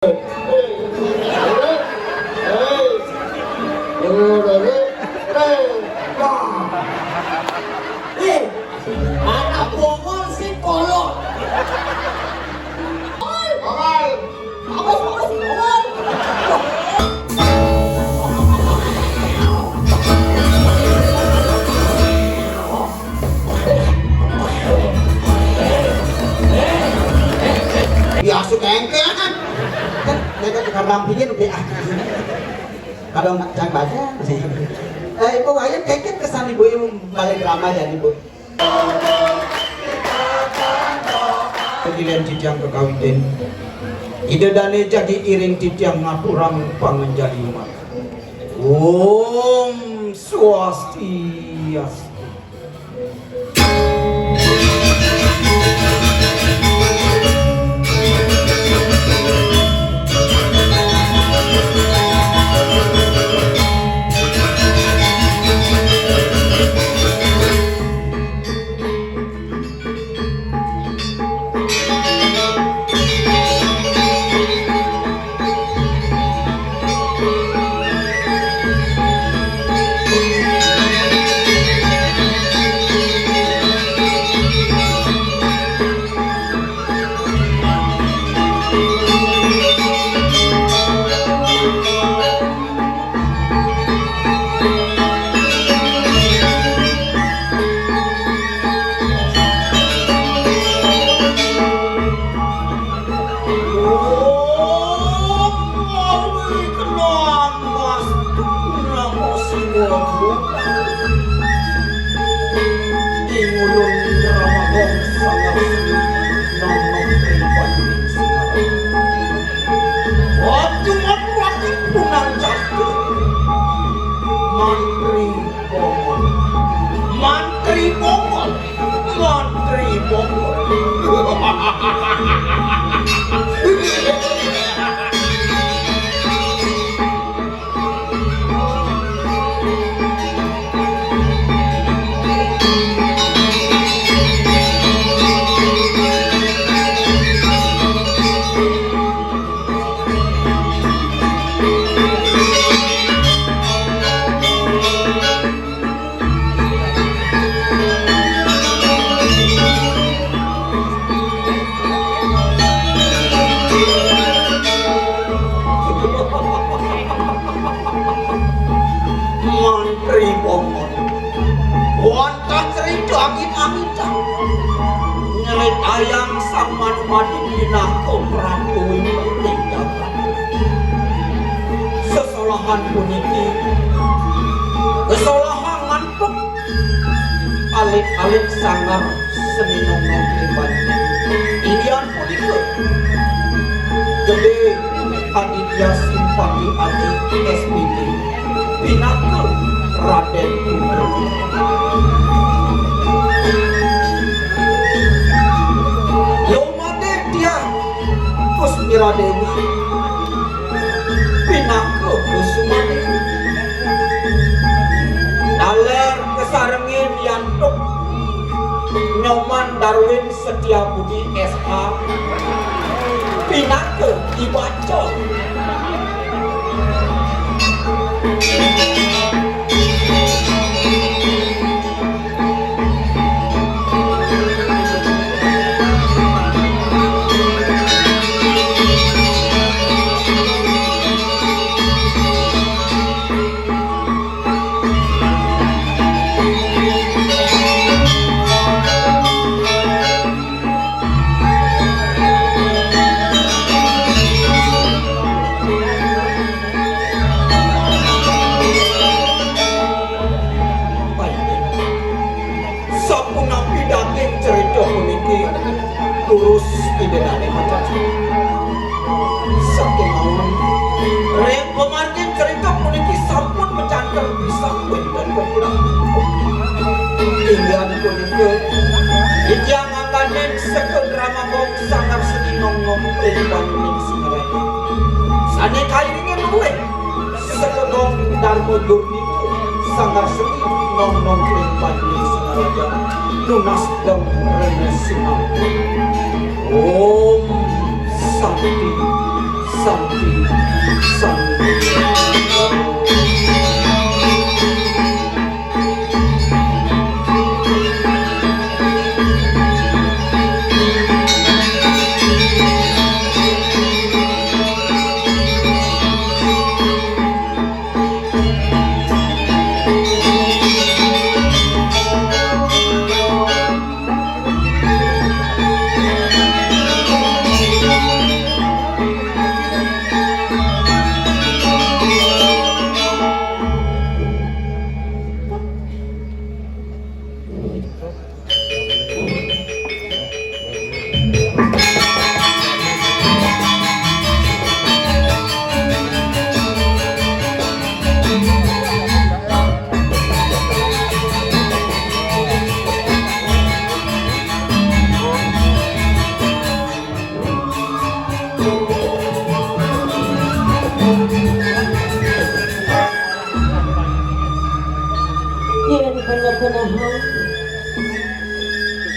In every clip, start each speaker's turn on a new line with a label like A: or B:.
A: Anak bongol si kolot.
B: Biasa kengke kan mereka tukar lampinya udah kalau nggak cang baca ibu ayah kengke kesan ibu yang balik drama ya ibu pegilian titiang kekawitan ide dane jadi iring titiang ngapurang pangenjali umat Om Swastiastu. Ayang sama madinah kau merantui meninggalkan kesalahan puniki kesalahan ngantuk alik-alik sangar seninong nongklipan ilian puniki gede aditya simpati adi SPT pinaka Raden Tunggal Kusmira Dewi pinaka Kusumadewi daler kesarengin yantuk Nyoman Darwin Setiabudi SH pinaka dibaca kurus idenane macam saking awon rek pemargin cerita puniki sampun mencantel bisa dan kepulang inggan puniki ijang angkanen seken drama bok sangar seni nongong kehidupan ning singarani sane kairingen luwe sekegong darmo durni sangar seni nongong kehidupan ning singarani lunas dong rene sinau Om Sakti sampai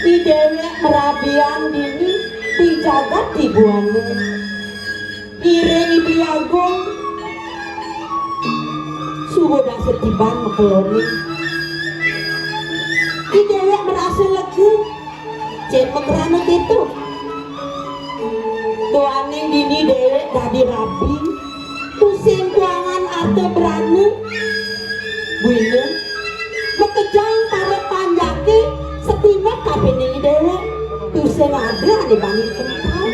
C: di dewek merabian dini dijagat dibuane ire ibiagung suboda setiban mekeloni di dewek merasa legu cek mekerana gitu tuaning dini dewek dadi rabi tusin kuangan arte berani buine mekejang para panjaki setimah kabini dewe tusen ada di bangin tempat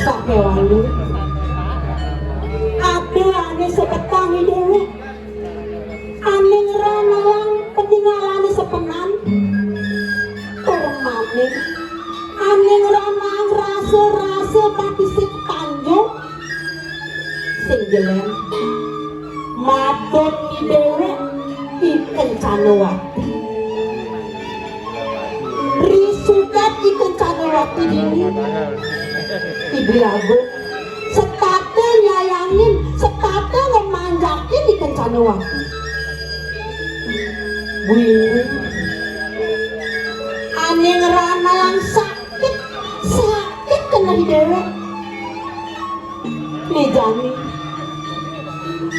C: sakewalu ada ane sepetang dewe ane ngeranalang ketinggalan sepenan orang maning ane ngeranang rasa-rasa patisik tanjung sing jelem madon ni dewe ikan canowati risukat ikan canowati ini ibiago sekate nyayangin sekate ngemanjakin ikan canowati buini ane ngerana yang sakit kena di dewe mejani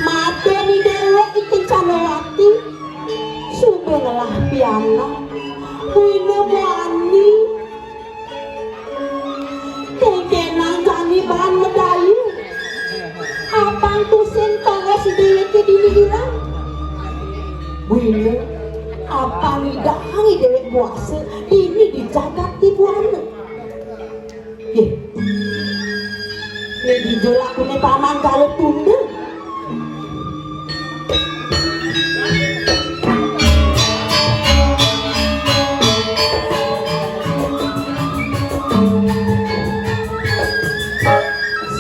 C: mati di dewe ikan canowati sudah ngelah piana buini wani kekenang jani bahan medayu abang tusin tangga si dewe ke dini hilang buini apa ngidahangi dewek muasa ini dijagat di buana ye ini dijolak kune paman kalau tunda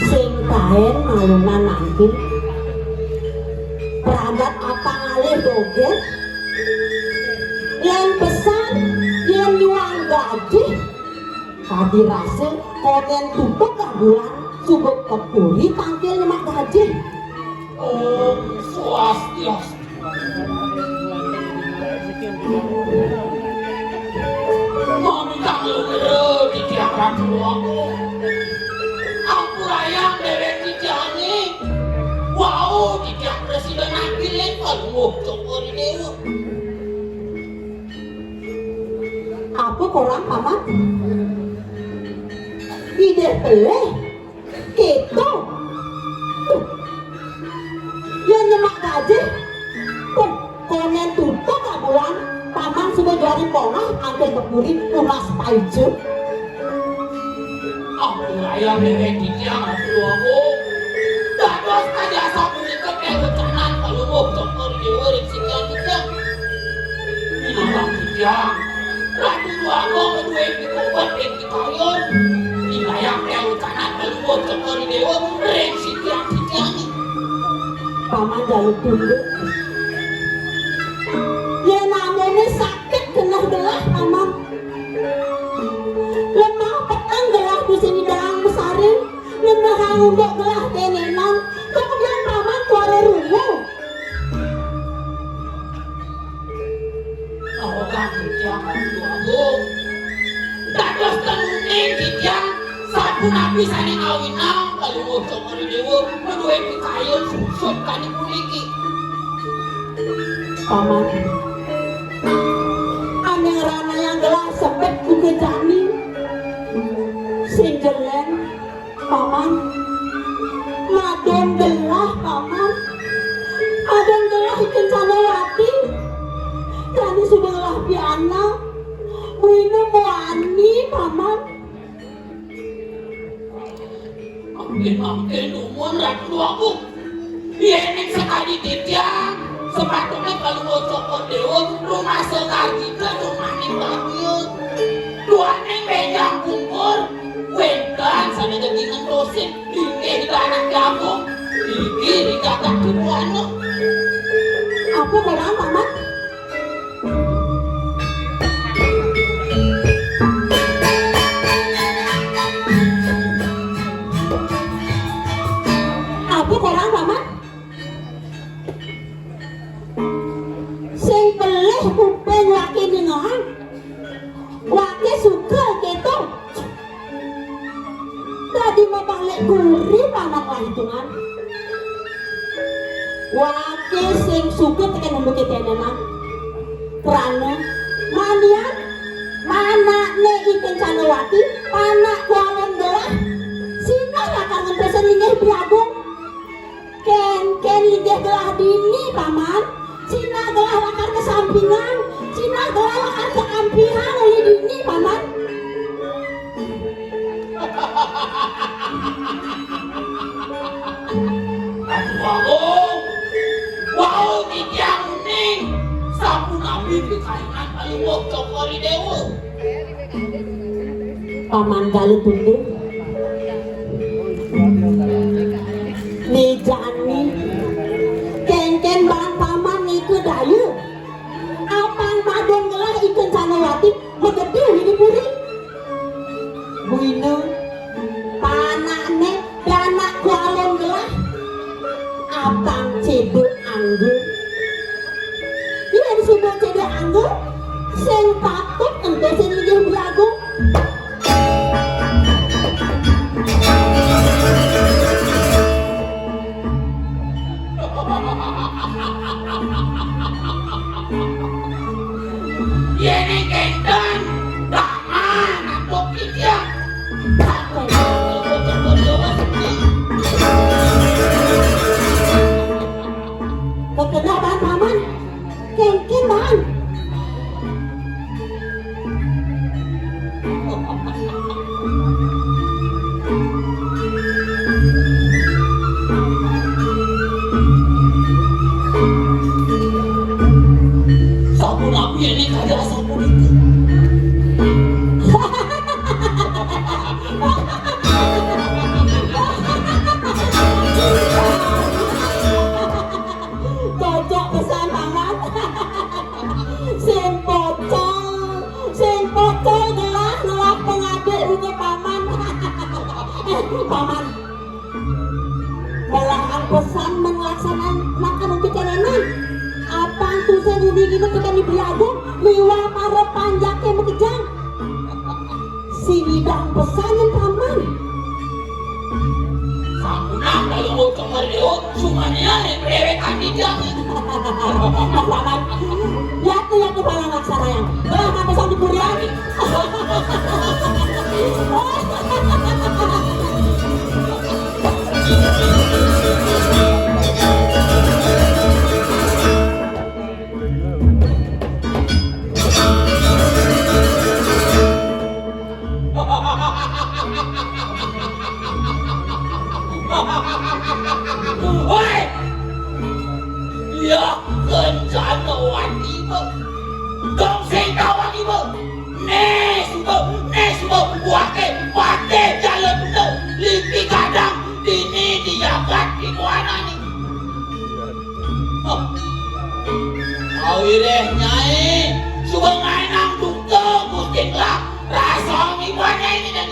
C: sing kain malunan nanti peragat apa ngalih doget yang pesan yang nyuang gaji tadi rasa konen tutup ke bulan subuk kepuri tampil nyemak gaji
A: Swastiastu. Mami tak lho di tiap aku. Aku rayang dewek dijani. Wow, di tiap presiden napilin kalau cokor dewa.
C: apa korang paman ide peleh keto yang nyemak gaji konen tutup ke bulan paman sudah jadi ponah angkel kepuri lunas paicu
A: Aku rayang dewek dijani aku. Dados aja sapu di kepel recanan kalau cokor dewa reksikan kita. Ini bang dijang. Ratu aku kedua kuat yang dikayon dibayang yang kanan kalau cokor dewa reaksi tiang dijani
C: paman jaluk tunggu ya namanya sakit gelah-gelah paman lemah petang gelah di sini dalam besari undok gelah tenenan, kemudian paman tuare rungu.
A: Orang Kijang tuaku. Dados tenuning Kijang sapu nabi sani awinang kalau bocok mari dewa menduwe pikayon susut kani puniki.
C: Paman, aneh rana yang gelah sepet kukejani. Sing jelen, paman, madon gelah paman, madon gelah ikan sanawati. Tadi sebelah piana, wina muani paman.
A: Makin umur ratu aku. Ini sekali Kijang. Sepatutnya kalau bocok dewa rumah sekar kita rumah ning bagian. Dua neng bejang kumpul. Wendan sana jagingan dosen. Lingkeh di anak jagung. Lingkeh di gagak tubuhanu.
C: Apa barang paman? Apa barang paman? Sing peleh kuping laki dengar, laki suka gitu. Tadi mau balik gurih paman lah hitungan. Wake sing suka tekan nembuk tenan. Kerana manian mana ne ikan canawati, anak kualon gelah. Sina lakar ngempesen linggih biagung. Ken linggih gelah dini paman. Cina gelah lakar kesampingan. Cina gelah lakar keampihan oleh dini paman.
A: Aduh, wow, Kijang ning. Sapu nabi pikayon kalau bocok mari dewa.
C: Paman galuh tunduk. Nejani ken bahan paman iku dayu. Apang madon gelah ikan sanawati megedih ini puri. Buino panakne danak kualon gelah. Apang cedek anggur. Iya disebut cedek anggur. Sing patut ente sing linggih biagung.
A: Yeni kendan, tangan untuk Kijang. Sampai bocok dewa sedih.
C: Kekedah bahan paman. Ken bahan.
A: Sapu nabi ini kagak sapu itu.
C: Cocok pesan paman. Sing pocol gelah nolak pengadil rungu paman. Paman, belahan pesan melaksanakan makan untuk cerenan. Apaan tuh saya nyundi gini tekan di biagung liwah para panjaknya mekejang. Sidang pesanan paman.
A: Sapu nabi kalau bocok mari dewa semuanya yang berewekan Kijang.
C: Paman, ya tuh palang laksana yang belahan pesan di purian.
A: Oi! Ya kencana wati ba. Dong sing tawani ba. Nes ba wake jalan bener. Lipi kadang dini diagat di muana ni. Awireh nyai, subang nang dukta Gusti lah. Rasa mi muana ini dan.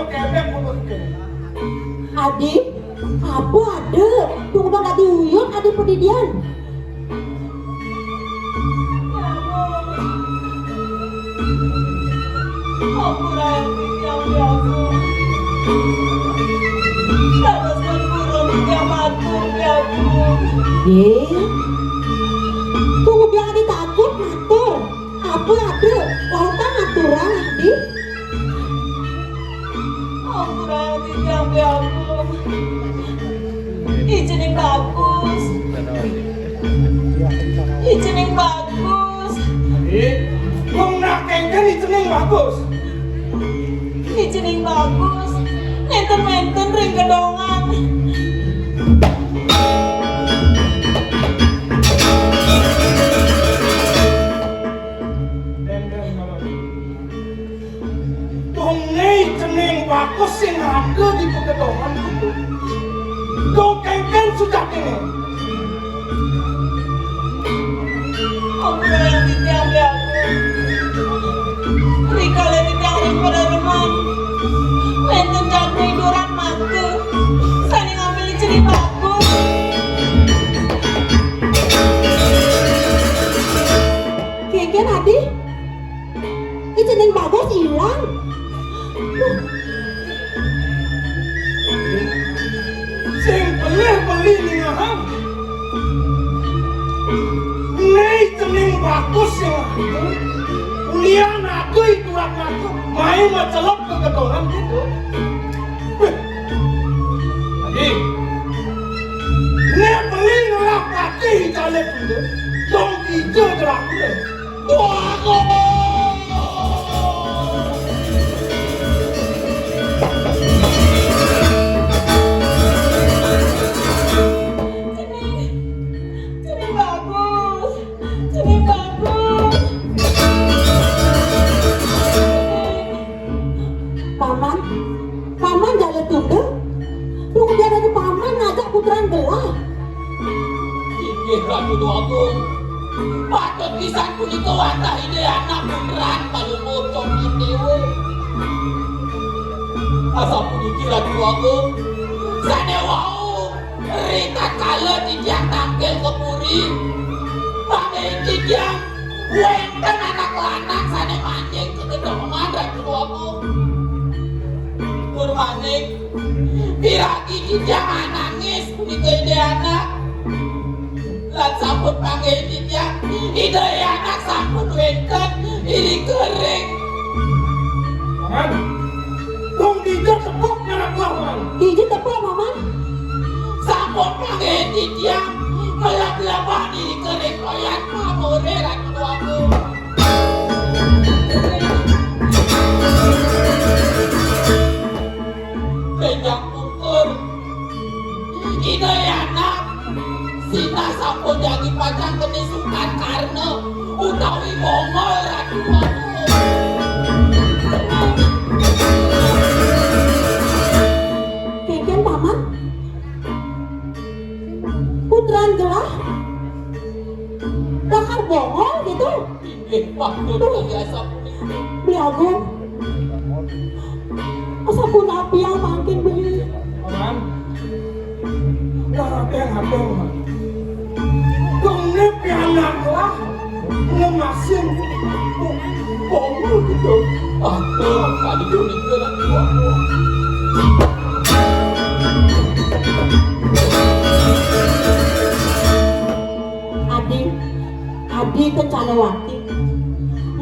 B: kebek putus ke.
C: Adi, apa ada? Tunggu bang Adi uyun, Adi pendidian.
D: Aku nanti yang biasa. Lepaskan burung yang matur ya Bu.
C: Tunggu biar Adi takut matur. Apa ada? Lautan aturan Adi.
D: Aku nanti yang biasa. Izin yang bagus. Izin yang bagus.
B: Wong nak kengken itu ning bagus.
D: Izin yang bagus. Nenten-nenten ring kedongan.
B: Tungai cening bagus sing ada di pekedongan itu. Dong kengken sudah kene.
D: Aku nanti yang biasa. Rikale ditarik pada reman. Nenten jatuh duran mati. Saling ambil izin bagus.
C: Kengken Adi. Izin yang bagus hilang.
B: Sing beli ning aham. Nei cening bagus sing ada. Lian aku itu aku main mencelok ke kedongan gitu. Adi, nek beli ngelak kaki jalep itu, dong hijau gerak itu. Tuaku.
D: Jadi bagus. Jadi bagus.
C: Paman jalan tunggu. Tunggu biar ada paman ngajak putaran gelah.
A: Inggih Ratu Agung. Patut pisan punika wantah ide anak beneran palumur congit dewe. Asa puniki Ratu Agung. Sane wau rikat kala tijang tampil ke puri. Pamit tijang wenten anak lanang sane manjing ke kedongan Ratu Agung. Manik piragi kijang nangis punika ide anak lan sampun panggil kijang ide anak sampun wenten iri kering
B: Paman, dong hijau tepuk nyarak lawan.
C: Izin tepuk paman.
A: sampun panggil kijang melap-lapan iri kering koyan pamore Ratu Agung. Benjang pungkur ide anak sita sampun jadi pajang kenisukan karena utawi mongol Ratu Agung.
C: Kengken paman. Putaran gelah. Lakar bongol gitu.
A: Inggih patut biasa punika.
C: Biago. Asa pun api yang makin beli.
B: Paman, darah yang ada. Dong nek anak lah ngemasin bongol gitu.
A: Aduh, kali kuning ke Ratu Agung.
C: Adi Kencanawati.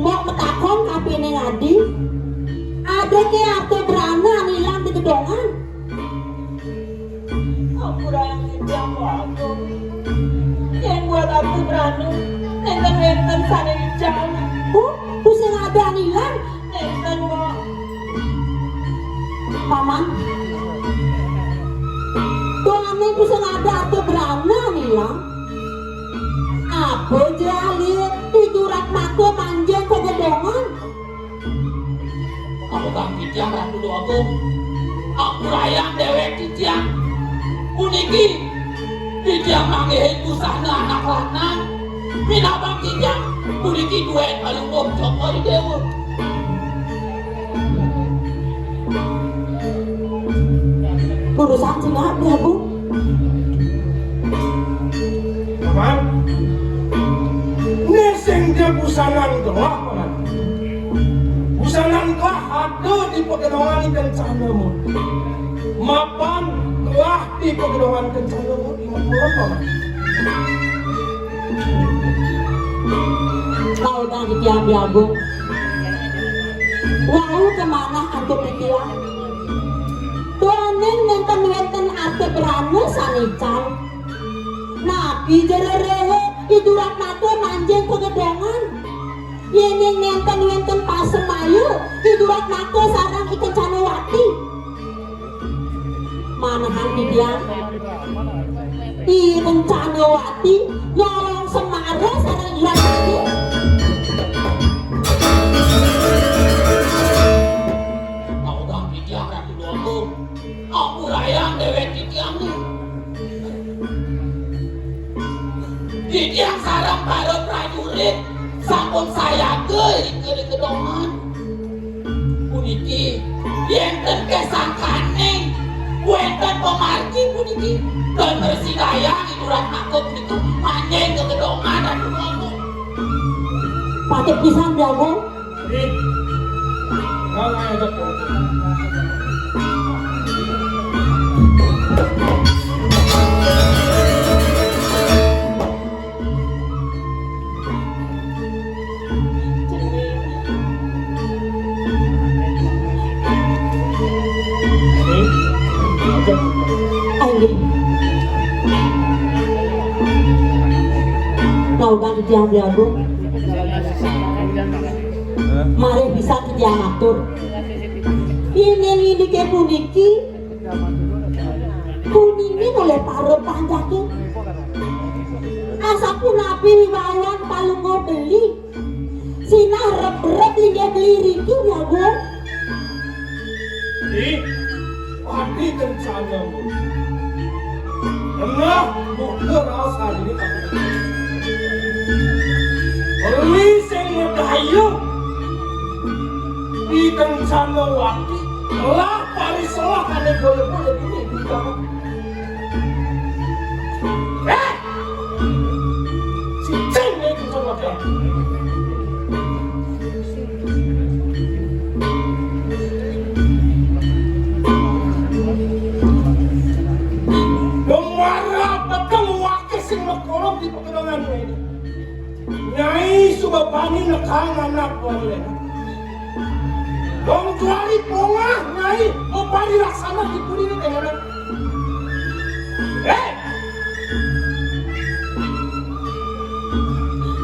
C: Mau metakon kapi ning Adi. Ada ke ate berana nilang di kedongan.
D: Aku yang kijang bagus. Yang buat aku beranu. Nenten-nenten sana kijang.
C: Terus yang ada nilang.
D: Nenten kok.
C: Paman. Dongan itu yang ada ate berana nilang. Apa jali tidurat mako manjang ke gedongan.
A: Kamu kang kijang Ratu Agung. Aku rayang dewek kijang. Puniki kijang mangihin busana anak lanang. Minabang kijang puniki duet palungguh Joko di dewa.
C: urusan cenah Prabu.
E: Paman, neseng dia busanan gelah, paman. Busanan gelah ada di pegunungan kencanamu. Mapan gelah di pegunungan kencanamu di Mapulang, paman.
C: Kau dan Kikiam Prabu. Lalu kemana aku pikiran? Tuaning nenten-nenten ate beranu sanican. Nabi jererehe idurak nato manjeng kegedongan. Yening nenten-nenten pasemayu idurak nato sarang ikan canawati. Manahan pikiran? Ikan canawati lorong semara sarang idurak nato.
A: Aku rayang dewek Kikiam nih. Kikiam sarang para prajurit sampun saya ke gedongan. Puniki yenten kesangkane, wenten pemargi puniki dan bersidayang idurak nakut puniki manjeng ke gedongan dan ngomong.
C: Pakai pisang Prabu.
E: Kau ngajak kau.
C: Ayo. Kau dan Kikiam Prabu. Mari bisa Kikiam atur. Ini ke puniki. Kunini boleh paruh panjaki. Asapu nabi wibawan palungo beli. Sinah rep-rep lihat liriki ya Bu.
E: Di padi kencanamu. Tengah buka rasa ini kamu. Beli sing ngedayu di kencana waktu lah parisolah ada boleh-boleh ini di kamu. Cicing nih kencana waktu. Gemara petang wakil sing mekolong di pegunungan ini. Nyai subabani nekang anak boleh. Dong juali pongah nyai mempari laksana di puri ini dengan.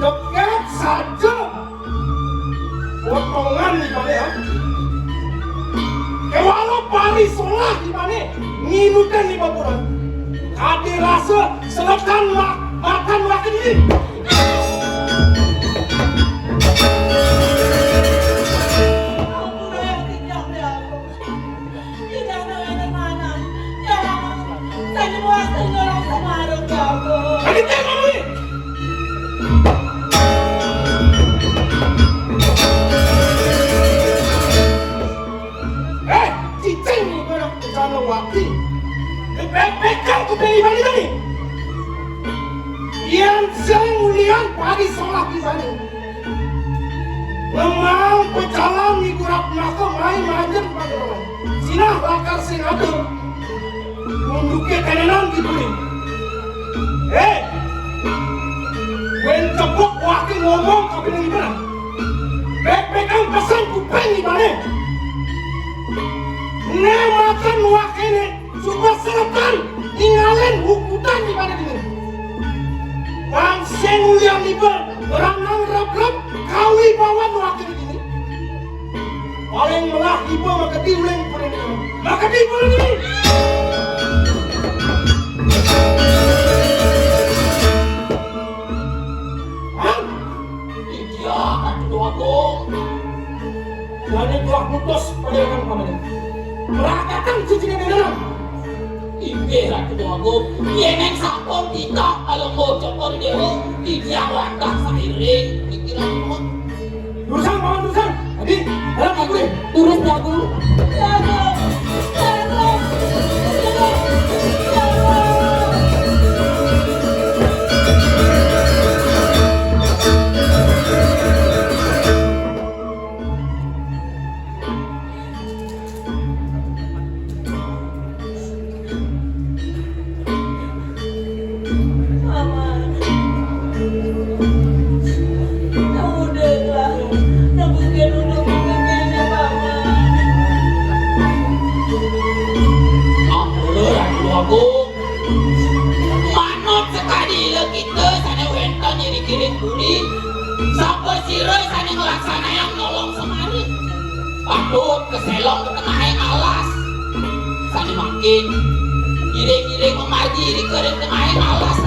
E: Deket saja. Potongan di mana ya? Kewalo pari solah di mana? Nginutan di baburan. Kade rasa selekan makan makan ini. Cicing ni kau nak bersama wakil. Pekan ku beli balik tadi. Yang sengulian pagi sholat di sana. Memang pecalang ni kurap nako main majen pada orang. Sinah bakar sing ada. Munduke kanan gitu ni. Wen cepok wakil ngomong kau bilang gimana? Pekan pesan ku beli balik. Ne makan wakil ni. Sumpah selepan ingalen hukutan di mana ini. Bang sengulian libel beranang rap-rap kawi bawan wakil ini. Paling melah ibu maka diulang pada ini. Maka diulang ini.
A: Iya, aduh aku.
E: Jadi telah putus pada orang pamannya. Meratakan cicingnya di dalam.
A: Ibe ratu doaku, yeneng sampun kita kalau mau cokor dewa, dia wandak sairing, pikiran mo.
E: Durusan paman durusan. Adi, dalam aku ni.
C: Turun Prabu.
D: Prabu, Prabu,
A: Agung. Manut sekali kita sana wenta nyiri-kiring budi. Sampai siroi sana ngelaksana yang nolong semari. Patut keselong ke tengah alas. Sana makin giring-giring memaji di kering tengah alas.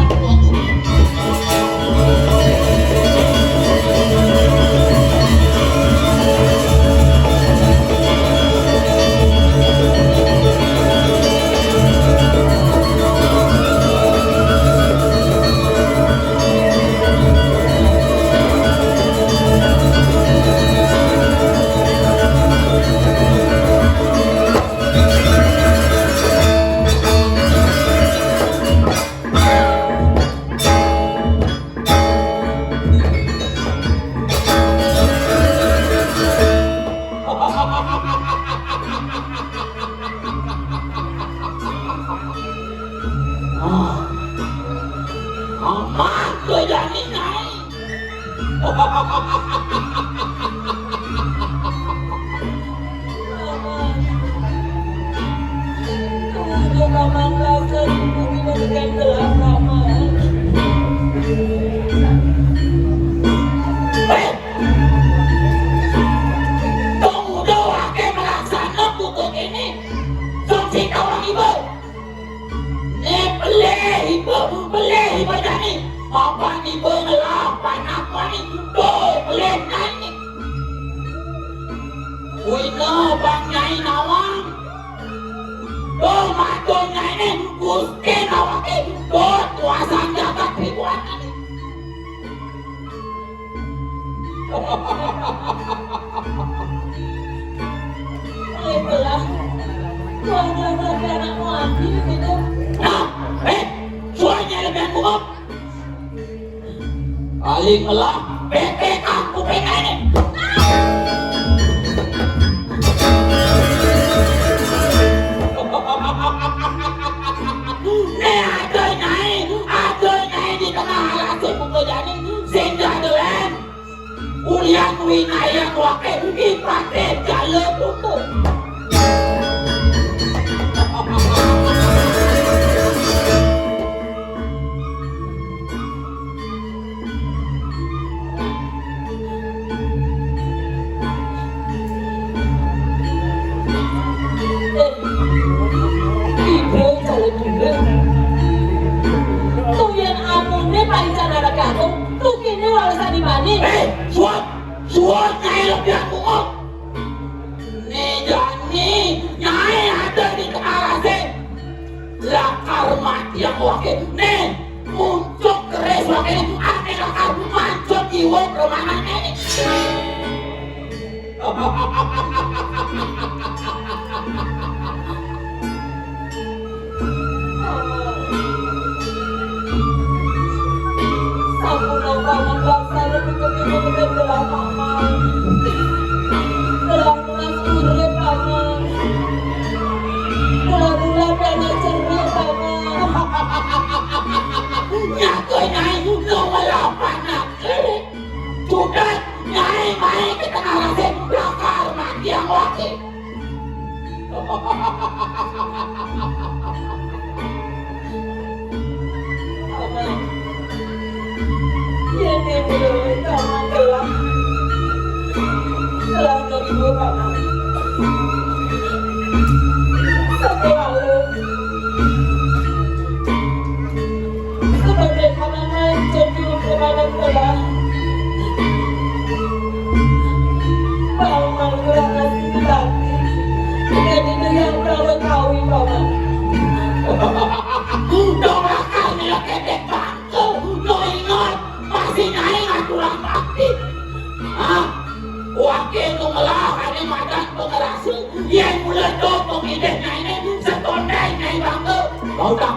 A: Paling melah bebek aku pengen. Adanya di tengah alas pemujani sehingga dengan ulian winaya wakil ibadah jalur tutup. Suat nyai lebih aku ngok. Nih nyai ada di tengah rase. Lakar mati yang wakil. Nih muncul keres wakil. Ane lakar mancot jiwa permanan ini. Wakil itu melahan yang madan pengerasi yang mulai dotong idenya ini setondai nyai bangga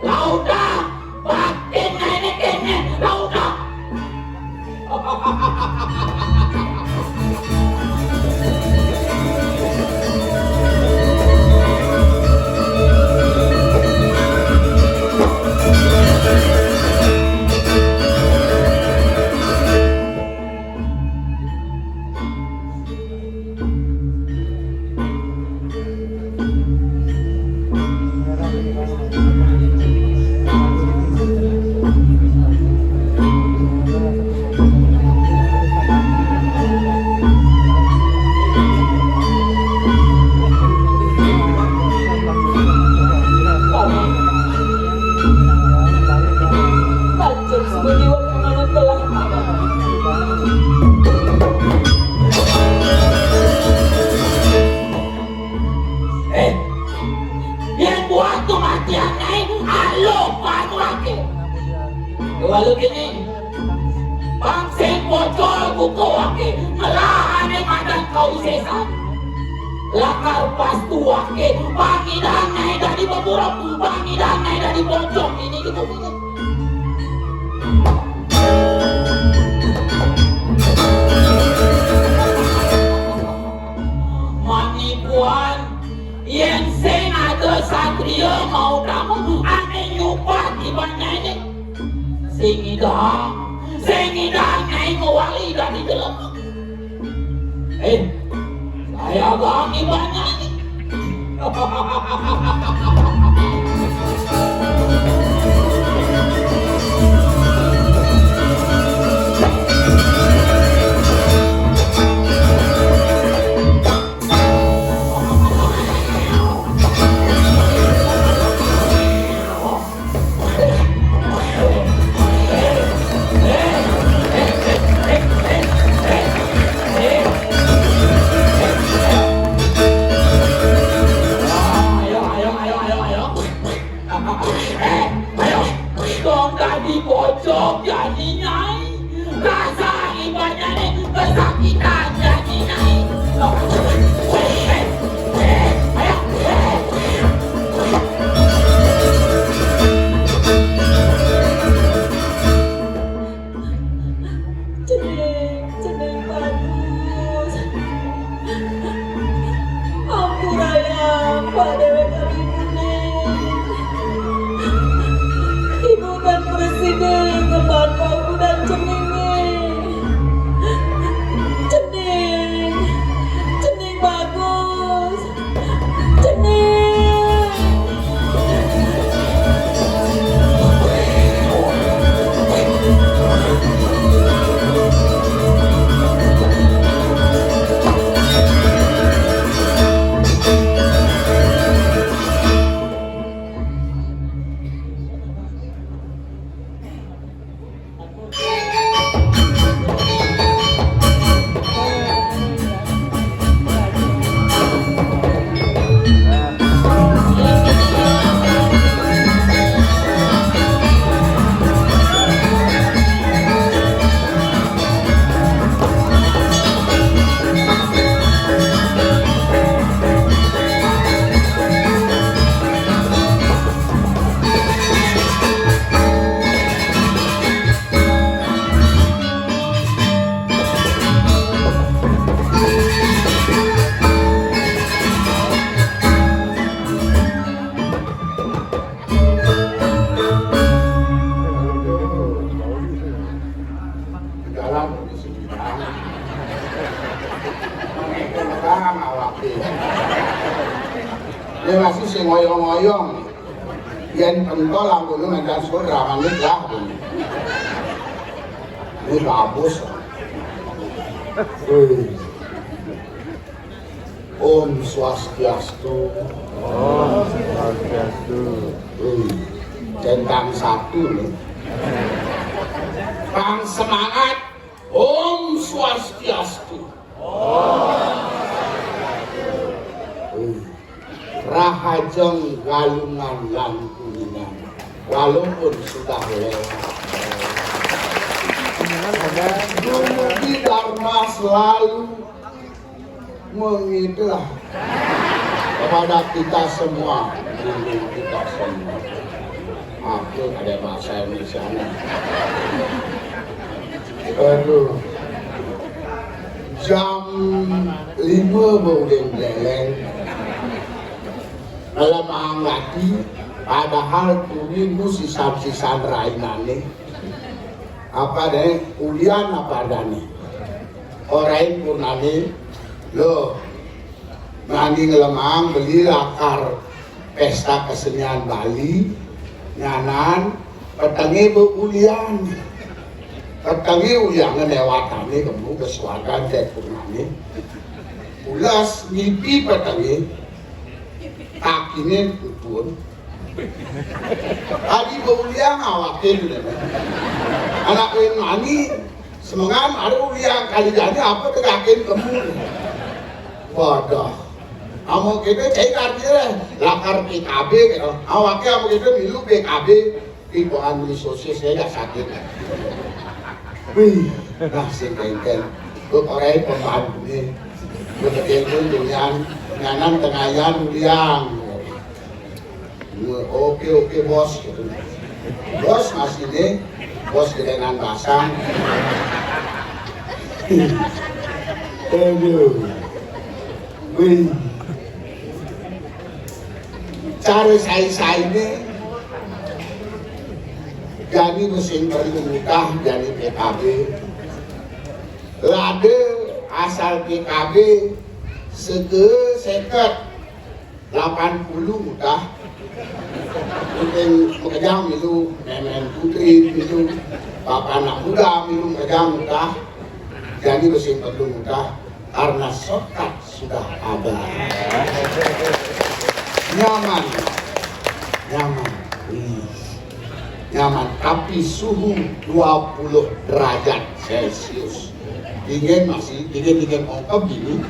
A: laudah batinnya ini kene laudah. kematian naik alo panuake walau gini bangseng bocor buku wake melahane madan kau sesan lakar pas tuake pangidan naik dari beburuk pangidan naik dari bocor ini gitu manipuan yang seng ada satria mau kamu aneh nyupat ibadah ini sengidang naik mewali dari dalam saya agak ibadah ini bocok jadi naik rasa ibadahnya kesakitan jadi naik
D: Ceneng bagus ampuraya Pak Dewa kali Ibu dan Presiden kembali aku dan Ceneng bagus Ceneng
E: dia masih si ngoyong-ngoyong yang pentol aku lu mendan surah manit lah ini bagus Om Swastiastu centang satu nih Bang semangat Om Swastiastu Rahajeng galungan lan kuningan walaupun sudah lewat Dumugi Dharma selalu mengitulah kepada kita semua bimbing kita semua aku ada bahasa Indonesia aduh jam 5 bauling leleng malam lagi padahal minggu sisa-sisa rainane apa deh ulian apa dane orang purnane lo nanti ngelemang beli lakar pesta kesenian Bali nyanan petangi beulian petangi ulian lewatane kamu kesuagan teh purnane ulas ngipi petangi kakinya pun tadi beulian awakin anak mani semangat ada ulian kali jadi apa tegakin kamu wadah kamu kita cek artinya lah lakar PKB gitu. Awaknya begitu milu PKB ibuan beli sosis saya gak sakit. Wih, nah sing kengken. Gue korek pembantu nih. Gue ketelpon dengan nganan tengayan liang. Oke bos gitu. Bos masih nih, bos gedengan basang. Aduh. Wih. Cara saya ini jadi mesin bermudah dari PKB. Lade asal PKB seket 80 mudah. Mungkin pekerjaan itu nenek putri itu bapak anak muda minum pekerjaan mudah. Jadi mesin perlu mudah karena shortcut sudah ada. Nyaman, nyaman, tapi suhu 20 derajat Celcius. Dingin masih, dingin ongkep gini.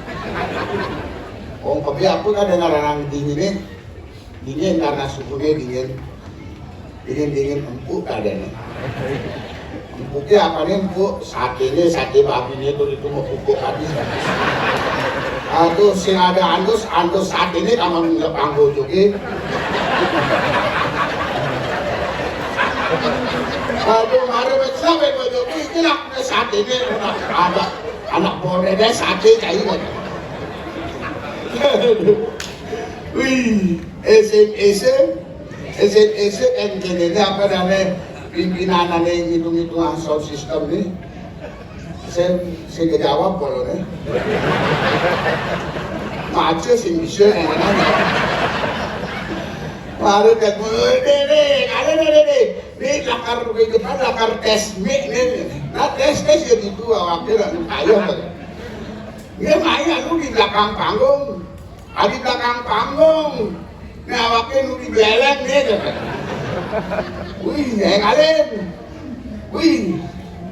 E: Ongkepnya apa kan dengan orang dingin dingin karena suhunya dingin empuk adanya. Empuknya apa nih empuk? Sate babinya itu mau empuk habis. Aduh, sing ada andus sate ini kamu ngepang bojoke. Aduh, mari sampai bojoke iki lah sate ini ada anak borede sate kayak gitu. Wih, SMS NGD apa namanya pimpinan yang hitung-hitungan sound system ini. Saya kejawab kalau nih. Macam sih bisa yang mana? Baru ketemu ini lakar tes mik nih. Nah tes jadi dua waktu lah ayo. Dia main lu di belakang panggung. Di belakang panggung. Nah waktu lu di belakang nih. Wih, yang kalian. Wih.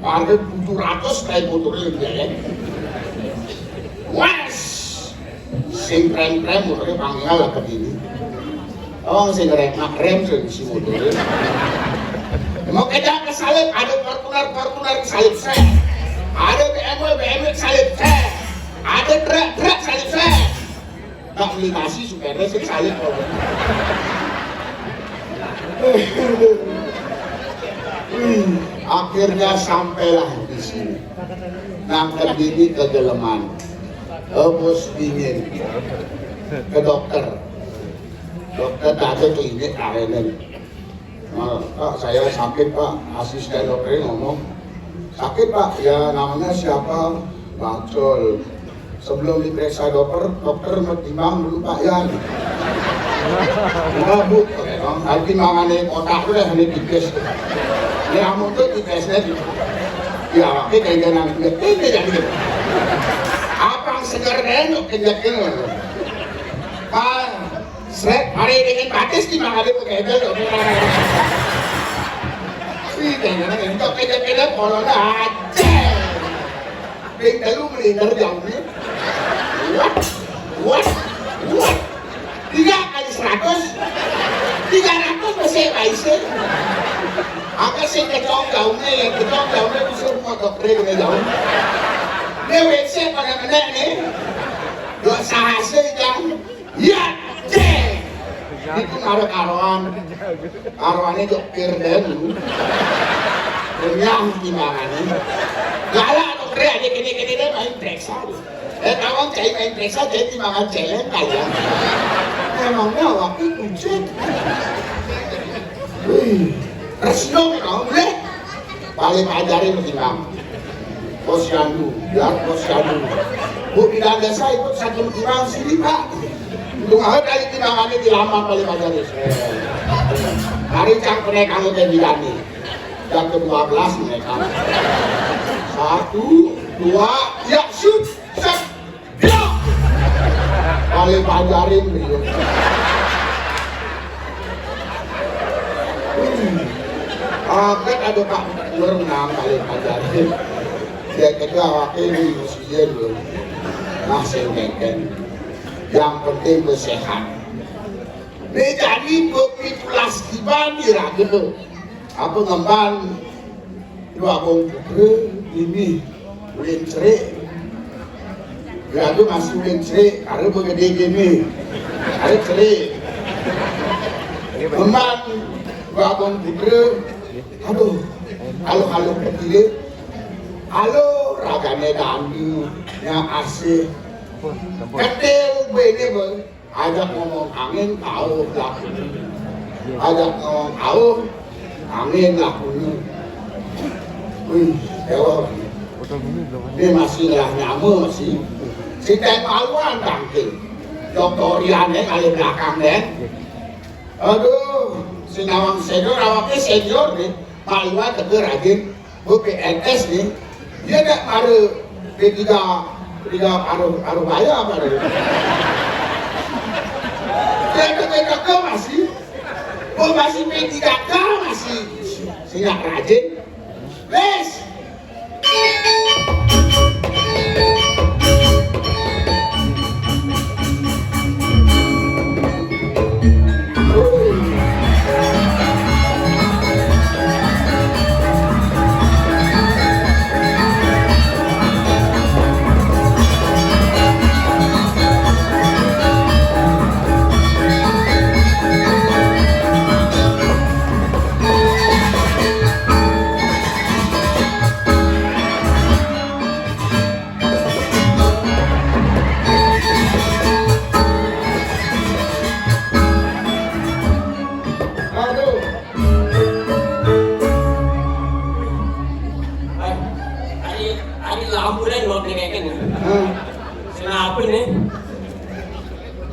E: Ada 700 kayak motornya jalan. Wes, sing krem motornya panggal lah begini. Oh, sing rem si motornya. Mau kejar kesalip, ada Fortuner kesalip saya. Ada BMW kesalip saya. Ada truk kesalip saya. Tak beli nasi supaya sing kesalip kalau. Akhirnya sampailah di sini. Nangkat diri ke Deleman, bos dingin, ke dokter. Dokter ada klinik Arenen. Pak, saya sakit pak. Asisten dokternya ngomong, sakit pak. Ya namanya siapa? Bacol. Sebelum diperiksa dokter timbang dulu pak ya. Enggak bu, timbangannya otak udah hanya tipis. Ya kamu tuh tipesnya gitu. Ya waktu kayak jangan ini jadi. Apa segar denok kejakin. Pak, seret hari dengan batis timbangannya pakai belok. Sih jangan untuk kejakin corona aja. Bing lu melingkar jauh nih. What? 3 kali 100 masih baik. Apa sih kecong gaunnya bisa rumah dokter dengan jauh. Dia WC pada menek nih. Dua sahase yang ya cek. Itu karoannya dokter dan kenyang timbangannya. Galak dokter aja kini dia main periksa. Kawan cai main periksa jadi timbangan celeng aja. Emangnya waktu kucing. Resno kan, boleh? Paling ajarin bagaimana? Posyandu, biar posyandu. Bu tidak ada saya ikut satu timang sini pak. Untuk apa kali timbangannya dilamar paling ajarin. Hari cangkene kamu dan bidani. Dan ke-12 mereka. 1, 2, ya shoot, set, ya. Paling ajarin beliau. Kan ada Pak berenang kali ajarin. Dia kedua wakil di usia dulu. Masih ngeken. Yang penting bersehat. Ini jadi berpitulas kiban diraga. Apa ngemban dua bong ini ulin cerik. Diraga masih ulin cerik karena begede gini. Karena cerik. Ngemban dua bong aduh, halo ketiga. Halo ragane dandi yang asih. Ketil begini bang. Ajak ngomong angin tahu laku, ajak ngomong tahu angin lakunya. Wih, dewa. Ini masih lah nyamu masih. Si teng maluan tangking, doktoriannya kali belakang deh. Aduh, si nawang senior, awaknya senior nih, maluan teger aja, bu PNS nih. Dia tak baru P3 paruh bayar apa deh. P3K masih, masih P3K masih siap rajin. Wes.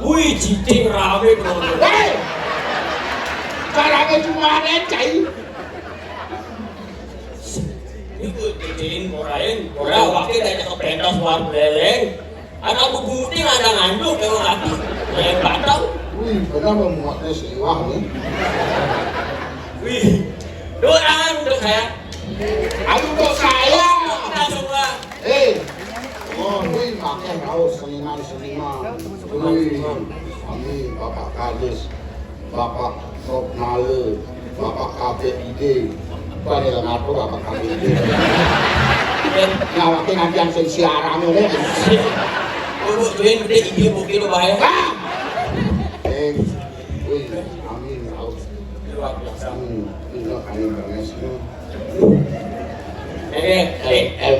A: Wih, cicing rame dong.
E: Hei, caranya cuma necai.
A: Itu cicing orain, orang wakil dari kepentas war beleng. Ada bubunting ada ngandung kalau lagi, yang batang.
E: Wih, benar memuatnya siwah nih.
A: Wih, doang untuk saya.
E: Aduh kok saya.
A: Kita semua.
E: Wih, makan tahu seniman. Wih, kami Bapak Kadis, Bapak Sopnale, Bapak KPID, bukan yang ngatur Bapak KPID. Ngawakin nanti yang siaran ini.
A: Ibu tuin gede ide bukti lo bahaya.
E: Wih, amin tahu.
A: Luar biasa.
E: Ini kami banges.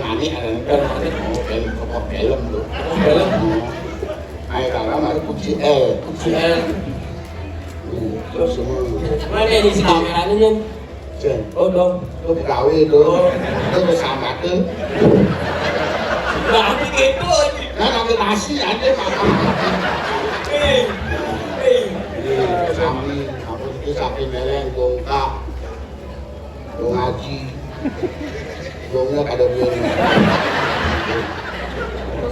A: Mani ada
E: film tuh. Ayo kalau mari kunci terus semua.
A: Mana di si kameranya Jen?
E: Jen,
A: Oh dong.
E: lu gawe tuh, lu bersama tuh.
A: Berarti gitu.
E: Kan nanti nasi aja makan. Kami, aku itu sapi meleng, gongkak, gong ngaji, gongnya kada biar.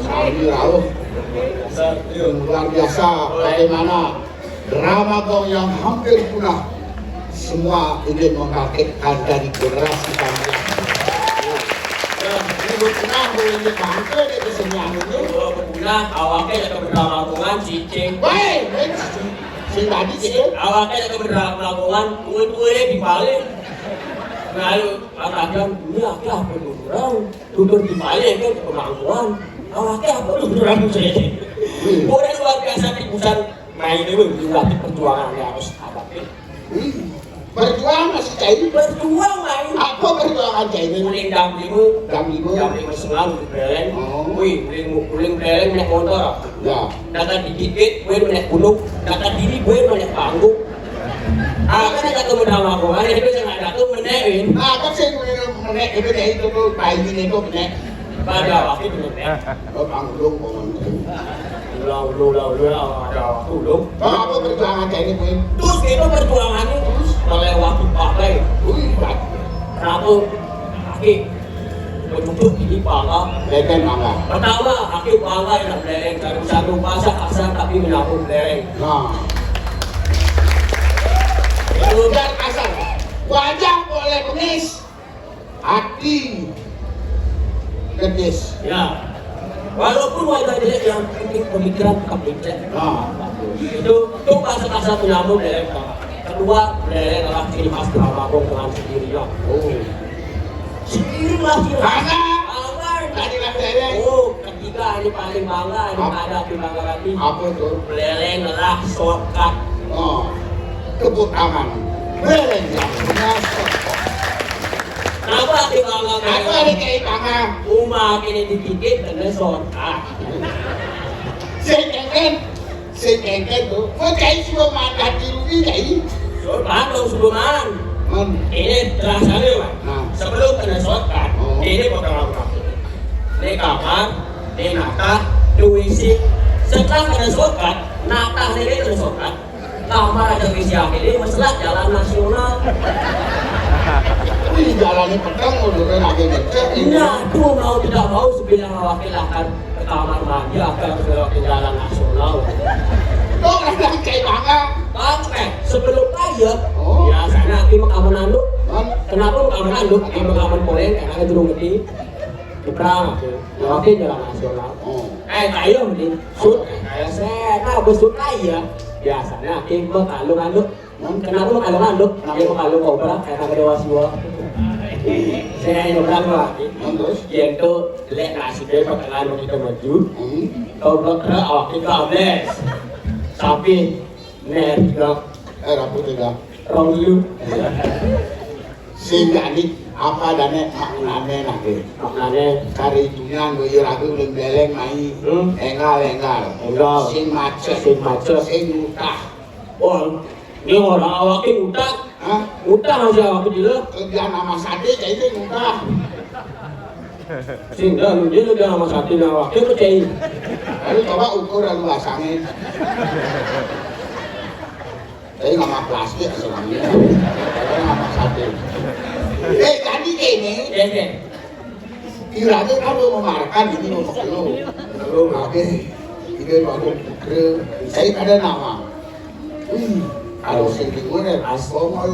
E: Kami rauh. Luar biasa bagaimana drama gong yang hampir punah semua ingin membangkitkan dari generasi kami. Ini punah boleh bangkit dari kesenian itu.
A: Punah awaknya ada keberlakuan cicing.
E: Baik, si tadi sih.
A: Awaknya ada keberlakuan kue-kue dibalik. Lalu katakan ini apa orang duduk dibalik kan keberlakuan. Awaknya apa orang cicing. Boleh luar biasa tipusan main ini berarti perjuangan yang harus hadapi.
E: Berjuang masih cair.
A: Berjuang main.
E: Apa perjuangan cair ini?
A: Uling damlimu selalu beleng. Wih, uling beleng naik motor.
E: Ya.
A: Data dikit, gue naik gunung. Data diri gue naik panggung. Akan ada kemudahan aku, ada itu yang ada tuh menekin.
E: Apa sih menek itu dari itu tuh bayi ini tuh menek.
A: Pada waktu itu menek.
E: Oh panggung panggung.
A: Lu ada waktu lu.
E: Apa perjuangan cair ini?
A: Terus itu perjuangannya terus melewati pakai.
E: Wih,
A: Satu kaki mencucuk ini pangga.
E: leken mangga.
A: Pertama kaki pangga yang beleng dari satu pasang asal tapi menabung beleng.
E: Nah. Udah kasar. Wajah boleh bengis. Hati gedis.
A: Ya. Walaupun wajah jelek yang penting pemikiran tetap licin.
E: Nah, bagus.
B: Itu bahasa penyambung dari pertama. Kedua, dari adalah ciri khas drama dengan sendirian. Sendirilah ciri khas.
A: Tadi lah Beleng.
B: Ketiga ini paling bangga, ini ada di bangga lagi.
A: Apa tuh?
B: Beleng adalah shortcut.
A: Kebut aman. Beleng yang punya sosok.
B: Kenapa di bangga?
A: Apa ada kayak bangga?
B: Umat ini dikit dan shortcut.
A: Saya tuh. Kok kayak semua mata diri kayak?
B: Shortcut dong sebelumnya. Ini terasanya Pak. Sebelum kena shortcut, ini potong rambut. Ini kamar, ini natah, WC. Setelah kena shortcut, natah ini kena shortcut. Kamar aja WC ini masalah jalan nasional.
A: Ini jalannya pedang udah lagi ngecek.
B: Nah, tuh mau tidak mau sebilang wakil akan ke kamar mandi akan ke jalan nasional.
A: Kok ada kayak bangga?
B: Pakai sebelum kaya, biasanya nanti makaman anduk. Kenapa makaman anduk? Di makaman poleng, karena turun gede. Keprang, wakil jalan nasional. Kaya mending, sud, kaya saya, besut kaya. Biasanya nanti makalung anduk. Kenapa makalung anduk? Dia makalung kobra, kayak kagak dewa siwa. Saya yang bilang lagi, yang itu jelek nasi dia bakalan kita maju. Kau bergerak awak kita ables. Tapi nerga
A: Rambut juga.
B: ronglu.
A: Sehingga ini apa dane maknanya nanti.
B: Maknanya
A: Kari dunia gue ragu belum beleng mai. Enggal. Sing macet. Sing utah.
B: Oh, ini orang awaknya utang.
A: Hah?
B: Utang aja awaknya dulu.
A: Kerja nama sate kayak itu utah.
B: Sehingga lu dia udah nama satu awaknya percaya.
A: Lalu coba ukur lalu asangin. Tapi nama plastik semuanya. Tapi nama sate. Tadi ini.
B: Oke.
A: Kira-kira kamu memarahkan ini untuk lu. Oke. Ini baru putri. Saya ada nama. Kalau sini gue nih, bongol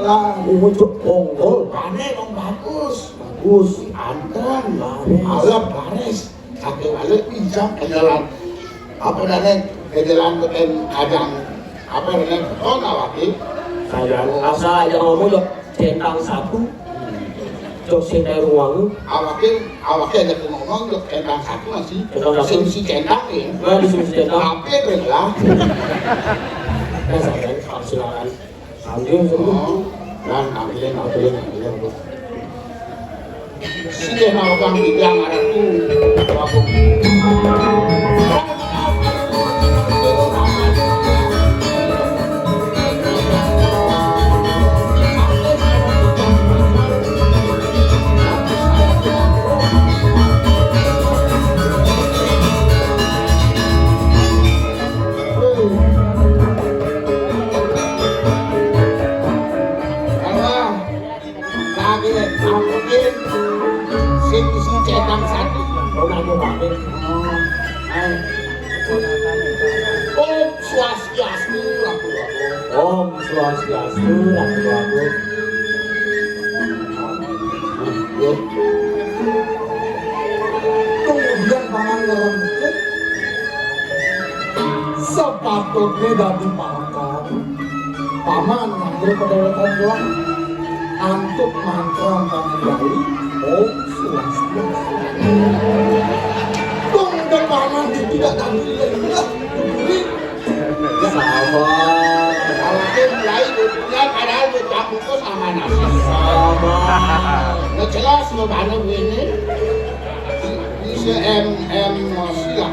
A: lah.
B: Bongol.
A: Panen dong bagus.
B: Bagus.
A: Anteng. Alam baris. Satu balik bisa ke jalan. Apa namanya? Ke jalan ke ajang. Apa namanya? Oh nawati.
B: Saya asal aja ngomong dok. Centang satu. Jok centang ruang.
A: Awaknya ada ngomong dok. Centang satu masih.
B: Centang satu.
A: Si centang ya.
B: Nggak disuruh centang.
A: Tapi belah.
B: Saya silakan. Ambil semua.
A: Dan ambilin. Sige mau kang bidang arah tuh. Aku. Centang satu. Om Swastiastu
B: Om Swastiastu.
E: Kemudian paman ngerempet sepatutnya dari pangkat paman yang berkedaulatan gelang antuk mantra pamindai Om Swastiastu. Tunggu paman tidak tadi lagi.
B: Sabar.
A: Awaknya mulai dunia padahal kamu tuh sama nasi.
B: Sabar.
A: Nggak jelas lo mana ini. Bisa emosi lah.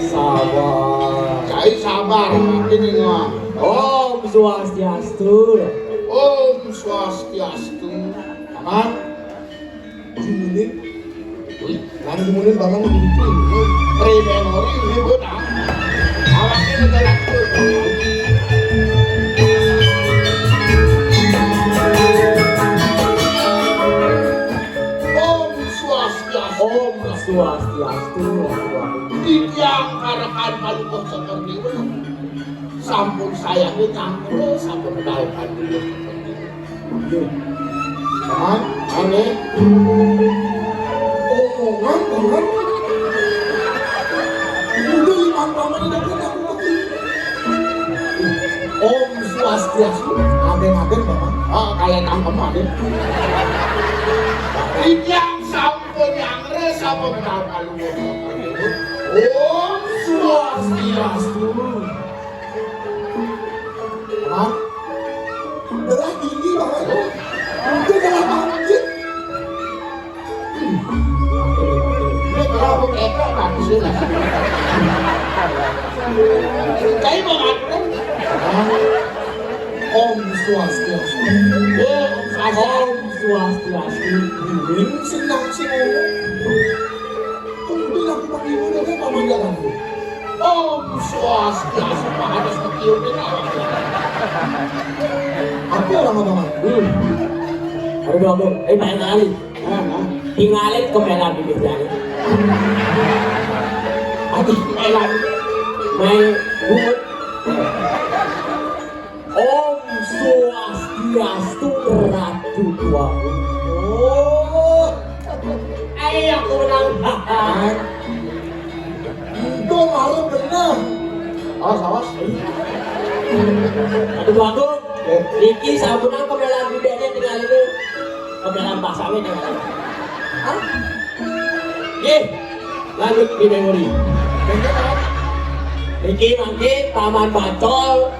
B: Sabar.
A: Saya sabar. Ini nggak.
B: Om Swastiastu.
A: Om Swastiastu. Aman.
E: Kemudian lalu kemudian paman begitu.
A: Pre-memori ini benar. Awaknya negara itu. Om Swastiastu.
B: Om Swastiastu.
A: Tiang arahan palukuh seperti itu. Sampun saya campur, sampun daukan dulu seperti itu.
E: Paman,
A: Aneh.
E: omongan paman. Udah lima paman udah punya Om Swastiastu. Aden-aden paman.
A: Oh, kalian tangkap aden. Yang sampun yang resa pembawa lu. Om Swastiastu.
E: Paman. Darah tinggi paman. Itu darah masjid.
A: Ini kalau ekor bagus lah. Kayak mau ngapain?
E: Om Swastiastu.
A: Om Swastiastu.
E: Ini senang sih ngomong. Kemudian aku panggil udah kan paman jalan.
A: Om Swastiastu. Harus ditiupin orang.
E: Apa orang paman?
B: Aduh bagus, main kali. Tinggalin kemelan bibir jari.
A: Aduh, elan.
B: Main buat. Om Swastiastu Ratu Tuaku.
E: Oh,
B: Ayo aku menang.
E: itu malu benar.
A: Awas, awas.
B: Aduh bagus. Riki sabunan kemelan bibirnya tinggalin tuh. Kemelan pasangnya tinggalin.
E: Hah?
B: Ye, lanjut di memori.
E: Bener kan?
B: Riki nanti paman bacol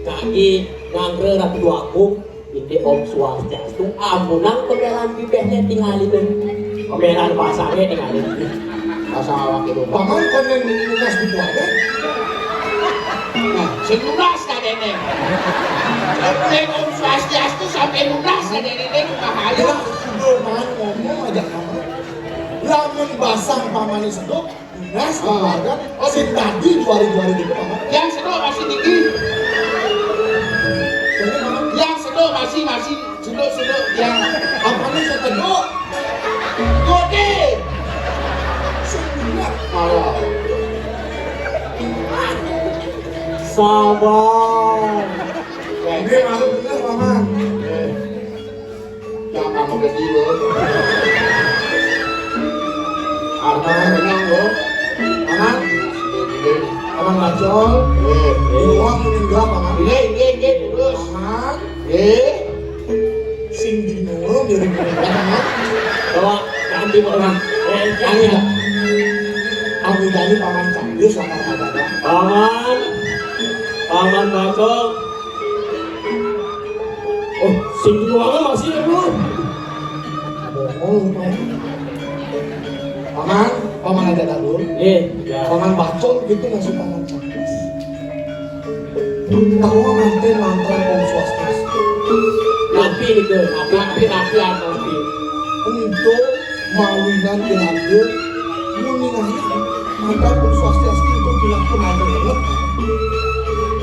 B: kaki ngangre Ratu Tuaku. Ini Om Swastiastu ampunang kemelan bibirnya tinggalin. Kemelan pasangnya tinggalin.
A: Pasang awak itu.
E: Paman konen lunas di ada.
A: Nah, selunas kan nenek. Sampai Om Swastiastu sampai lunas kan nenek bahaya.
E: Ya, paman ngomong aja paman. Lamun basang paman sedok, lunas di keluarga. Si tadi juari-juari gitu paman.
A: Yang sedok masih tinggi.
E: Jadi paman,
A: Yang sedok masih sedok yang
E: paman sedok.
A: gede.
E: Sebenarnya
A: Malah.
B: Sabar.
E: ini malu bener paman.
A: Yang kamu gede loh. Arta menang loh.
E: Paman, paman bacol. Uang meninggal paman.
A: Ini terus.
E: Paman, sing bingung dari paman.
B: Bawa ganti paman.
E: Kami Kami dari paman Cambis sama kata
B: Paman bacol. Oh, sing jualnya masih ya bro.
E: bohong paman. Paman aja dulu.
B: Ya.
E: Paman bacol gitu masih paman Cambis. Tahu nanti nonton Om Swastiastu.
B: Napi itu, napi napi.
E: Untuk mawinan diambil muningahnya mantan Om Swastiastu itu bilang tenaga banget.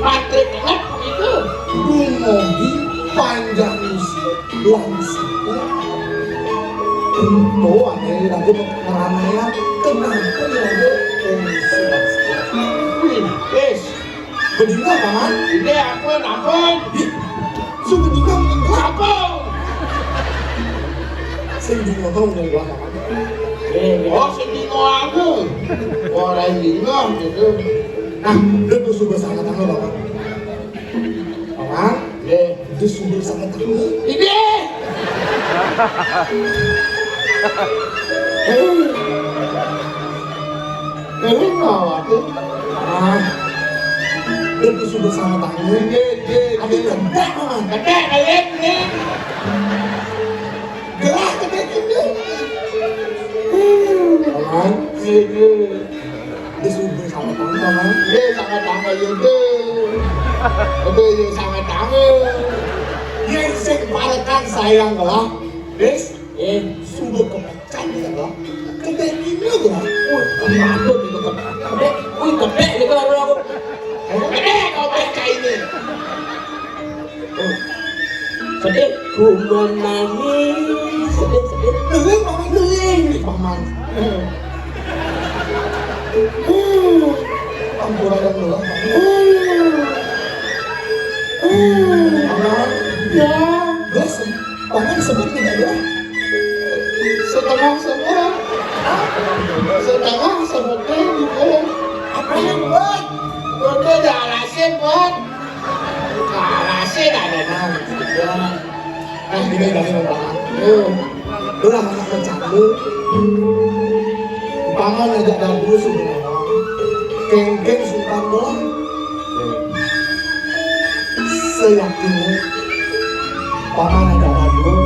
A: Patrick banget itu.
E: Dumogi panjang usia langsung. Itu aneh lagi meramainya kenapa ya Om Swastiastu.
A: Wis,
E: Bedinga paman.
A: ini ampun.
E: Sebedinga meninggal.
A: Ampun.
E: Sing dinonton meninggal paman.
A: Oh, sedino aku. Orang dino gitu.
E: Nah, itu sudah sangat tanggal paman. Paman, itu sudah sangat tanggal.
A: Ini. Ini mau aku.
E: Paman, itu sudah sangat tanggal. Ada gede paman.
A: Gede kalian ini.
E: Gerah gede gede. Paman, itu sudah sangat tanggal paman.
A: Ini sangat tanggal itu. Itu sangat tanggal.
E: Yang sing parekan sayang lah. Wis, sudah kepecan ya lah. Gede ini lah.
B: Patut itu gede. Wih gede ini kalau aku.
A: Gede kau baca ini.
B: Sedih, ku menangis. Sedih.
E: Geling paman geling. Paman. Ampun ada dulu. Paman. Ya. Guys, paman sebut tidak ya?
A: Setengah semua. Setengah sebutnya gitu.
E: Apa yang buat?
A: Gede dah alasin buat.
E: Ini dari orang. Belah anak bercanda. Pangan aja dulu sebenarnya. Keng-keng sultan doang. Seyakinnya pangan aja dulu.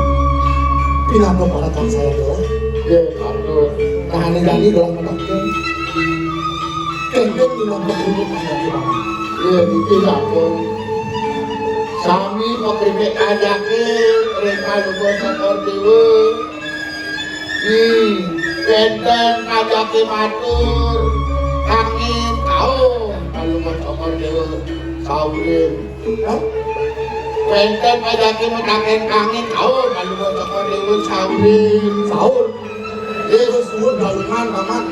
E: Pindah ke palatan saya doang. Ya, betul. Nah, ini doang menangkan. Keng-keng pindah ke rumah lagi pangan. Ya, dipindah ke. Sami pokoknya ajake mereka lupa sekor dewa. Benten ajake matur angin kau kalau mau sekor dewa saurin. Benten ajake mataken angin kau kalau mau sekor dewa saurin. Saur. Dia suruh dalungan paman.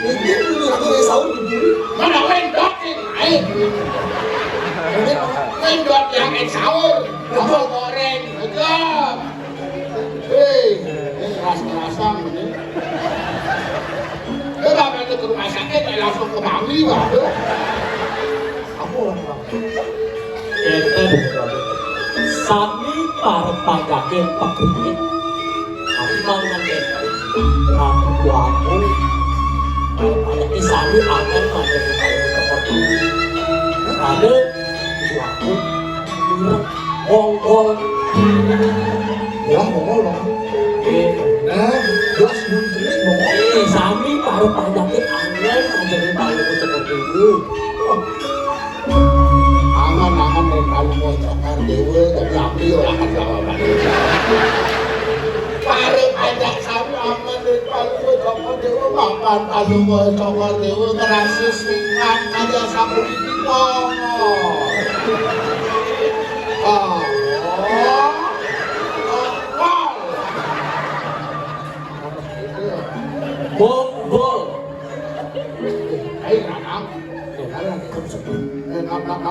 E: Ini dulu lagi saur dulu. Mana wendok ini? Mendot yang sahur, sambal goreng, aja. Ini rasa-rasa ini. Kalau ada ke rumah sakit, langsung ke Bali, waduh. Apa orang bang?
B: Sami para pagake pakrikit. Amang nanti, aku ada isami akan menjadi seperti ada aku ongkol ya ongkol bang jelas muncul ongkol sami para pagake angin menjadi paling seperti itu
E: angan-angan dan kalau mau cokar dewa tapi ambil akan jawaban para pajak sami angan dan kalau mau cokar dewa makan kalau mau cokar dewa ngerasa swingan aja sapu gigi
B: bol
E: ayo nanam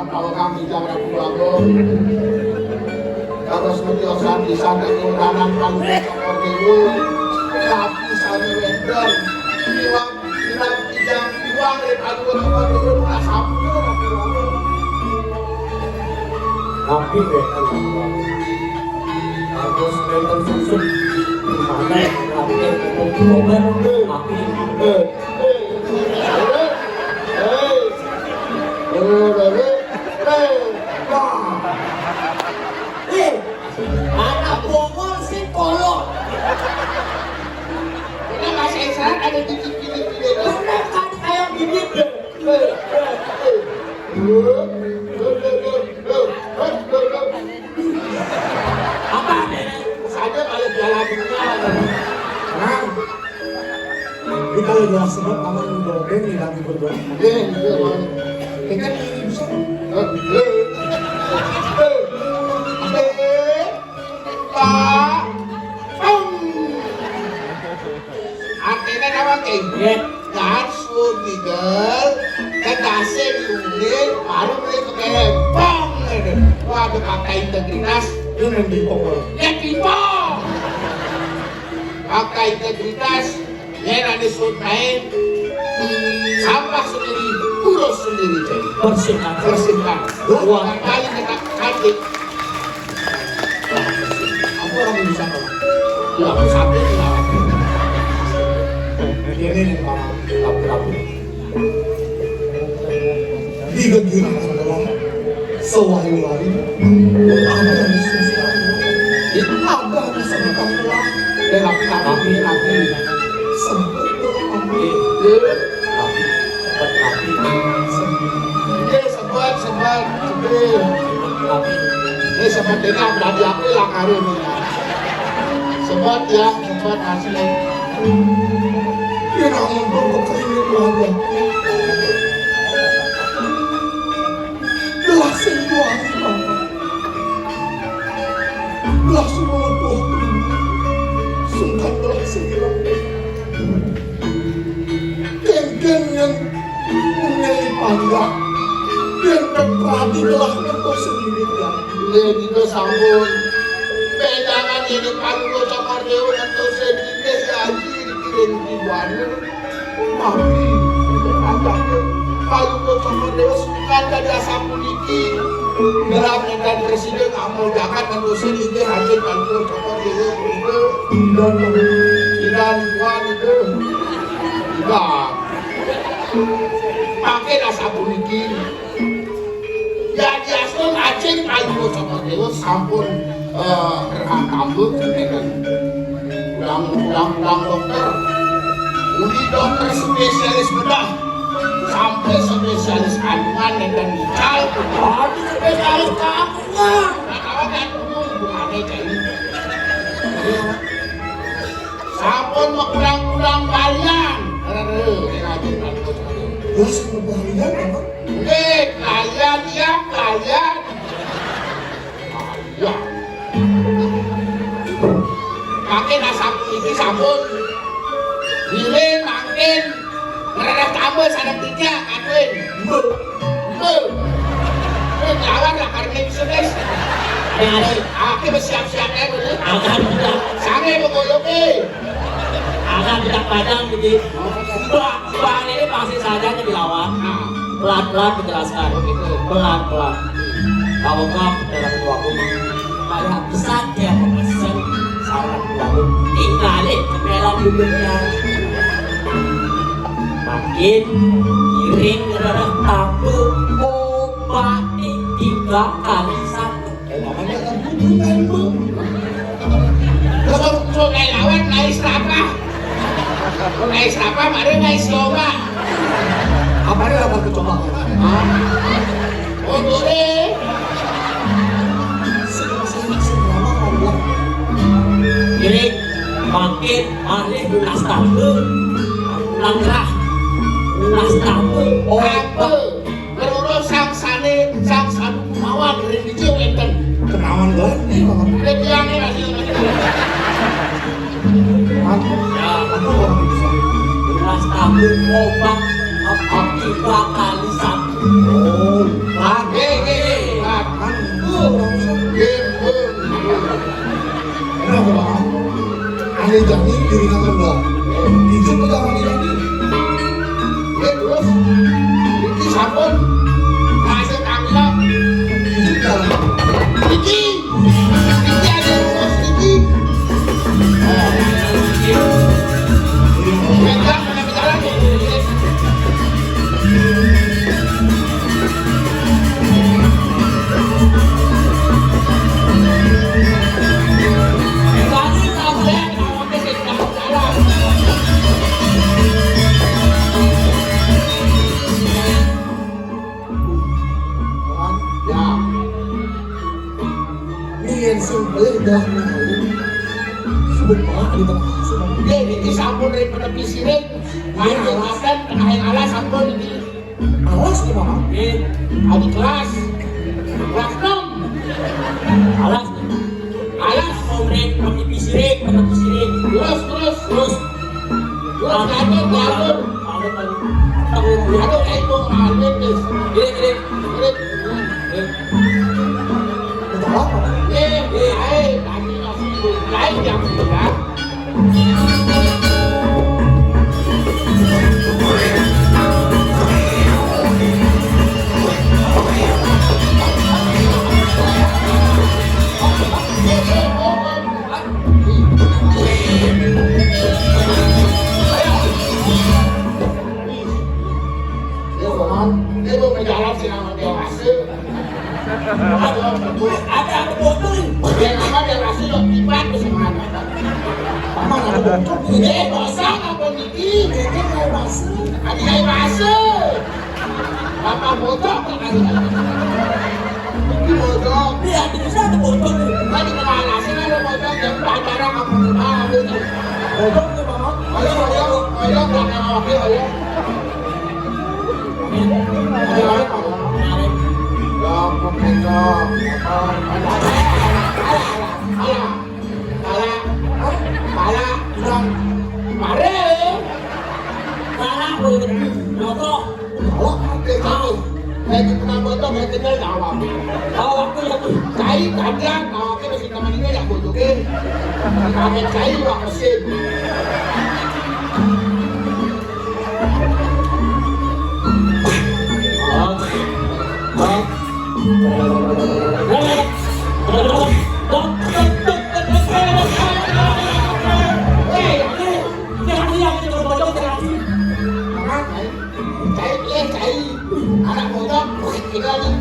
E: kalau kami jangan bangun terus menjauhkan di sana kemudahan kalau cokor dewa tapi sana wender bilang tidak bilang dan kalau cokor dewa tak sampai
B: tapi harus mental susut dimana yang melakukan tapi anak bongol si kolot
E: ini masih sehat ada gigi-gigi
B: bener kan kayak gini apa
E: saja kalau jalan dunia
B: ini kalau jelas sebut aman ngobeng nih lagi berdua
E: ini kan bisa artinya nama kayak langsung tigel kekasih diunggil baru mulai kepepong waduh kakak integritas
B: ini yang dipokok
E: ya dipong kakak integritas ya nanti main sampah sendiri urus sendiri jadi bersihkan uang kali kita kaji
B: aku orang bisa kalau
E: ya sampai lewat
B: ini nih rapi-rapi di kegiatan adalah sewari-wari ada yang susah ada yang sebutkan uang
E: dan rapi
B: sebut rapi
E: sempat ini sempat ini udah diambil lah karir sempat asli
B: ini namun berkekeringan keluarga belah situasi mama belah semua tuh sungkan belah segera geng-geng yang memilih panggak dan berperhati belah untuk sendirinya
E: ini itu sambut pegangan ini panggung cokor dewa untuk sendiri saja dikirim di mana tapi ada paluko sama dewa sukan dari asam puniki dalam dan presiden amal jakat dan dosen itu hasil paluko sama dewa itu tidak buat itu tidak pakai asam puniki ya diasal acing paluko sama dewa sampun rangkambut dengan ulang dokter Uni dokter spesialis bedah sampai spesialis kandungan dan ginjal. Tapi spesialis kandungan. Nah, kawan kan bukannya kayak ini. Sampun mengulang-ulang kalian. Terus kalian apa? Kalian ya kalian. Kalian. Makin asap ini sampun. Bilin, makin ngeredah tambah sadap tiga, kaduin lawan lah karena itu guys aku bersiap-siapnya dulu
A: Akan tidak,
E: sange mengoyoki
A: akan tidak padang gitu. Bang ini pasti saja dilawan. Pelan-pelan menjelaskan. Pelan-pelan. Kalau kamu dalam waktu kayak besar dia pesan saran kamu tinggalin kemelan hidupnya. Makin kirim ke dalam tabu obati 3 kali 1.
E: namanya kan bukan terus kayak lawan naik serapa naik serapa mari naik lomba apa ini lawan kecoba oh boleh
A: Kirim makin alih lunas tabu langkah lunas tabu
E: apa berurus sang sanu mawar dari hijau enten kenawan banget nih udah bilangnya masih
A: lunas tabu obat 3 kali 1.
E: lagi kenapa bang? Ahli jani diringankan dong hijau ke dalam jani ya terus ini sabun hasil kamilah Iki ada terus Iki Bentar, mana bicara ini sampun dari penepi sirik main alasan tengah alas sampun ini alas di mana? Adik kelas 6
A: Alas komrek penepi sirik
E: terus gatur itu almin
A: Kirim
E: tadi masih lain yang sudah Dia mau berjalan selama dewasa.
A: ada botol
E: Yang nama dewasa lo tibat bersama anak. Paman ada botol. Dosa apa niki? Dia kayak basa. Ada kayak basa. Bapak botol tak ada. Ini botol.
A: dia bisa ada botol
E: Tadi mengalah sini ada botol yang pacara kamu ada. Botol tu mama. Ayo belakang awak ayo.
A: Cai anak bocah kita nih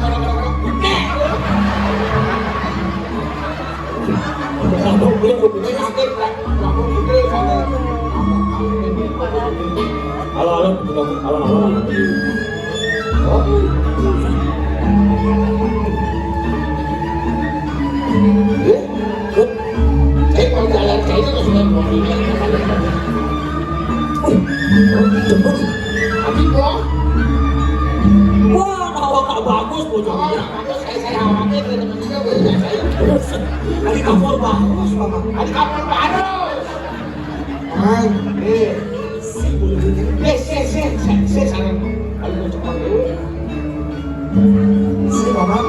B: Wah, awak bagus bojongnya.
A: saya awalnya dari teman saya saya
B: Tadi kapur bagus, Mama.
A: ada kapal baru. Saya saran kalau cepat dulu.
E: Si Mama.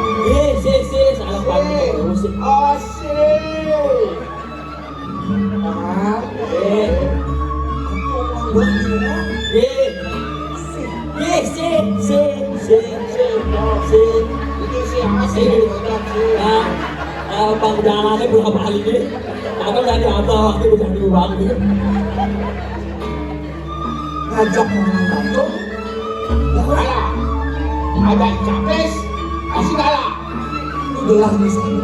B: Salah pagi. Pangdangannya berapa kali ini? Aku dari apa waktu udah diulang gitu.
E: Ngajak orang kantor.
A: Kalah. Ada capres, kasih kalah.
E: Udah di sana.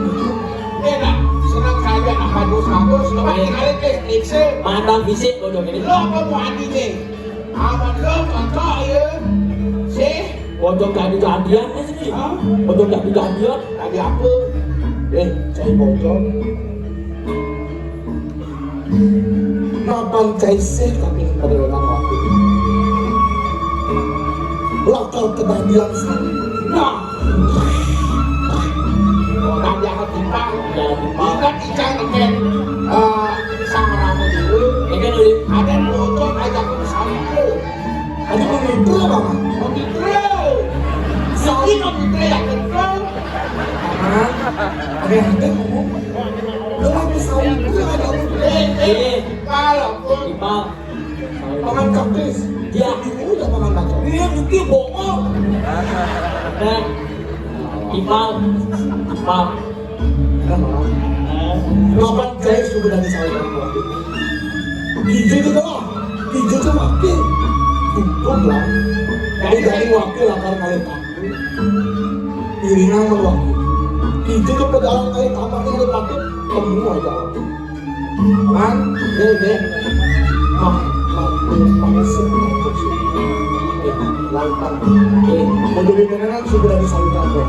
A: Enak, senang saja nak bagus-bagus. Coba tinggalin ke Excel.
B: Mandang fisik bojong ini.
A: Lo apa mau andi ni? Aman lo contoh ya. Si,
B: Bojong jadi jadian ya sih. Bojong jadi jadian.
A: tadi apa?
E: Cai bojong. Nabang cai sih tapi pada orang waktu. Lakal kebahagiaan sana.
A: Nah, orang jahat timpang. Ingat ikan ikan sama rambut dulu.
B: Ini dulu.
A: Ada bocor ajak ke sana.
E: Ada pemimpin Mama.
A: Komputer. Ini komputer yang betul.
E: Ada yang ada ngomong. Dalam pesawat itu ada
A: Kalau pun
B: Ipal.
E: paman kapis.
B: Dia
E: Dulu udah paman baca.
B: Dia mungkin bohong. Ipal.
E: Lapan cai sudah dari saya waktu. Hijau juga lah. Hijau itu wakil. Tutup lah. Dari wakil akar kali takut. Piringan sama wakil. Hijau ke pedalang kali tambah ini takut. Kamu aja wakil. Man, deh. Pangasin takut sih. Lantang. Mau jadi peneran sudah dari saya takut.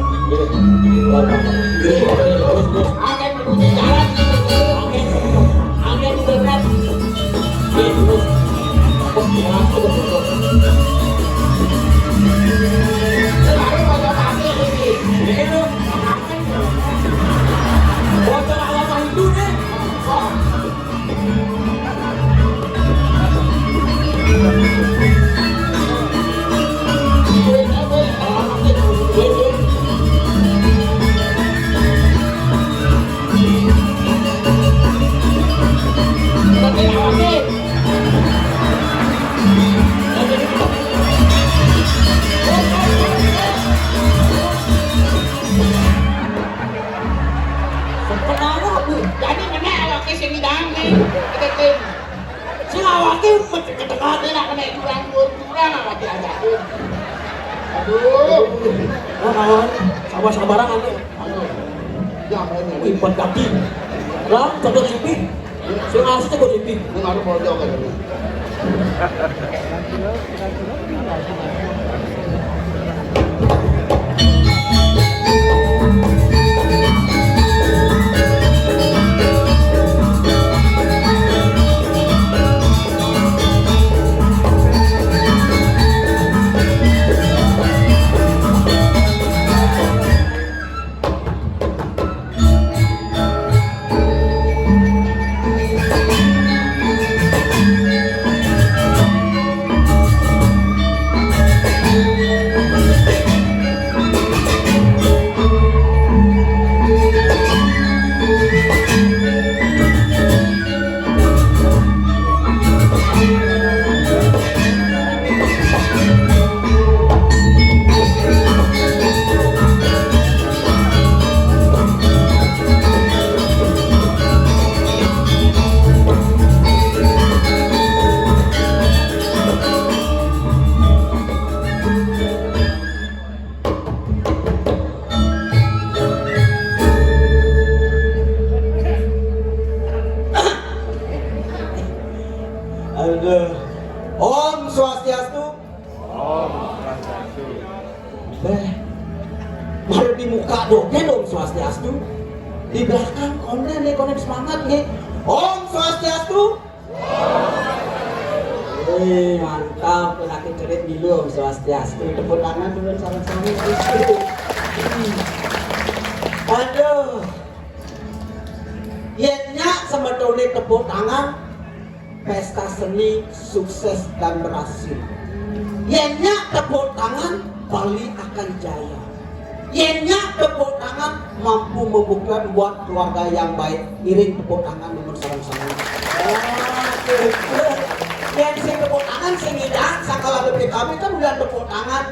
E: Lantang.
A: akan menuju jalan
B: Angin berat.
A: baru pada pagi ini.
B: Bocor apa itu nih?
A: Jadi mana awak kesini dah ni? Kita tim.
B: Si awaknya mesti ketekan.
A: Ada nak kena kurang awak ada. Aduh.
B: Kawan, sabar-sabaran nanti.
A: Jangan banyak.
B: Wih, buat kaki. Lah, coba lipi. Saya ngasih coba lipi.
A: Ini baru bodoh kan ini.
B: di belakang konen semangat nih. Om Swastiastu. Mantap, penyakit cerit dulu Om Swastiastu. Tepuk tangan dulu sama-sama. Aduh. Yennya sebetulnya tepuk tangan, pesta seni sukses dan berhasil. Yennya tepuk tangan, Bali akan jaya. Yennya tepuk tangan, mampu membuat keluarga yang baik. Iring tepuk tangan nomor sarang-sarang. Yang si tepuk tangan sengidan, sakala BPKB kan udah tepuk tangan.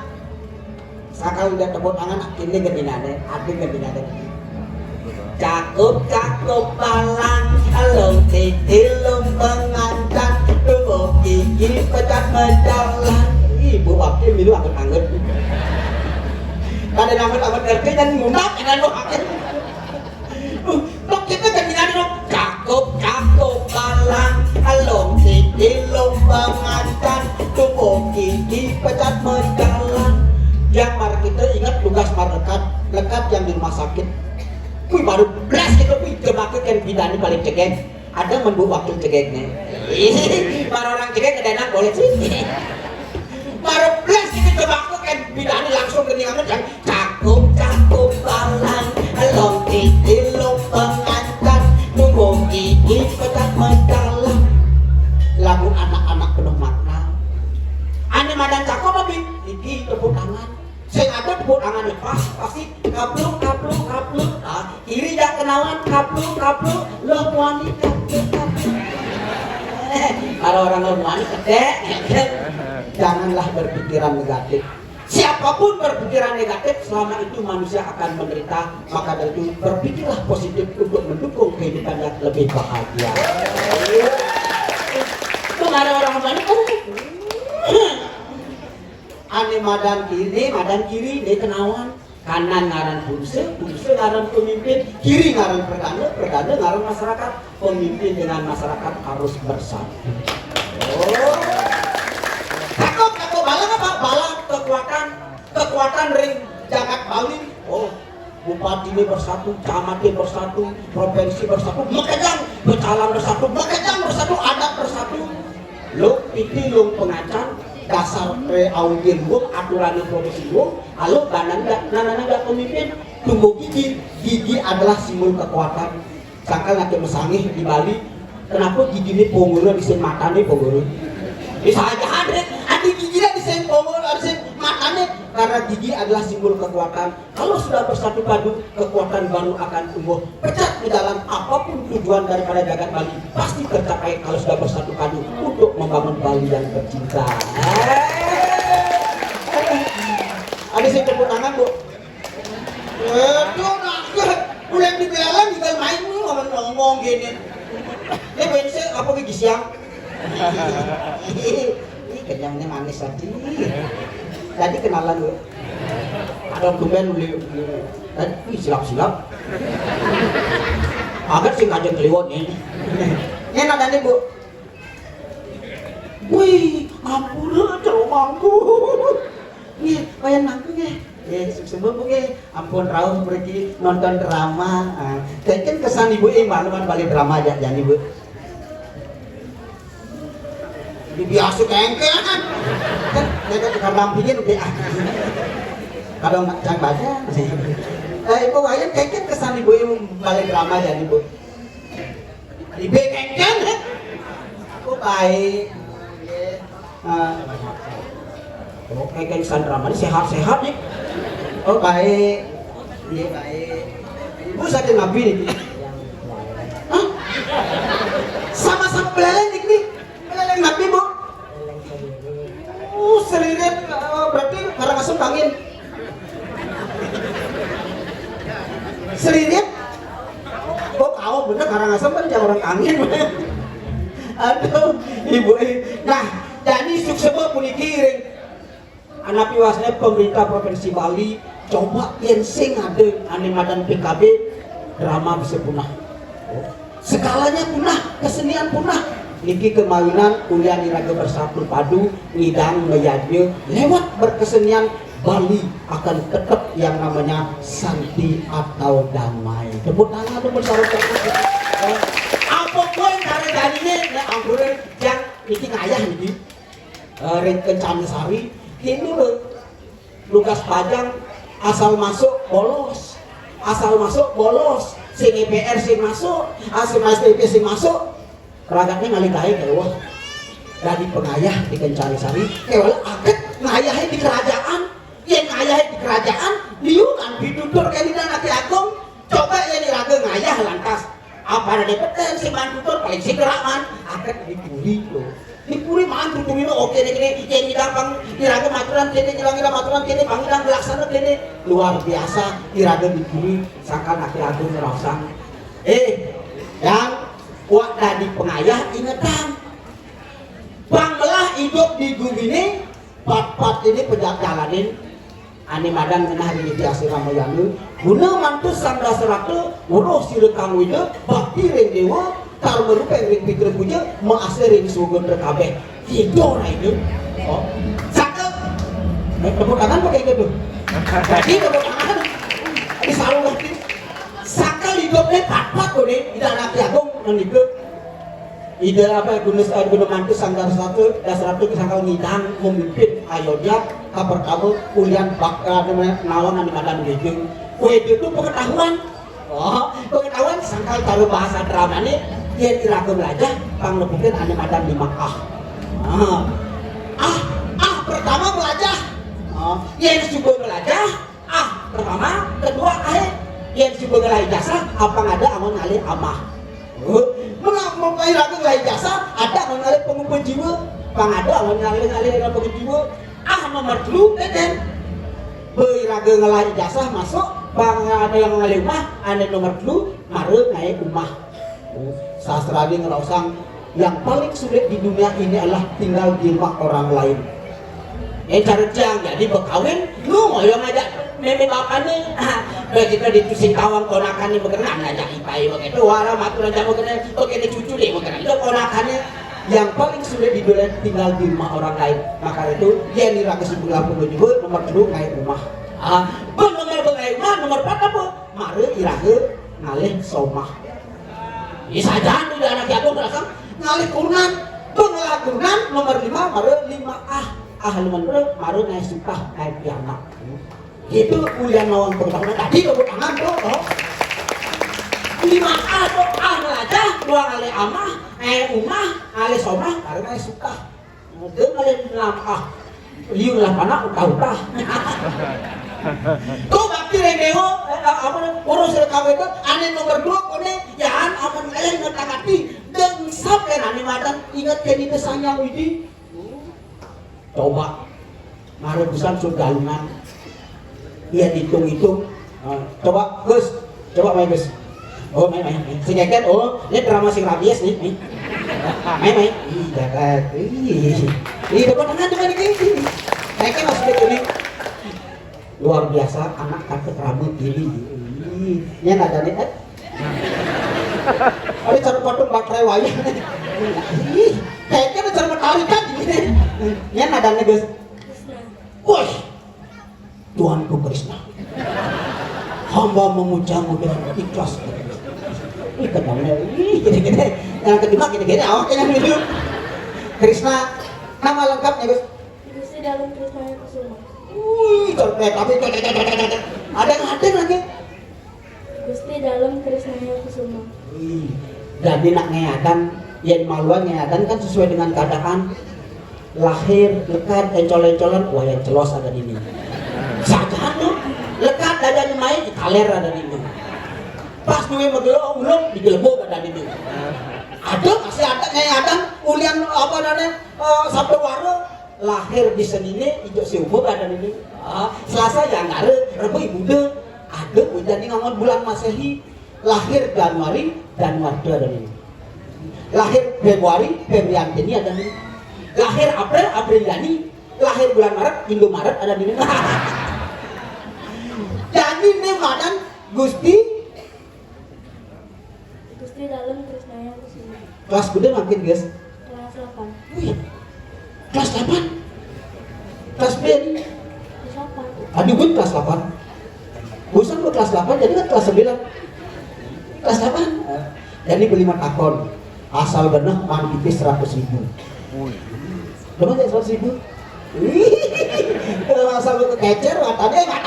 B: Sakala udah tepuk tangan, akhirnya gedinane, Cakup balang, alung titilung pengancan, tunggu gigi pecat menjalan. Ibu wakil milu anget-anget. Kada anget-anget RT dan ngundap dengan lo anget. Tok kita gedinane lo. Cakup balang, alung titilung pengancan, tunggu gigi pecat menjalan. Yang mari kita ingat tugas lekat yang di rumah sakit. Wih baru belas gitu, wih kemakikan bidani paling cegek. Ada menbu wakil cegeknya. Para orang cegek kedenak boleh sih. Baru belas gitu kemakikan bidani langsung ke ningaman yang cakup balang, long titilung pengancan, tunggu gigi pecat mendalam. Lagu anak-anak penuh makna. Ane madan cakep tapi iki tepuk tangan. Saya ada tepuk tangan lepas, pasti kapluk. Kiri dah kenalan, kapluk, lo wani kapluk. Kalau orang lo wani kedek, janganlah berpikiran negatif. Siapapun berpikiran negatif, selama itu manusia akan menderita. Maka dari itu berpikirlah positif untuk mendukung kehidupan yang lebih bahagia. Itu ada orang wani ane madan kiri dia kenawan, kanan ngaran pulse ngaran pemimpin, kiri ngaran perdana ngaran masyarakat. Pemimpin dengan masyarakat harus bersatu. Takut balang apa? Balang kekuatan ring jagat Bali. Bupati ini bersatu, camat ini bersatu, provinsi bersatu, Makejang becalang bersatu, adat bersatu. Lo pitilung pengacan dasar audien gua aturan profesi gua, halo nana pemimpin tunggu gigi adalah simbol kekuatan. Sangkal nanti mesangih di Bali, kenapa gigi ini ponggoro di sini matanya ponggoro? Bisa aja ada gigi di sini ponggoro di sini matanya, karena gigi adalah simbol kekuatan. Kalau sudah bersatu padu, kekuatan baru akan tumbuh. Pecat di dalam apapun tujuan daripada jagat Bali pasti tercapai kalau sudah bersatu padu untuk membangun Bali yang tercinta. Ada saya tepuk tangan bu. Udah dibelalang tinggal main nih ngomong gini. Ini bensin apa gigi siang? Ini kenyangnya manis tadi. Jadi kenalan bu. Ada tumben beli. Silap. Agak sih ngajak kliwot nih. Ini nadanya bu. Wih, ampun jauh mampu. Nih, kayak nangku nih. Sukses bu ampun rauh pergi nonton drama. Kan kesan ibu maluman balik drama aja jangan ibu. Ini biasa kengkel kan. Kan kita tukar lampingin udah. Kalau jangan baca. Ibu ayam kengkel kesan ibu balik drama jangan ibu. Ibu kengkel. Aku baik. Kengkel kesan drama ini sehat-sehat nih. Oh baik, iya baik. Ibu sakit nabi nih. Hah? Sama-sama beleleng nih, beleleng nabi bu. Seririt, berarti barang asem bangin. Seririt? Kau bener Karangasem kan jangan orang angin. Aduh, ibu. Nah, jadi sukses puniki anak piwasnya pemerintah provinsi Bali coba yang sing ada animadan PKB drama bisa punah. Skalanya punah, kesenian punah. Niki kemawinan kuliah niraga bersatu padu ngidang meyadnya lewat berkesenian Bali akan tetap yang namanya santi atau damai. Tepuk tangan tuh bersama. Apapun dari ini, angguran yang ini ngayah ini, Kencana Sari, ini Lukas Pajang asal masuk bolos, sing EPR sing masuk, asal STP sing masuk, ragatnya ngalih baik ya wah. Dari pengayah di Kencana Sari, kewala aget ngayahnya di kerajaan, yang ngayahnya di kerajaan, liu kan ditutur kayak di anak agung, coba ya diraga ngayah lantas. Apa ada dapetkan si mantutur paling segeraman akan dipuri loh, dipuri mantu tuh oke nih gini yang didampang diraga maturan kini ngilang maturan kini panggilan laksana kini luar biasa diraga dipuri sangka nak agung ngerasa yang kuat dari pengayah ingetan pangmelah hidup di bumi ini pat ini penjalanin animadan kena hari ini asli ramayana guna mantu sandra serata urus sila kamu itu bakti ring dewa tar merupa ring pikir puja mengasih ring sugun terkabeh hidup itu oh cakep tepuk tangan pakai gitu jadi tepuk tangan ini selalu ngerti sakal hidupnya pat kode tidak anak jagung menikah ide apa gunung mantu sanggar satu dasar satu kesangkal ngidang memimpin Ayodhya kabar kuliah bakal nawang di madan gejeng itu pengetahuan pengetahuan sangkal taruh bahasa drama ini dia diragam belajar panglepukin ane madan di Makkah pertama belajar yang coba belajar pertama kedua yang coba ngelai jasa apa ada aman ngalih amah mengapai ragu ngelai jasa ada aman ngalih pengumpul jiwa pangada aman ngalih pengumpul jiwa nomor 2 teten ragu ngelai jasa masuk pangada yang ngalih rumah ada nomor 2 maru naik rumah sastra ini ngerosang yang paling sulit di dunia ini adalah tinggal di rumah orang lain cara jang jadi berkawin lu mau yang ngajak meme bapak nih begitu ditusing kawang konakan nih berkenan ngajak ipai begitu warna maturan jamu kena begitu cucu deh berkenan itu konakannya yang paling sulit di dunia tinggal di rumah orang lain maka itu dia nira kesimpulan pun juga nomor 2 naik rumah nomor rumah nomor 4 apa mare irahe ngalih somah bisa jangan udah anak jago merasa ngalih kurunan pengelah kurunan nomor 5 mare 5 lumayan maru naik suka naik pianak itu kuliah nawang pengetahuan tadi tepuk tangan tuh 5A tuh ngelajar 2 kali amah umah kali somah baru naik suka dia kali 6A liu lah panak utah tuh bakti rendeho urus rekawe itu ane nomor 2 kone jangan aman kalian ngetakati dan sampai ane madan ingat kini kesanyang ini coba mari busan surgalungan dia hitung coba Gus coba main Gus main singekan ini drama sing rabies nih main jagat ini depan tangan cuma ini naiknya masih ini luar biasa anak kakek rambut ini ini ada nih ada cara patung baterai wayang kayaknya ada cara tarikan ini yang ada nih Gus woi Tuanku Krishna hamba memujamu dengan ikhlas ini kedamnya gini-gini yang kedua gini-gini awaknya dulu Krishna nama lengkapnya Gus
F: Gusti Dalem Krisnaya Kusuma
B: corpet tapi ada yang hadir lagi
F: Gusti Dalem Krisnaya Kusuma
B: jadi nak ngeadan yang maluan ngeadan kan sesuai dengan keadaan lahir lekat encol-encolan wah yang celos ada di sini saja tuh lekat ada di main kaler ada di sini pas duwe megelo ulung digelebok ada di sini ada masih ada ngeadan ulian apa namanya sampai waro lahir di senine ijo si umur ada di sini Selasa yang ada Rabu Ibu ada jadi ngomong bulan Masehi lahir Januari ada di sini lahir Februari Febriantini ada di sini lahir April Yani lahir bulan Maret Indomaret ada di sini jadi ini madan Gusti
F: Dalem Krisnaya Kusuma
B: kelas gede makin guys
F: kelas 8
B: wih kelas 8 kelas B ini
F: kelas 8
B: Aduh gue kelas 8. Bosan gue kelas 8 jadi kan kelas 9. Kelas 8. Jadi beli matakon. Asal bener mandi 100.000. Bener ya 100.000? Kalau asal gue kekecer matanya.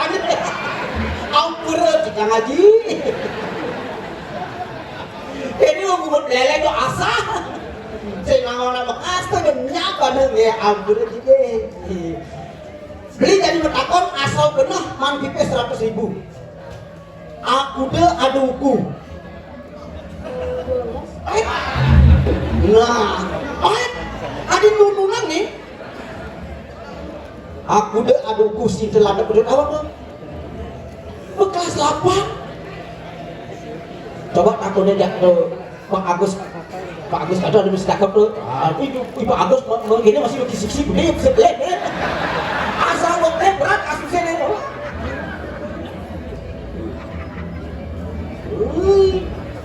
B: Ampun jika ngaji. Ini mau gue lele tuh asal. Saya ngomong bekas tuh nyapa dong ya ampun juga. Beli jadi matakon asal bener mandi 100.000. Aku deh aduku.
F: 12.
B: Nah, ada nununan nih. Aku deh aduku si celana pedut awak tuh. Bekas 8. Coba takutnya dia ke Pak Agus ada mesti cakep tuh. Ibu Agus ini masih kisi-kisi gede sebelah. Asal lo berat kasusnya nih.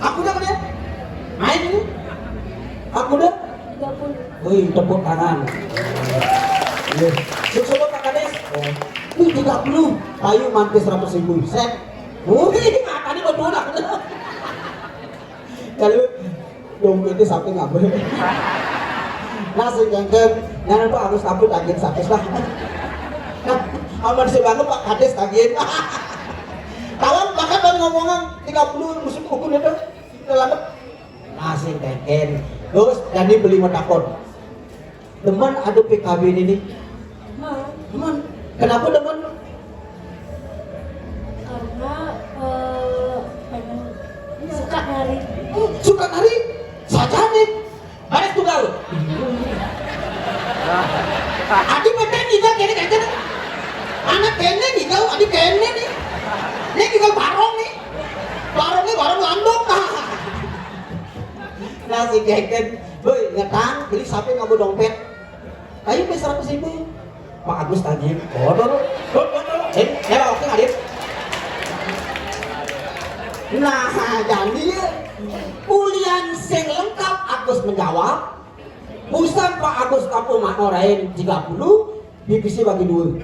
B: Aku udah kan ya? Main ini? Aku udah?
F: 30.
B: Wih, tepuk tangan. Coba Pak Kades. Wih, 30. Ayo mantis 100.000. Set. Wih, makanya betul lah. Kalau dompetnya sampai nggak boleh. Nasi jengkel. Jangan Pak harus takut tagihan sakit lah. Nah, aman sih banget Pak Kades tagihan. Kawan bahkan baru ngomongan 30 musim hukum itu terlambat nasi teken terus jadi beli motakon teman ada PKB ini nih teman kenapa teman
F: Karena pengen suka nari.
B: suka nari saja nih baris tunggal adik beten juga kene kene anak kene juga adik kene nih ini juga barong nih barongnya barong landung nasi keken boy ngetang beli sampai nggak dompet kayu beli 100.000 Pak Agus tagih oke ngadit nah jadi kuliah sing lengkap Agus menjawab urusan Pak Agus kampung manorain 30 divisi bagi 2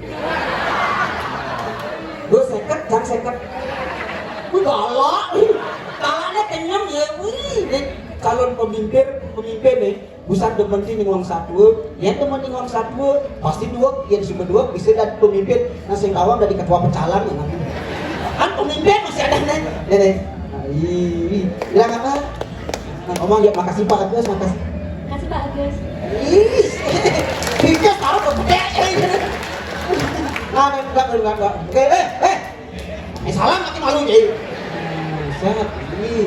B: gue seket, jangan seket. Gue galak, kalahnya kenyam ya. Wih, calon pemimpin nih, bukan dementin uang satu, yang dementin uang satu, pasti dua, yang cuma dua bisa dari pemimpin, nasi kawang dari ketua pecalang ya nanti. Kan pemimpin masih ada nih. Bilang apa? Nah, ngomong ya makasih Pak Agus, makasih.
F: Makasih Pak Agus.
B: Pikir taruh ke gede. Enggak. Oke, salam makin malu jadi. Set, ini.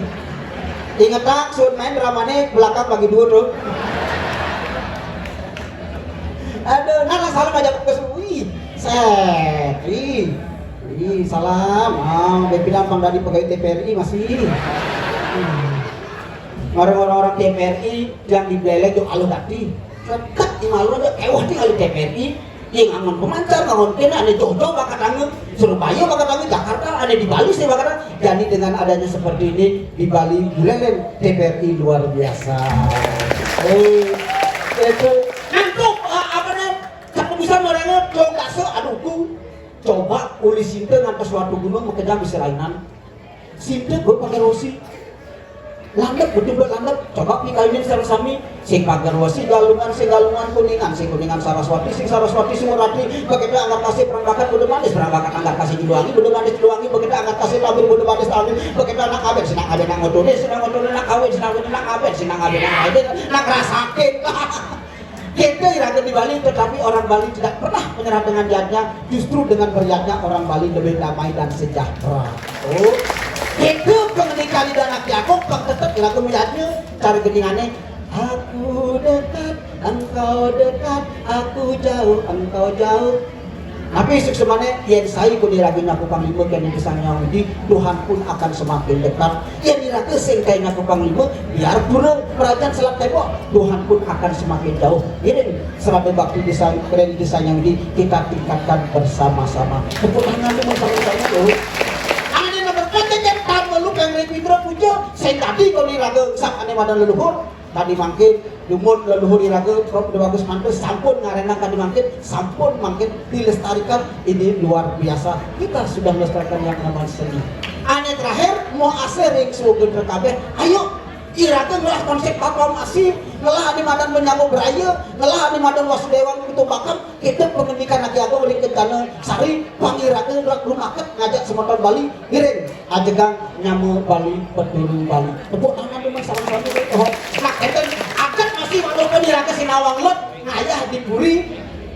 B: Ingat tak, sun main dramanya belakang bagi 2 tuh. Aduh, nah salam aja ke wih. Set, wih, salam. Bilang Bang Dadi pegawai TPRI masih. Orang-orang TPRI yang dibelek tuh alu dati. Dekat di malu aja kewah di alu TPRI. Yang ngangon pemancar, ngangon kena, ada Jojo bakat angin, Surabaya bakat angin, Jakarta, ada di Bali sih bakat angin. Jadi dengan adanya seperti ini di Bali, Bulelen TPRI luar biasa. Itu ngantuk apa nih? Cakap bisa mereka coba aduhku, coba uli sinte ngantos suatu gunung mengejar bisa lainan. Sinte gue pakai rosi. Landep betul-betul landep coba pikaimin sami sing pagar wasi galungan kuningan saraswati sing murati begitu angkat kasih perangkat bodo manis perangkat angkat kasih diluangi bodo manis diluangi begitu angkat kasih tabir bodo manis tabir begitu anak abet sinang abet nak ngotone nak kawin sinang abet nak rasakin kita iraga di Bali tetapi orang Bali tidak pernah menyerah dengan niatnya justru dengan beriatnya orang Bali lebih damai dan sejahtera. Itu pengenikah di dalam aku tetap lagu melihatnya cara geningannya aku dekat aku jauh engkau jauh tapi semuanya yang saya pun diragi aku panglima kan yang kesannya di Tuhan pun akan semakin dekat yang diragi singkai aku panglima biar pura kerajaan selat tembok Tuhan pun akan semakin jauh ini serabe bakti desain keren desain yang di kita tingkatkan bersama-sama tepuk tangan itu sama-sama tuh yang Repidro puja, saya tadi kalau diraga sak ane wadah leluhur, tadi mangkin lumut leluhur iraga Prof bagus mantul sampun ngarenang tadi mangkin sampun mangkin dilestarikan. Ini luar biasa, kita sudah melestarikan yang namanya seni. Ane terakhir mau asering sugen kabeh ayo iraga ngelah konsep proklamasi ngelah ane madan menyambung beraya ngelah ane madan wasudewan itu bakal kita pengendikan lagi aku beri kentana sari pangiraga ngelah rumaket ngajak semotor Bali giring ajegang nyamu Bali pedulung Bali tepuk tangan dulu salam-salam oh nah enten akan masih walaupun iraga sinawang lot ngayah dipuri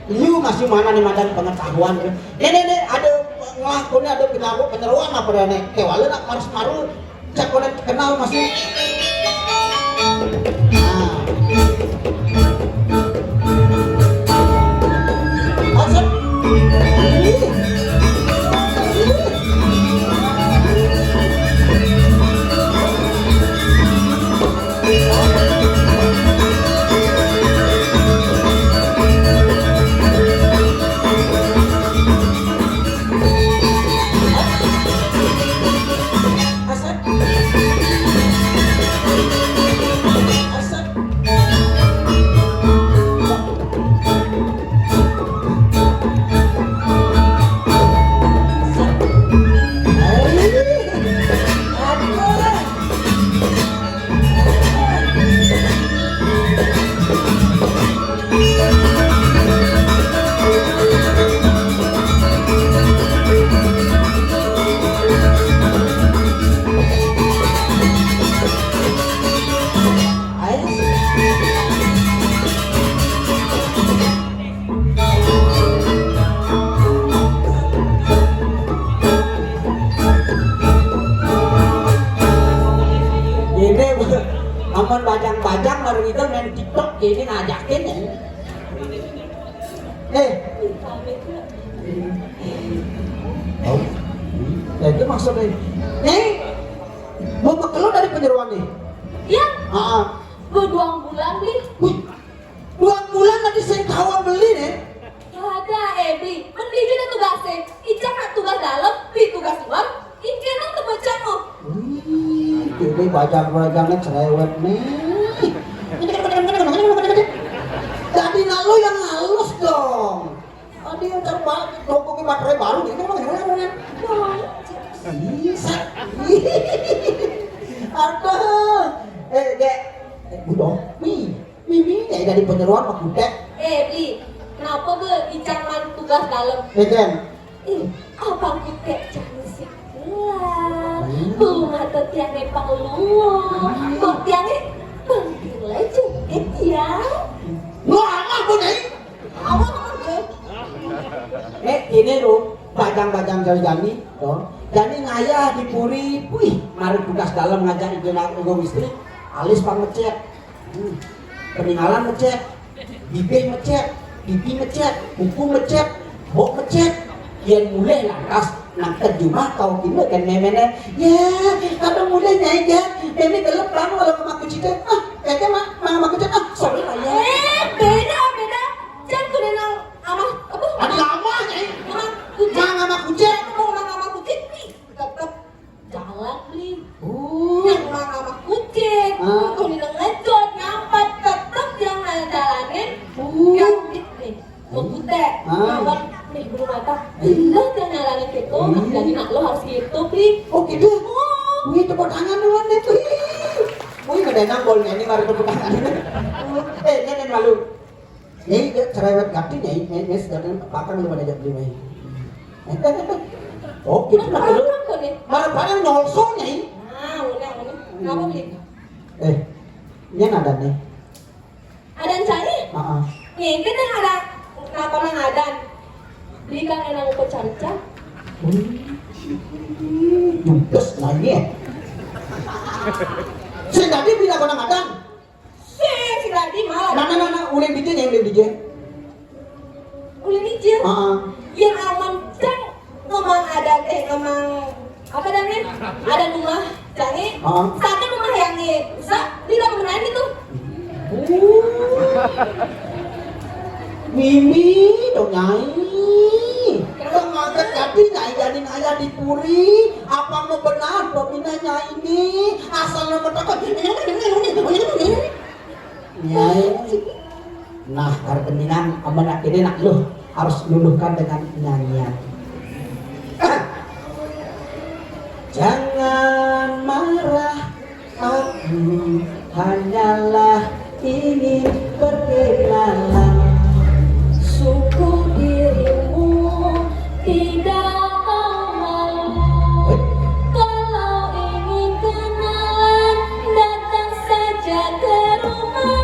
B: lu masih mana nih madan pengetahuan ini ada ngelakunya ada penyeruan apa nih kewala nak harus maru cek kenal masih aman bajang-bajang baru itu main TikTok ini ngajakin ya. Oh, ya itu maksudnya. Mau keluar dari penyeruan nih?
F: Iya.
C: Berduang bulan beli.
B: 2 bulan nanti saya tahu beli nih.
F: Ada beli. Mending juga tugasnya. Icang nak tugas dalam, beli tugas luar. Ikan nak tebacang lo.
B: Ini bajang-bajangnya cerewet nih. Jadi nalu yang halus dong. Tadi yang terbalik, toko baterai baru gitu. Bisa. Aduh. Dek. Budok. Mimi ya dari penyeruan Pak Budek.
F: Beli. Kenapa gue Icang main tugas dalam?
B: Eden.
F: Abang Budek jangan sekelah. Bunga tetiangnya pengeluh. Tetiangnya pentilai joget ya.
B: Lama Budek.
F: Awal aja.
B: Ini loh, bajang-bajang jani toh. Jadi ngayah dipuri, wih, mari tugas dalam ngajak ibu istri, alis pang ngecek, peninggalan ngecek, bibir ngecek, pipi ngecek, buku ngecek, bok ngecek, yang mulai lantas nang terjemah kau kini kan memene, ya, kadang mulai nyajar, meme gelap lang walau kemaku cita, kayaknya mamaku cita, sorry lah ya.
F: Beda. Jangan kuda nang amah apa?
B: Ada lama nih,
F: Mang kucing. Mau mang ama kucing nih, tetap jalan beli. Yang mang ama kucing, kau nih ngejot nyampat tetap yang jalanin. Yang nih, kutek, ngawat nih belum mata. Enggak yang jalanin gitu, jadi nak lo harus gitu beli.
B: Oh gitu, wih tepuk tangan dulu deh tuh. Wih ngedenang bolnya ini baru tepuk tangan. Nenek malu. Ini cerewet ganti nih, ini sedang pakan lu pada jadi nih. Oh gitu lah lu. Mana nyolsong nih.
F: Udah. Ngapa beli?
B: Ini ada nih.
F: Adan cari? Nih kita ada kenapa nang adan? Beli kan enang uko carica.
B: Judes lagi ya. Saya tadi bila kau nang adan.
F: Si Gladi mau.
B: Nah, ulin DJ nya ulin DJ.
F: Ulin DJ. Yang aman cang ngomong ada ngomong apa namanya? Ada rumah canggih. Satu rumah yang bisa tidak mengenai itu.
B: Mimi dong nyai. Kau ngajak jadi ayah dipuri. Apa mau benar pembinanya ini? Asal nomor takut. Nyai. Nah, karena amanat ini nak lu harus luluhkan dengan nyanyian. Jangan marah, aku hanyalah ingin berkenalan.
F: Syukur dirimu tidak malu. Kalau ingin kenalan, datang saja ke rumah.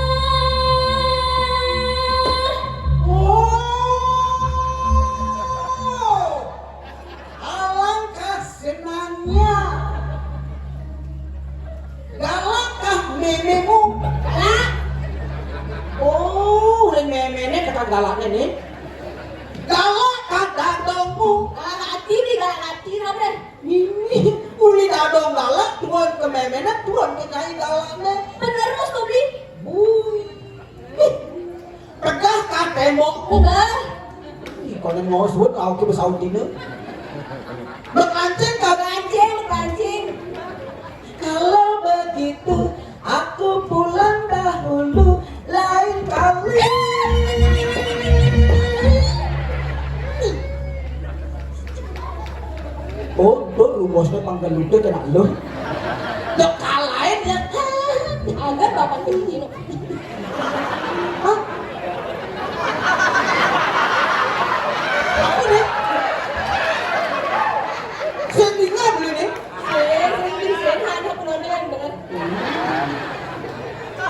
B: Alangkah senangnya. Galakkah mememu?
F: Galak,
B: Oh, memene kata galaknya nih. Galakkah dadongmu?
F: galak hati nih, galak hati apa?
B: Ini uli dadong galak tuan ke memene tuan ke nyai galaknya.
F: Bener mas kau beli?
B: Tegah ka tembok.
F: Enggak.
B: Ih, kalau mau sebut kau ke besau dina. Berkancing kau.
F: Kancing.
B: Kalau begitu aku pulang dahulu lain kali. Oh, tuh rumusnya panggalude kena lu. Dok kalain ya.
F: Agar bapak tinggi.
B: Hah? Apa nih? Sedihnya beli nih.
F: Hanya penonton bener.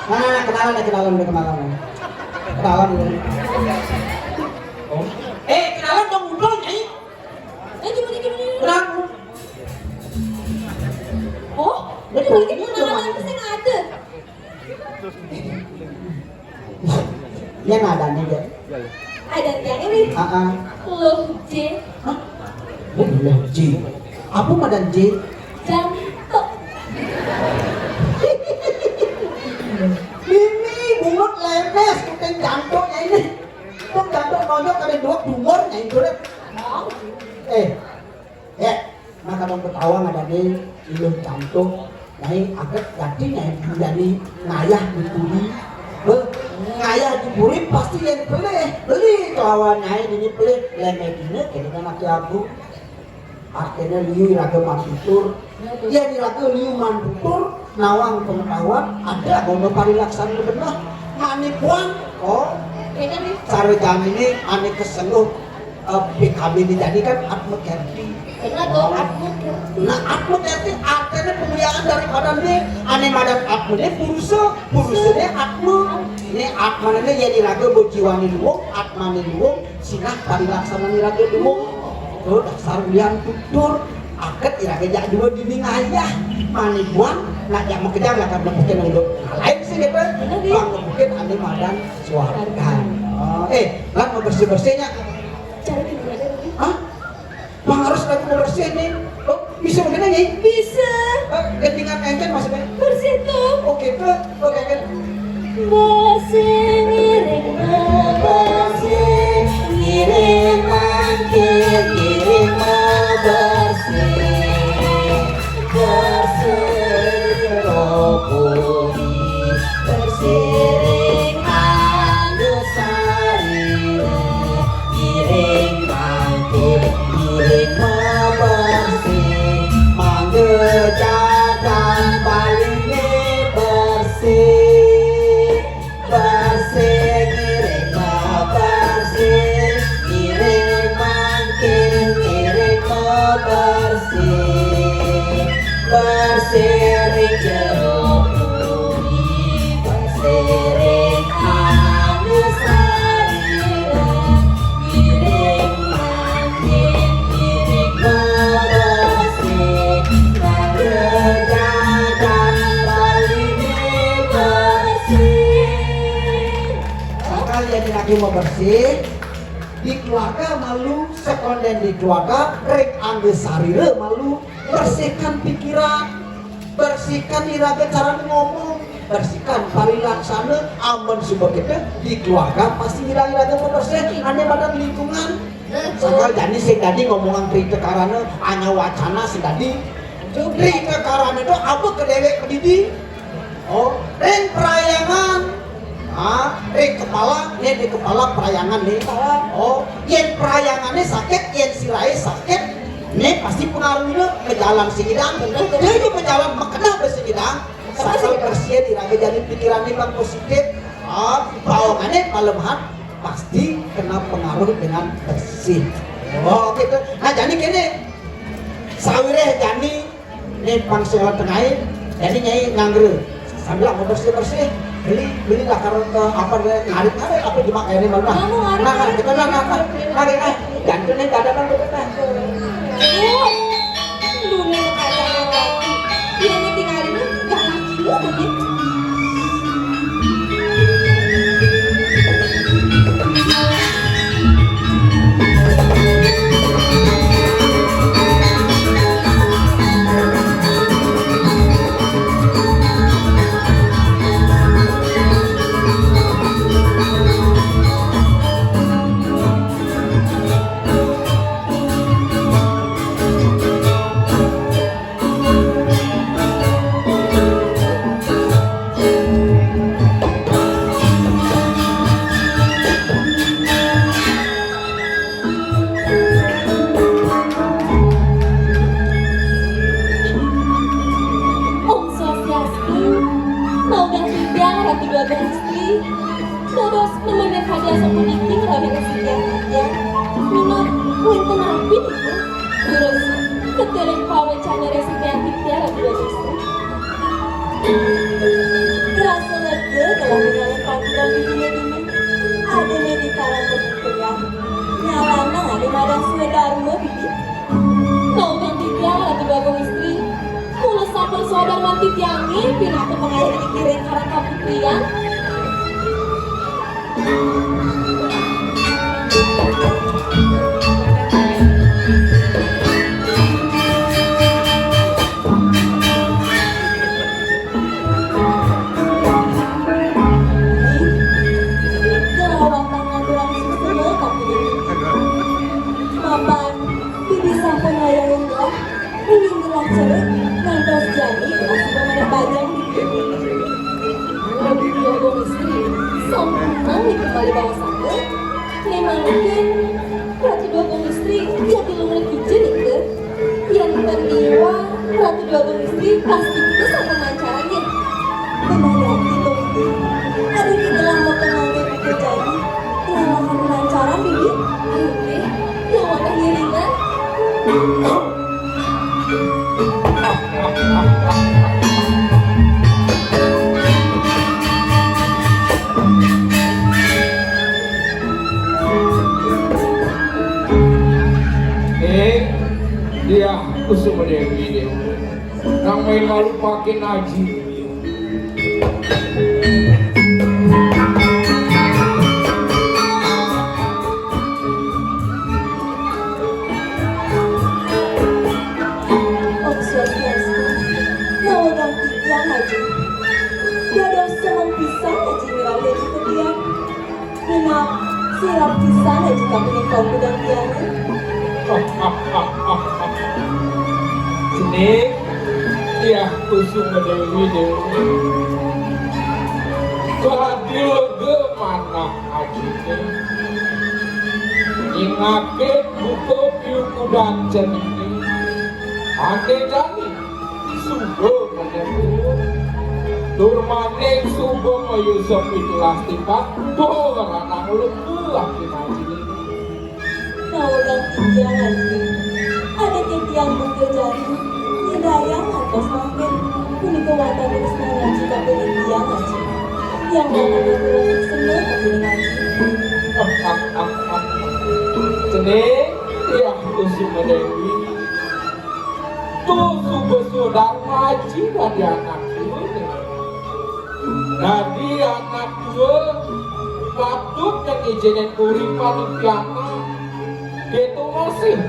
B: Nah, kenalan deh. Kenalan deh. Oh. Kenalan dong ngobrol nyai.
F: Gimana?
B: Kenapa?
F: Oh, ini lagi kenalan pasti nggak ada.
B: Ya nadanya dia.
F: Ada yang ini. Loh, J.
B: Hah? Boleh J. Apa madan J?
F: Jantok.
B: Ini bungut lemes tukang jantoknya ini. Tukang jantok nonjok ada dua tumornya itu deh. Maka dong ketawa ada nih ilmu jantok. Nyai agak ganti nyai jadi ngayah dipuri. Ngayah dipuri pasti yang beli kelawan nyai ini beli lemegine kayaknya kan laki aku. Akhirnya liu iraga mantutur. Dia diraga liu mantutur nawang pengetahuan ada gono parilaksana benar manipuan. Oh,
F: Kayaknya nih.
B: cara jam ini aneh keseluh PKB dijadikan advocacy.
F: Bener tuh, aku.
B: Nah, advocacy artinya pemuliaan daripada nih aneh madan atmu ini purusnya atmu. Ini atman ini ya diraga bojiwani luwung, atman ini luwung, sinah parilaksana diraga luwung. Oh, dasar lian tutur aket iraga jak dua dinding ayah manipuan nak jak mau kejar lah karena mungkin untuk lain sih gitu bang mungkin aneh madan suarakan lan mau bersih-bersihnya
F: Cara gimana lagi?
B: hah? Bang harus lagi mau bersih nih oh, bisa begini nih?
F: Bisa.
B: Gantingan engken maksudnya?
F: Bersih tuh.
B: Oke tuh, oke kan?
F: Bersih ngiring bersih ngiring makin ngiring bersih
B: Ropuri bersiring anu sari ngiring makin ngiring bersih manggejakan baline bersih ngiring bersih ngiring makin ngiring bersih jeruk puri bersiring anu sarira ngiring makin ngiring bersih manggejakan baline bersih. Sekali yang lagi mau bersih di keluarga malu sekonden di keluarga rek angge sarire malu bersihkan pikiran bersihkan iraga cara ngomong bersihkan parilaksana aman sebagainya di keluarga pasti iraga bersih aneh pada lingkungan sakal jadi sing tadi ngomongan cerita karena hanya wacana sing tadi cerita karena itu apa ke dewek pendidik oh dan perayangan kepala nih di kepala perayangan nih. Oh, yen perayangannya sakit, yen sirai sakit, nih pasti pengaruhnya ke jalan sigidang. Jadi ke jalan makna bersigidang. Asal bersih diraga jadi pikirannya bang positif. Bawangannya malemahan pasti kena pengaruh dengan bersih. Oh gitu. Nah jadi gini, sawireh jani nih pangsewa tengahin, jadi nyai ngangger sambil mau bersih beli lah karena apa ngarit apa cuma kayak ini mana? Nah kita jangan nih ada kan betul kan?
F: Lu nih kacang lagi, dia nih tinggalin gak lagi lu begitu. Rasa lega telah mengalami panggilan di dunia ini. Adanya di kalang kementerian nyalana di madang swedarma bibi. Kau ganti tiang ratu bagong istri. Mula sapel saudar mati tiangin pindah ke pengakhir dikirim karang kaputrian. Kembali bawa sanggup, memang mungkin Ratu Dogong Istri jadi lumrah kucing itu. Yang terdiwa Ratu Dogong Istri pasti itu sama mancarannya. Benar ya itu. Ada di dalam pengantin itu jadi kelelahan mancaran bibi. Ayo deh, yang wadah hiringan.
G: Dia kusuma Dewi dia nang main malu pakai naji.
F: Sirap pisah aja kamu yang kau pedang tiangnya.
G: Sini, ya kusuma Dewi dia. Kehadir ke mana aja? Ingake buku piuku dan ini. Ane jani subuh menyebut. Durmaning subuh mayusop itulah tipat. Orang anak lembu laki naji ini.
F: Kau dan tiang aja. Ada tiang bukti jari. Hidayah atas makin. Kini kewatan terus ngaji tapi tiang aja. Yang mana berkurang semua tapi ngaji.
G: Sini, ya kusuma Dewi. Tuh subuh sudah ngaji dari anak gue. Jadi anak gue patut yang izinin uripan piana itu masih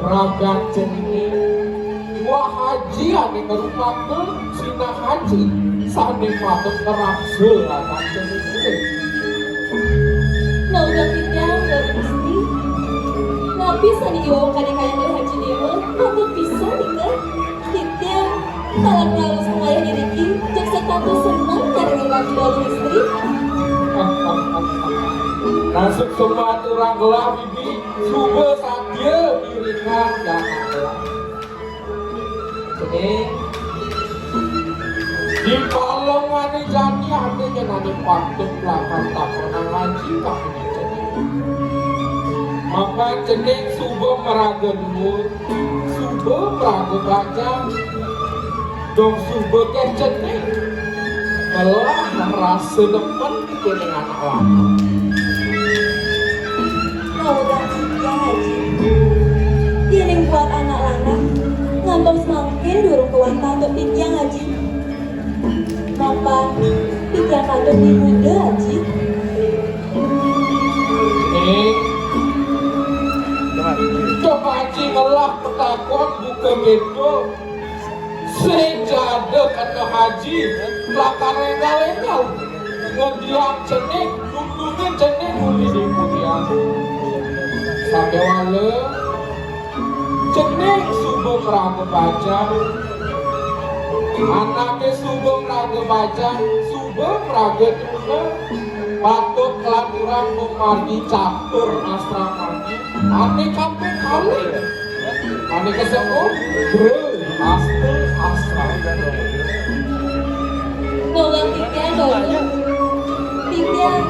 G: raga jenis wah haji ane ngerupakan sina haji sani patut ngerapsul raga jenis
F: Nah udah tiang udah mesti. Nah bisa nih dibawa kadang-kadang oleh haji dewa. Patut bisa nih kan. Tiang kalau harus mengalir diri jaksa kata senang dari laki lalu istri.
G: Nasib semua turang gelah bibi subuh saja dirikan dan gelah. Jadi di palong wani jani ada jenani pantun belakang tak pernah ngaji tak punya jenis. Maka jenis subuh meraga dulu, subuh meraga baca, dong subuh ke jenis. Belah rasa depan dengan alam.
F: Kau udah tiga haji. Giring buat anak lanang ngantos makin durung kuanta untuk tiang haji. Maka tiang kantor di muda haji.
G: Coba haji ngelah petakon buka bedo. Sejada kata haji belakang rengal-rengal ngediam cenik dudungin cenik muli di kemudian sampai wale cenik subuh meraga baca anaknya subuh meraga baca subuh meraga tuna patut kelaturan memargi catur asramanya ane kampung kali ane kesempur Astra.
F: Nolong tiang nolong. Tiang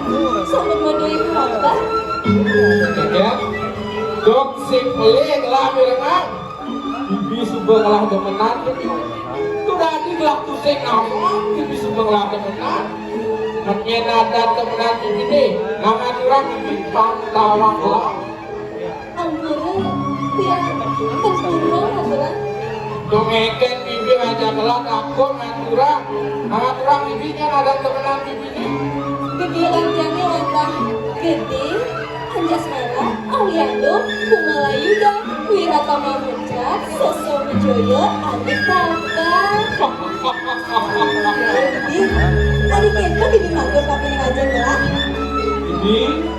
F: sampai modoi apa?
G: Ya, dok sing pelik lah berenang. Bibi subeng lah demenan. Tu dadi lah tu sing ngomong. Bibi subeng lah demenan. Menyen ada temenan bibi ni. Nama orang bibi pantawang lah.
F: Ampura, tiang tempurung ampura.
G: Dongeken bibi ngajak lah takut ngaturang. Ngaturang bibinya ada temenan bibi ni.
F: Kegiatan tiangnya wantah gede, anjas merah, aliando, kumalayuda, wiratama muncak, soso mejoyo, adik kakak. Jadi, adik kita bibi manggil kakaknya ngajak lah.
G: Bibi.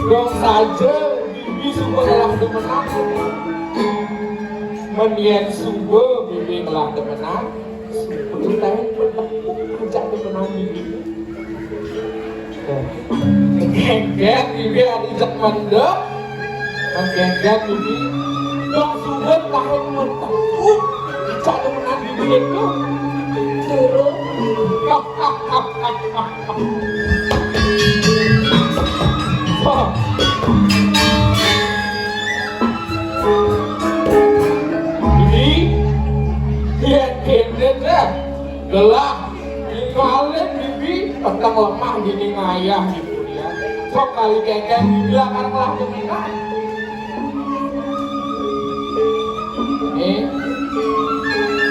G: Dong saja bibi subuh telah demenan. Menien subuh bibi telah demenan. Subuh tahun bertepuk ajak demenan bibi. Menggenggak bibi adijak mendek. Menggenggak bibi. Dong subuh tahun bertepuk ajak demenan bibi itu.
F: Turun,
G: Ini dia kena gelap ingalen bibi tentang lemah gini ngayah gitu ya. Sok kali kengkeng bilang kan kelah demenan.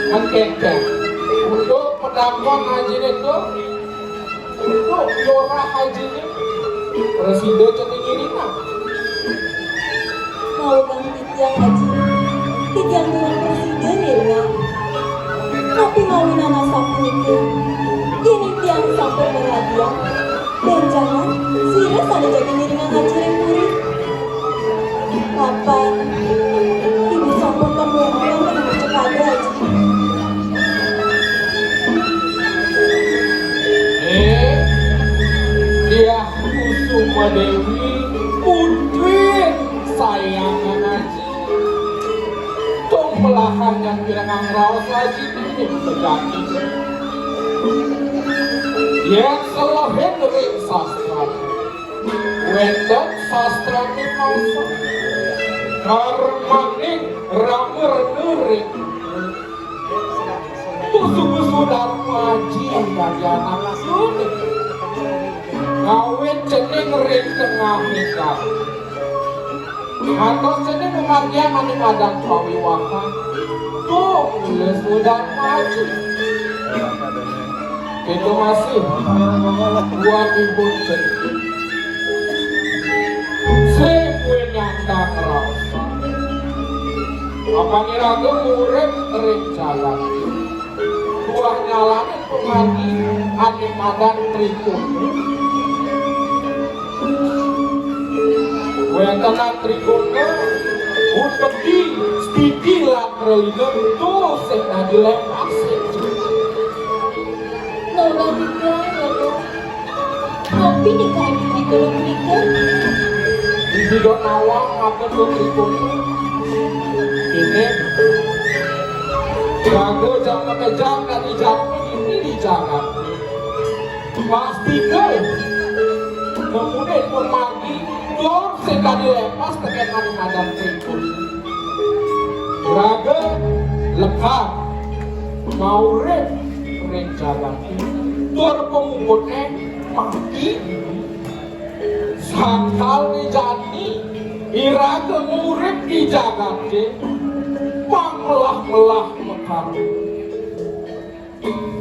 G: Kan kengkeng untuk pedakwan haji itu untuk yora haji ini presiden ceting ini mah.
F: mau bang tiang haji. Tiang dengan presiden ya. Tapi ngawin anak sapu itu. Ini tiang sampai berhadiah. Dan jangan sirah ada jadi niringan ngajarin murid. Kapan ibu sampai pembuatan menuju pada haji.
G: Dia Kusuma Dewi putri sayangan haji. Tung belahan yang birangan rawas haji ini berganti. Yang selahin ring sastra. Wendak sastra ni mausa. Karmanik ramer nurik. Busu-busu dharma haji dari anak sunik. Kawin cening ring tengah nikah. Atau cening kemargian mani padang pawiwahan. Tuh, boleh sudah maju. Itu masih buat ibu cening. Sekue nyanda kerasa. Apa ngiraga murid ring jalan. Buah nyalain pemargi ane padang trikun. Yang tenang trikuna, untuk di gerak relina itu saya dilepas.
F: Nolah nikah, nolah. Kopi nikah di kalau nikah.
G: Bibi dok nawang apa tuh trikonya? Ini jago jangan kejam dari jam ini dijaga. Pasti ke kemudian pemagi dor sekali lepas tekan hari madam trikot. Raga lekat mau rep rencana dor pemungutnya mati. Sangkal ni jani iraga murid di jagate pangmelah-melah mekar.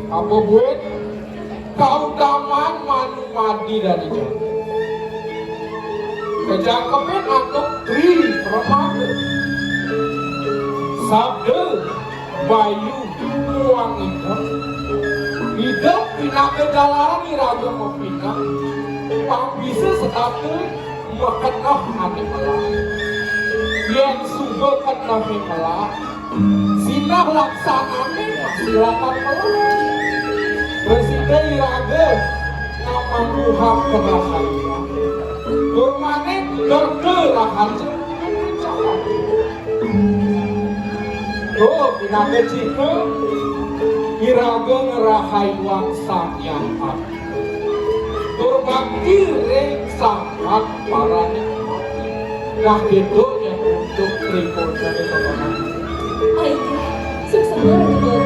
G: Apa buat kau daman manu madi dari jani kejangkepin untuk tri remaja sabda bayu muang hidup pindah ke jalanan iraga mempindah pang bisa satu makanlah hati malah yang subuh kanlah malah sinah laksananya silakan malah presiden iraga nama Tuhan kerahaya turmanen terkerahan tuh pindah cita iraga ngerahai wangsang yang hati berbakti sangat para nikmati. Nah itu yang untuk trikot dari teman-teman.
F: Ayo, sukses banget juga.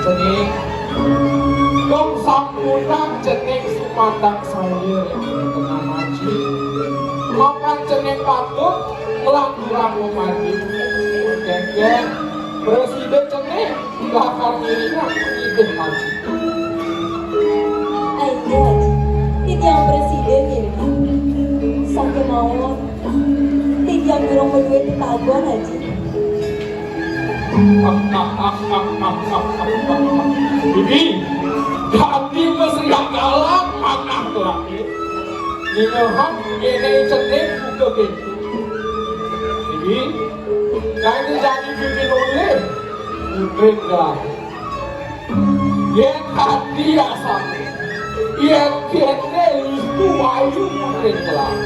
G: Jadi, dong sampunan jeneng sumatang saya yang tengah maji. Makan jeneng patut melangkurang memandi. Mungkin presiden jeneng belakang dirinya ide maji.
F: Ayo, tidak yang presiden ini. Sampai mau, tidak yang dorong berdua di tabuan aja.
G: Bibi, ganti mesriak galak anak terakhir. Ninohan ini cetek buka pintu. Bibi, nanti jadi bibi nulis, mungkin galak. Yang hati asal. Yang kene itu ayu mungkin telah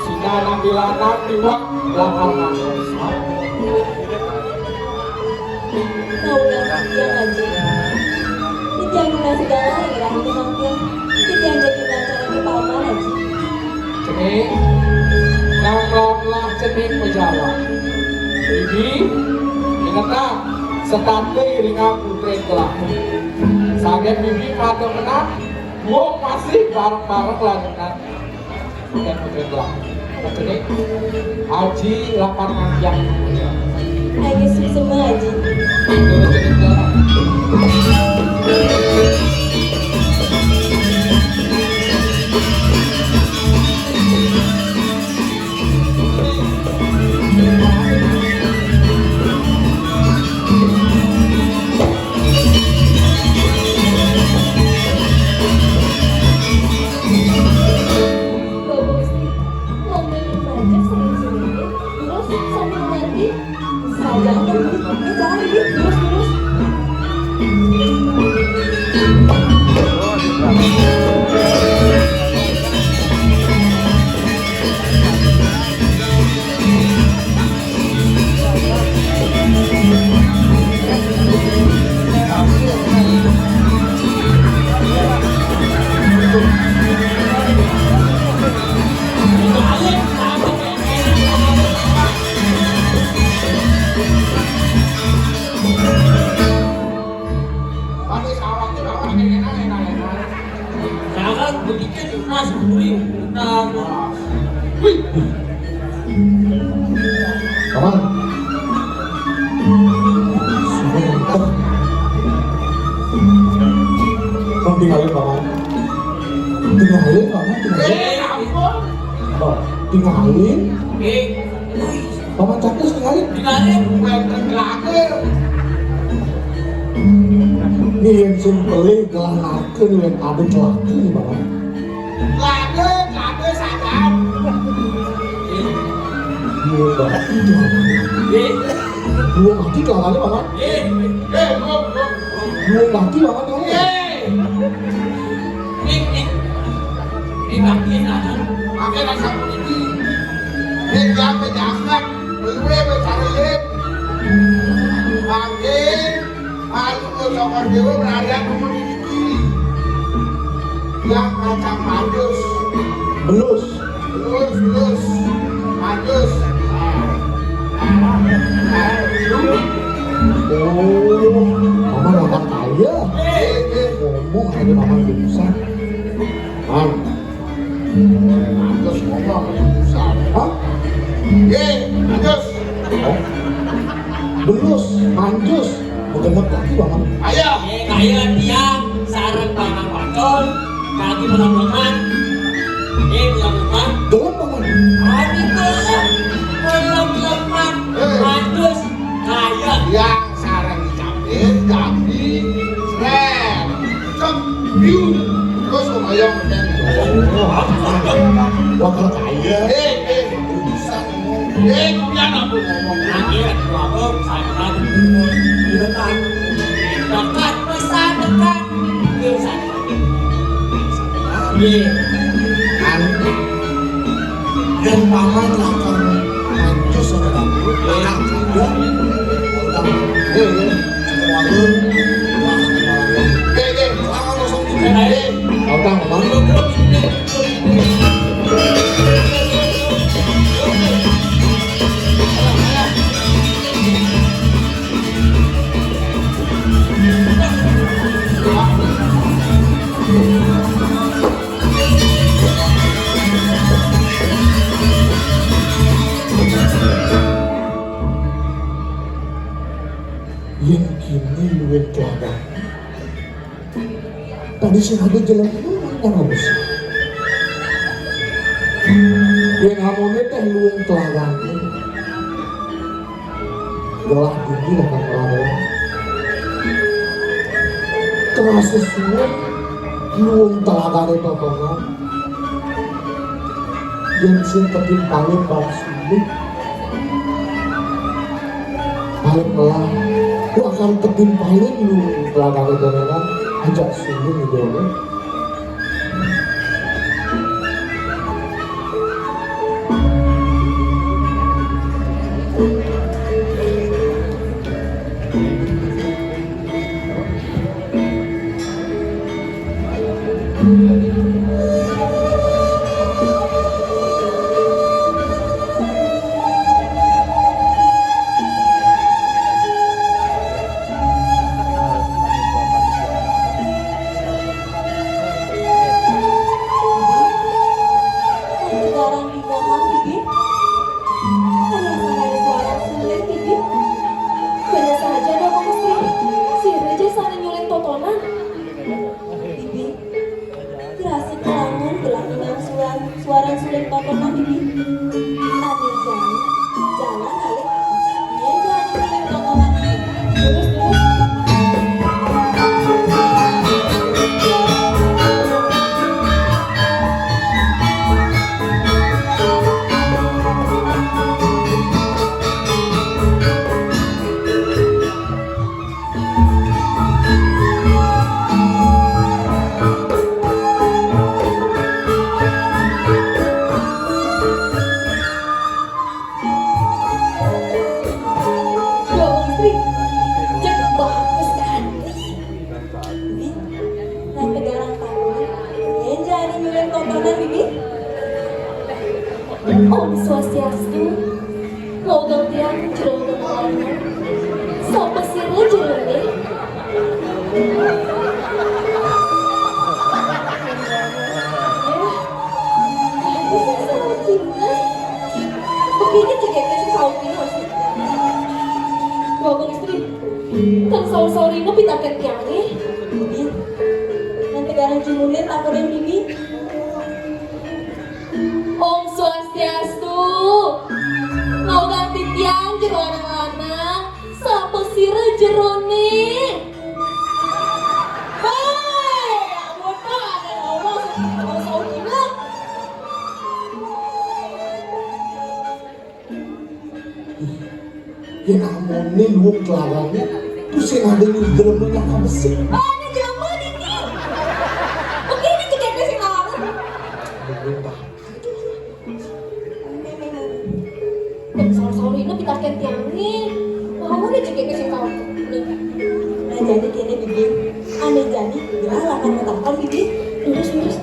G: Sinana bilanan diwak lapangan
F: Kau udah yang aja. Tidak yang guna segala yang berani mampir. Tidak yang jadi lancar di paman aja.
G: Cenik Nanglah cenik menjawab Bibi ingatlah setante iringan putri telah Saget bibi pada menang gua masih bareng-bareng lanjutan dan bergerak. Jadi haji 8 yang
F: Ayo semua aja.
G: turut cerita.
E: Tinggalin paman. Tinggalin paman, tinggalin. Oh, tinggalin. Paman cakres tinggalin. Ini yang simpeli gelanakeun yang ada celaka nih paman.
A: Lade sadap.
E: Luang hati luang hati kelawannya paman. Luang hati paman.
A: Makanya satu ini, ini yang menjangan, gue bercariin, makin malu sokor dewa berada memiliki yang macam mandus,
E: Belus.
A: mandus.
E: Oh, paman orang kaya. Ngomong aja paman bisa. Man.
A: Mandus ngomong susah.
E: Hah?
A: Mandus.
E: Oh. Belus, manjus. Begemet lagi paman.
A: Ayo.
D: Kaya tiang sarang panang pacol, kaki melang-melang. Melang-melang.
E: Gelap paman.
D: Hati gelap, melang-melang. Mandus, kaya.
A: Yang sarang dicapin, tapi seret. Cek, biu. Terus kebayang
E: Wakil kaya.
A: bisa ngomong. Kemudian aku ngomong.
D: Akhir keluarga saya dekat, bisa dekat. Bisa
E: Kan dan paman akan manjus saudara. Otang paman. Yang kini luwih teladan. Tadi sih ada jalan itu yang habis. Yang hamone teh luwih teladan. Gelah dini lah kan orang. Keras sesuai luwih teladan itu konon. Yang sih ketimpangan bang sulit. Paling melah. Lu akan ketimpalin lu belakang itu kan ajak sungguh gitu kan.
F: Sekarang di kamar bibi, ada suara sulit bibi. Benar saja dong aku si Reja sana nyulik totonan. Bibi, kerasa kelangan gelang suara sulit totonan bibi. Ada jalan kali, dia jalan nyulik totonan. Terus. Om Swastiastu, logam tiang jerong kemalana, sapa sirna jerone. Begini ceketnya si Sauti masih. Logam istri, kan saur-saurina pitaket tiangnya. Nanti garang jumulin laporin bibi. Om Swastiastu, mau ganti tiang jero anak-anak, sapa sira jerone. Hei, ampun pak, ada ngomong sama bilang.
E: Ya namanya luwung kelarangnya tuh sing ada di dalam neraka besi.
F: Ada jelema ini. Oke, ini tiketnya sing lawan. Sorry, ini kita kentiangin. Mau nih tiketnya sing tahu.
C: Nah jadi kini bibi, aneh jadi gelah lakan motor bibi.
F: Lurus.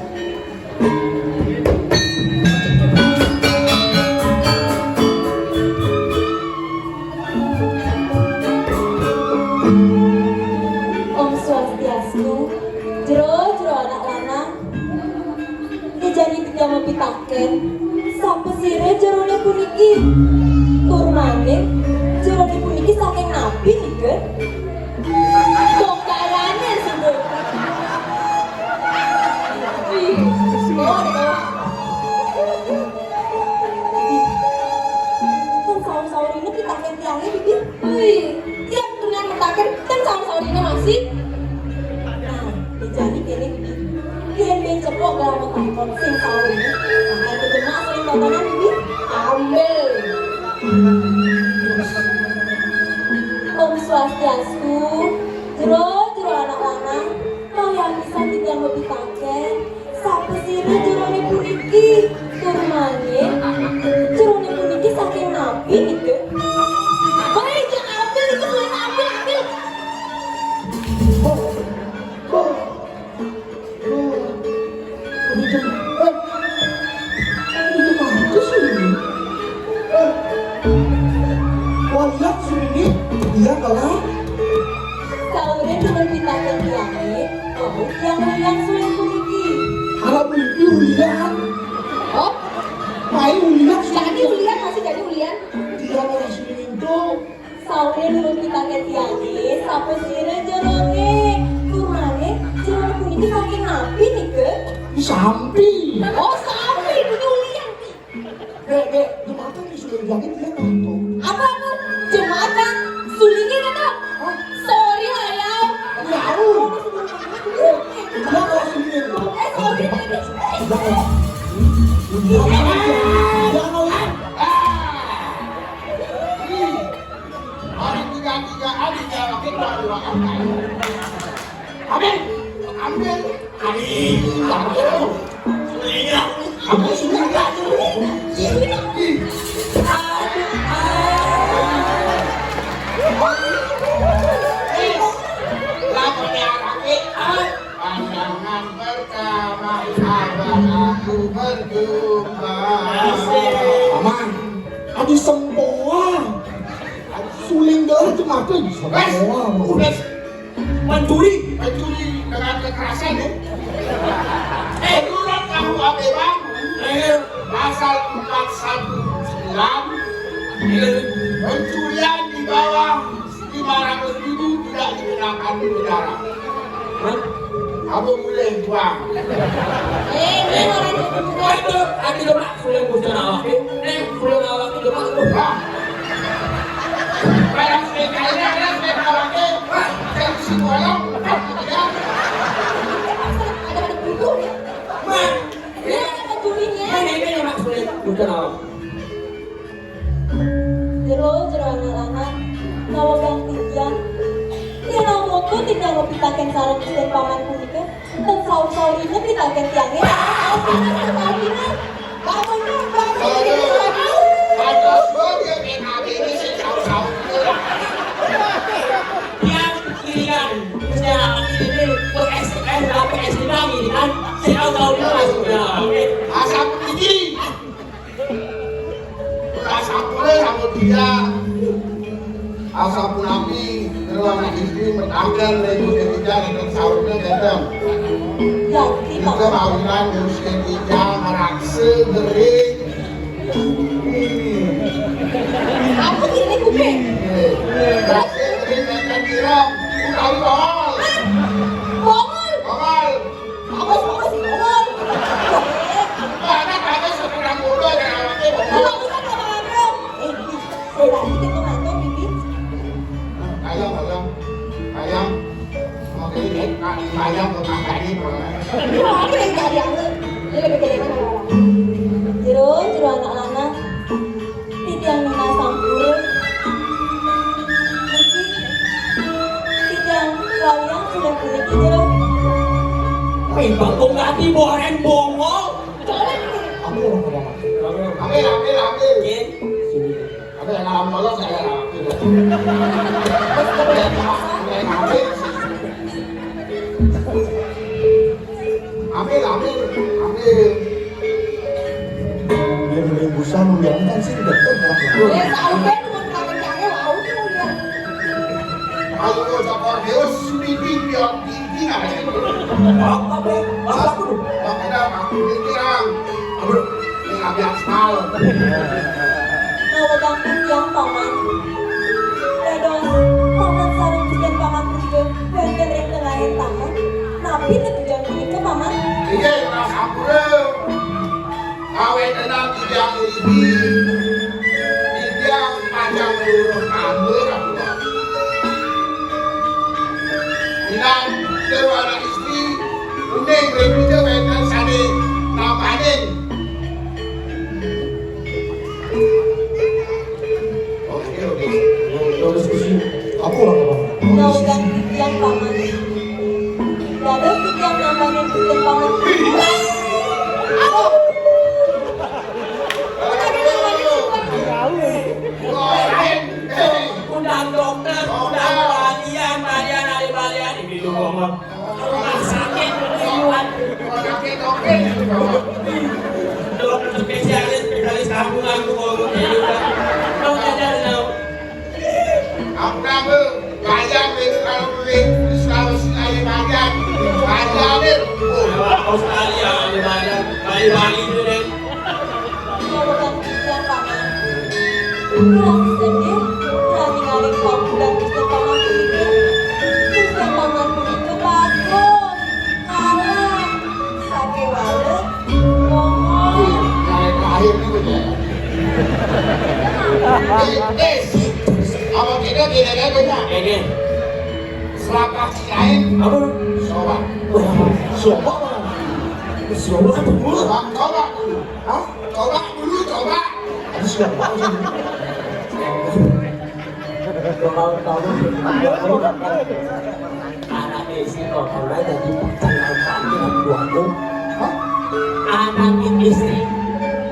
C: Om Swastiastu, jero anak lanang. Dia jadi tidak mempitaken. Sapa sire jerone puniki. Tur maning jerone puniki saking nabi nih.
F: Bongkarannya sih.
C: Kan sahur-sahur ini kita kentiangnya bibi.
F: Wih, tiap dengan mentakan kan sahur-sahur ini masih.
C: Nah, dijadi kini bibi. Kian cepok gelah motor sing sahur ini. Sampai kejemak sering tontonan bibi.
F: Ambil.
C: Om Swastiastu, jero anak lanang, kau yang bisa tidak mempitaken. Sapa sire jerone puniki, tur maning jerone puniki saking nabi nih.
F: Baik, jangan ambil itu selain ambil.
E: Lihat sini, iya kalah.
C: Sahure dengan pitaken tiange, yang sulit puniki.
E: Harap mimpi ulian,
F: Oh,
E: main ulian
F: jadi ulian masih jadi ulian.
E: dia orang sini itu.
C: Sahure dengan pitaken tiange, sapa sire jerone tur maning jerone puniki saking nabi nih.
E: Sampi.
F: Oh, sapi punya ulian.
E: Dek, jembatan ini sudah bilangin dia ngantuk.
F: Apa? Jembatan sulingnya kan? Sorry lah ya.
E: Jauh. Dia orang sini itu.
F: Sorry.
E: Jangan.
A: Orang tiga ada jawabin dua ambil. Ambil sudah pandangan pertama abang aku berjumpa.
E: Aman. Adi sempoa. Suling dah jembatan sempoa.
A: Udah
E: Mencuri.
A: dengan kekerasan ya. Turun kamu apa bang? Pasal 419 pencurian di bawah 500.000 tidak dikenakan pidana. Kamu boleh buang.
F: Ini orang
G: Itu ada lemak suling bukan awak. Suling awak itu lemak tu.
A: Barang sekalian ada sekalian saya mesti tolong.
F: ada buku. Ini ada pencurinya.
G: Ini lemak suling bukan awak.
C: Jero anak lanang, kalau ganti jam. Dia moto tidak mempitaken sarang istri paman punika. Dan sahur-sahur ini pitaken tiangnya.
A: Ada sebagai PKB ini sih tahu-tahu.
G: Yang kirian secara ini PSS atau PSS lagi kan. Saya tahu dia masuknya.
A: Asap tinggi. Asap boleh sama dia. Asap nabi ruang istri menangkan lagi ketiga dengan sahurnya datang.
C: Jadi
A: Juga mawilan terus ketiga meraksa gering.
F: Aku ini kuping.
A: Meraksa gering dan tiram. Utawi bawal.
F: Bongol.
A: Bawal.
F: Bagus. Bongol.
A: Banyak ada seorang bodoh dan awaknya bawal.
F: Bagus kan bongol.
C: saya lagi kita nonton bibi.
A: Ayam. Oke, ayam tetangga ini.
F: Aku yang cari yang ini lebih gede kan orang.
C: Jero anak lanang, titiang nina sampur.
B: Berarti boren bongol.
E: Ambil.
B: Ken.
E: Ambil alam tolong saya ambil. Ambil. Dia beli busa lu yang kan sih betul
F: Ya tahu kan dengan kawan-kawan mau dia lihat.
E: Kalau cakap Deus bibi yang tinggi ada.
B: Apa?
E: Makanya aku pikiran. Ini agak asal.
D: Nawadang yang paman. Dados paman sarung sekian paman juga bagian yang tengahnya taman. Napi ketujuan menikah paman.
E: Iya, rasa kurang. Kawin tenang tidak lebih. Tidak panjang lurus kabel aku. Bilang teru anak istri, uning berpikir dengan sani nampanin. Oke. Diskusi apa orang?
D: Nawadang yang paman. Dados sekian namanya sekian paman.
B: Undang dokter, undang balian dari balian ini tuh ngomong. Rumah sakit tujuan. Dokter spesialis tabungan tuh ngomong jadi udah. Mau ada tahu.
E: Aku nama bayar kalau beli selalu sekali bayar. Bayar
B: Australia Bali itu deh.
D: Nawadang yang paman. Kurang sedih. Kurang ngalih kamu dan sekian paman menikah. Sekian paman menikah bagus. Kalah. Sakit walet. Ngomong.
E: lahir itu ya. Apa kita tidak ada punya?
B: Ini
E: Selapah lain
B: apa?
E: sobat.
B: Siapa? Siapa kan dulu?
E: Coba dulu. Hah? Coba dulu, coba.
B: Siapa? Anak istri kok kalau jadi pacar dengan buahku. Anak istri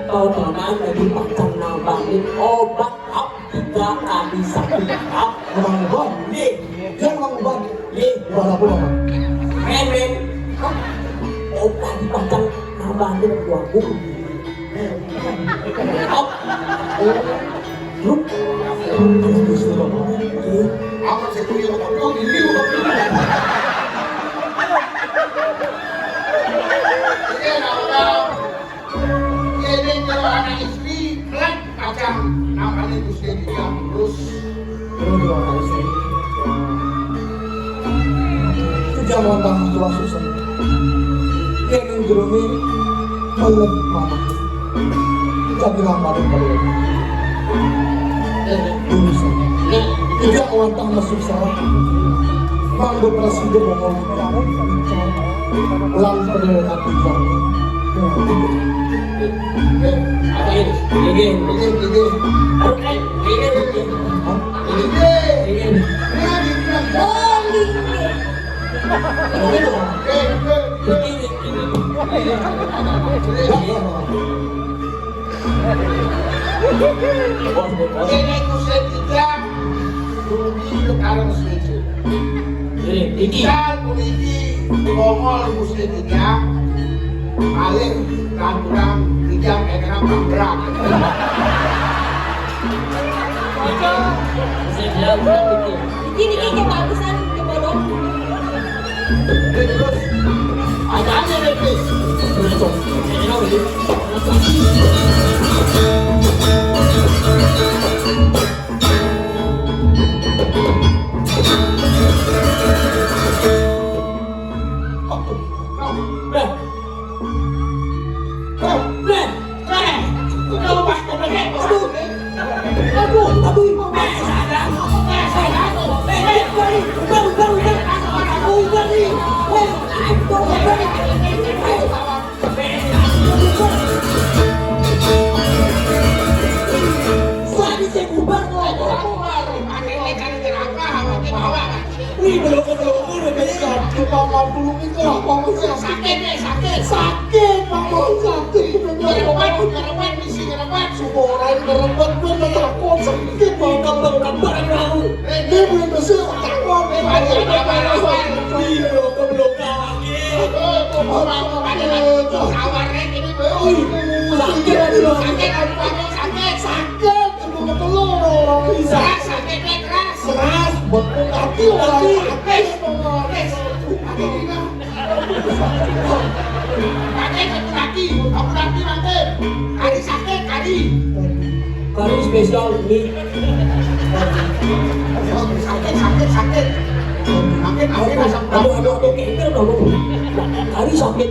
B: tontonan jadi pacar nambahin obat up 3 kali sakit up.
E: Memang obat.
B: Nih,
E: Dia memang obat.
B: nih,
E: Obat apa nama?
B: men. Obat pacar nambahin buahku. Up. Lu,
E: Anak istri apa? Apa sih punya obat? Kau gini obat. Ini nama. Ini kalau anak istri pelan pacar namanya Gusti dia terus.
H: Ini anak istri. Itu jangan tanggung jawab susah. Yang jerumi melek mama. Kita bilang malu kalian. Urusan. Tidak wantang masuk salah. Manggo presiden ngomong. Ulang pendidikan kita.
B: apa ini? Ini.
E: Ini.
B: Oke, ini.
E: Ini Gusti dia bumi sekarang setuju.
B: Ini.
E: Misal puniki ngomol Gusti dia paling kurang bijak karena panggerak.
B: Saya bilang begitu.
D: Ini kayak bagusan ke bodoh.
E: Terus adanya nih please.
H: paman dulu itu lah paman
A: Sakit nih, sakit.
H: sakit paman sakit
A: Ngerebat, misi ngerebat.
H: semua orang ngerebut gue gak takut sakit paman dia belum bisa takut sakit belum telur orang bisa keras betul hati orang sakit
B: Kari spesial ini. Aduh, kengker dong. Kari sakit.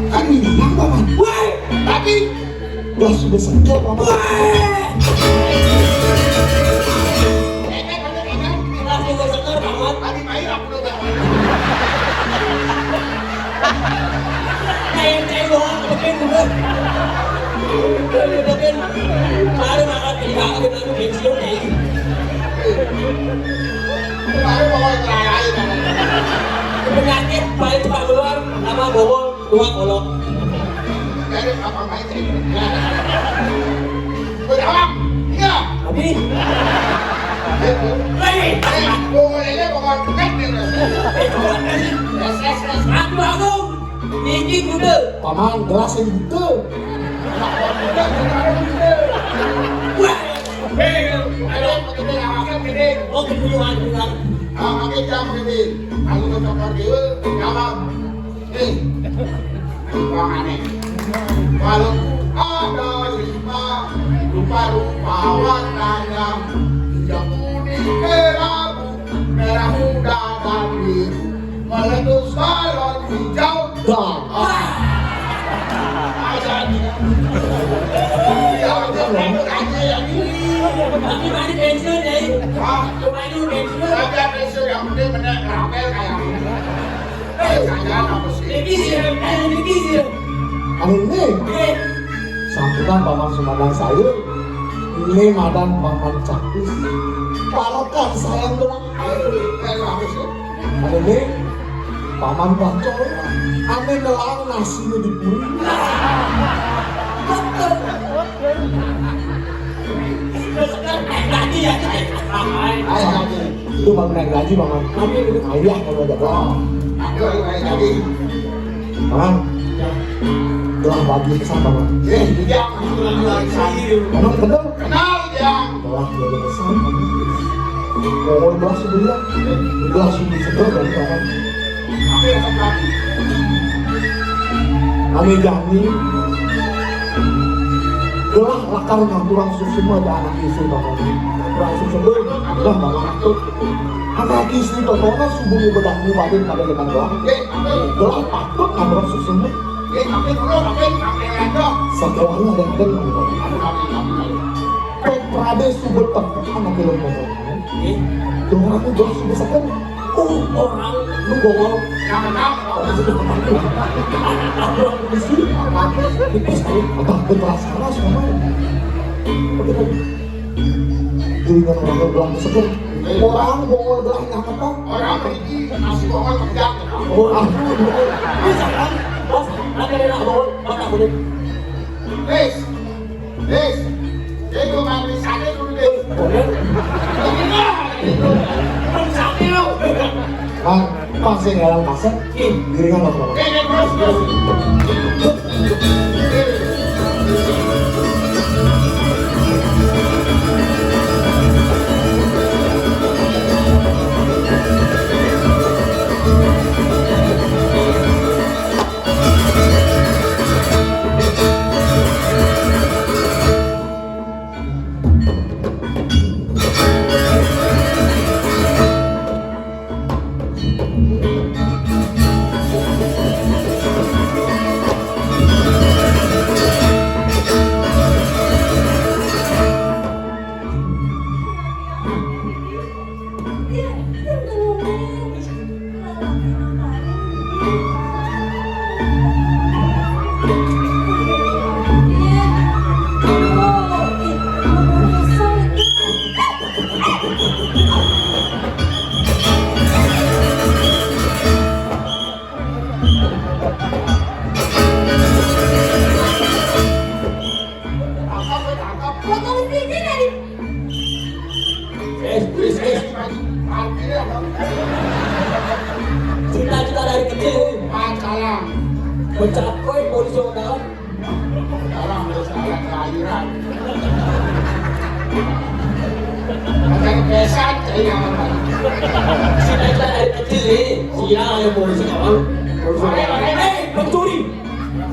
H: kami bilang paman udah sudah sakit paman
B: Penyakit baik cepat keluar sama bawa dua kolok. Tapi aku ini kuda.
H: paman gelas yang gitu
B: Oh kebunuhan.
A: Kalau ada 5 rupa-rupa warnanya, hijau, kuning, merah muda dan biru, meletus balon hijau.
B: Tapi mana pensiun ya? Cuma ini pensiun.
A: Ada besok yang penting benar rapel kayak saya apa sih?
B: Dikisir.
H: ini sambutan paman Sumedang saya ini madan paman Cakis parakan sayang belang ini paman Bacol ane nelang nasinya dipuri
B: Lagi ya.
H: itu baru naik gaji paman ayah kalau ada doang paman telah bagi pesan paman paman bener
A: Kenal yang
H: telah bagi pesan paman mau belas sebelah belas sebelah dari paman
A: hampir sebelah.
H: kami janji gelah lakar ngampuran semua ada anak istri paman ngampuran semua gelah paman anak istri totona subuh bedakmu badan pada dengan gelah gelah patut ngampuran semua setelahnya ada yang dengar Petrade subet tepuk anak film motor dengan aku gelah subuh sekali orang lu bawa aku di sini itu sekali abang berasara semua dengan orang gelah sekali orang bawa gelah yang apa
A: Orang ini nasi bongol kerjaan.
H: orang
B: Bos, ada yang bawa aku deh.
A: Des, dia cuma beli sate dulu deh.
H: kan pasang dalam kaset giringan apa
G: Becat kowe polisi dalam.
E: Dalam harus ada kelahiran. Ada kebiasaan saya yang
G: Si Naila dari kecil nih, dia yang polisi dalam. Pencuri.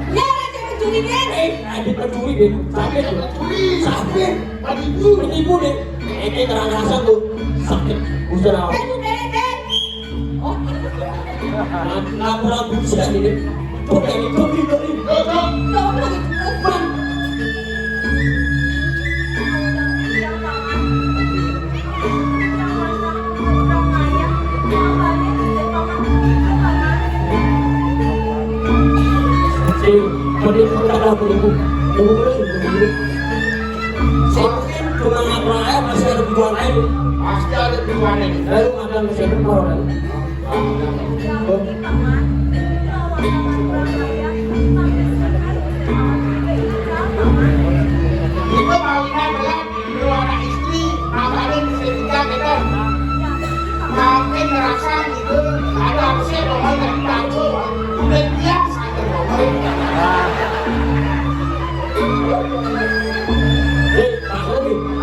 F: Ya, ada pencuri kan?
G: Ada pencuri deh. Sampai sampai penipu deh. Ini terang-terangan tuh sakit. Usaha.
F: Aduh, Den. Oh,
G: Nabrak busa ini. Tuh ini kopi.
F: kamu lagi telepon.
G: Kemudian kita penipu. Cuma nabrak masih ada tujuan lain.
E: pasti ada tujuan ini.
G: Lalu ada masih ada orang.
E: Itu kawinnya berat, dua anak istri, ngapain bisa tiga gitu. Makin ngerasa gitu, ada apa sih nomor dari tahu, udah biasa ada nomor.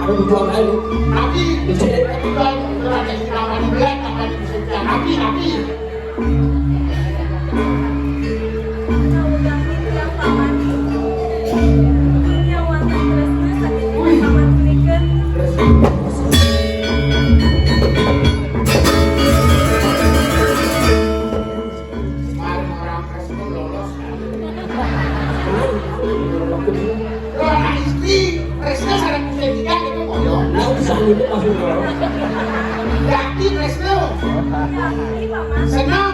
G: Ada tujuan lain.
E: Tapi tujuan ada nama di belat, nama di bisa nabi. Kemarin orang Kristen lolos. Dua anak istri, Kristen ada bisa gitu koyo.
G: Lalu sang itu langsung orang.
E: Jadi Kristen senang.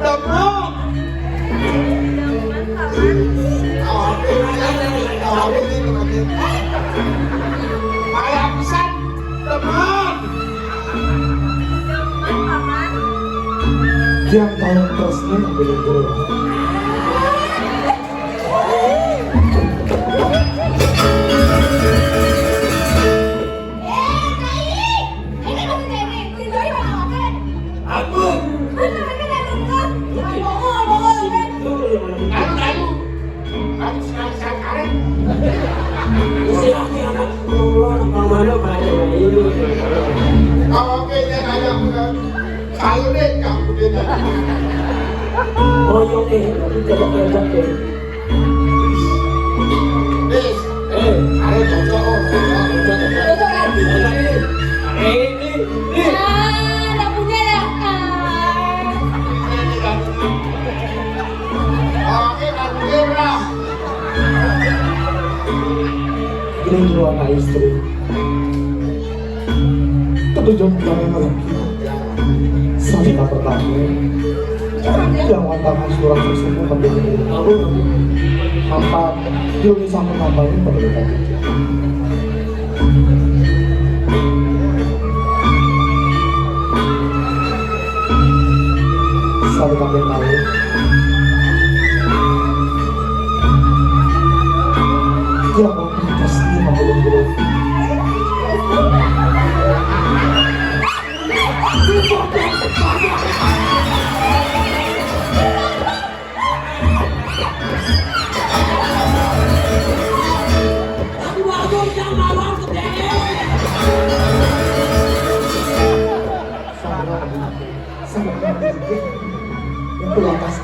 E: Demam. Kayak pisan demam.
H: Tiap tahun terusnya begitu.
E: Aku senang karen.
G: Siapa anak orang mana banyak ini.
E: Oke, dia kayak kalau deh kamu dia.
G: Oh oke, coba kerja deh.
E: Des, ada cocok.
F: Cocok lagi.
G: Ini.
F: Udah punya ya.
E: Oke, kamu dia.
H: Ini dua anak istri. Tujuan kami lagi. Saling pertama. Yang wantakan surat tersebut menjadi lalu tanpa Yuni sampai namanya pendidikan. Saling kami tahu. Dia mau pasti mengelung-gelung. Itu lantas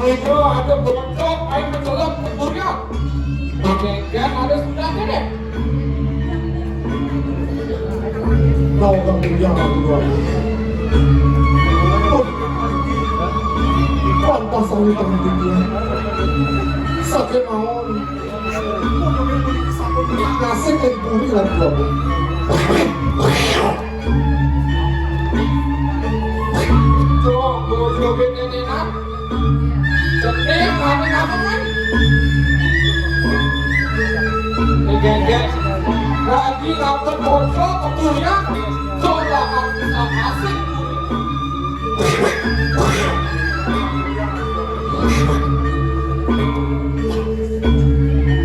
G: Itu ada bocok, air mencelup bentuknya. Bagian ada sudahnya deh.
H: kau akan punya aku dua. pasangi terhentinya sakit maun ngasih dan buri lagi kamu
G: Joget nenek sedih kami kamu kan Nenek lagi dapet bocor kebuya coba bisa asik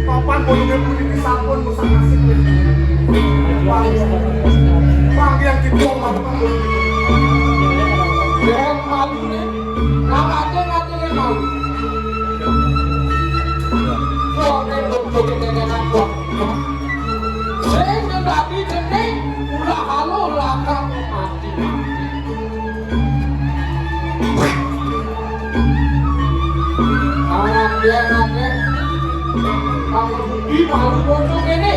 E: Papan boleh budi di sabun musa ngasih. Bang yang dibuang mana?
G: dan malu nih namanya ngatain malu joget joget nenek saya tadi nenek ulah halo lakang mati anak dia anaknya kalau budi malu bocok ini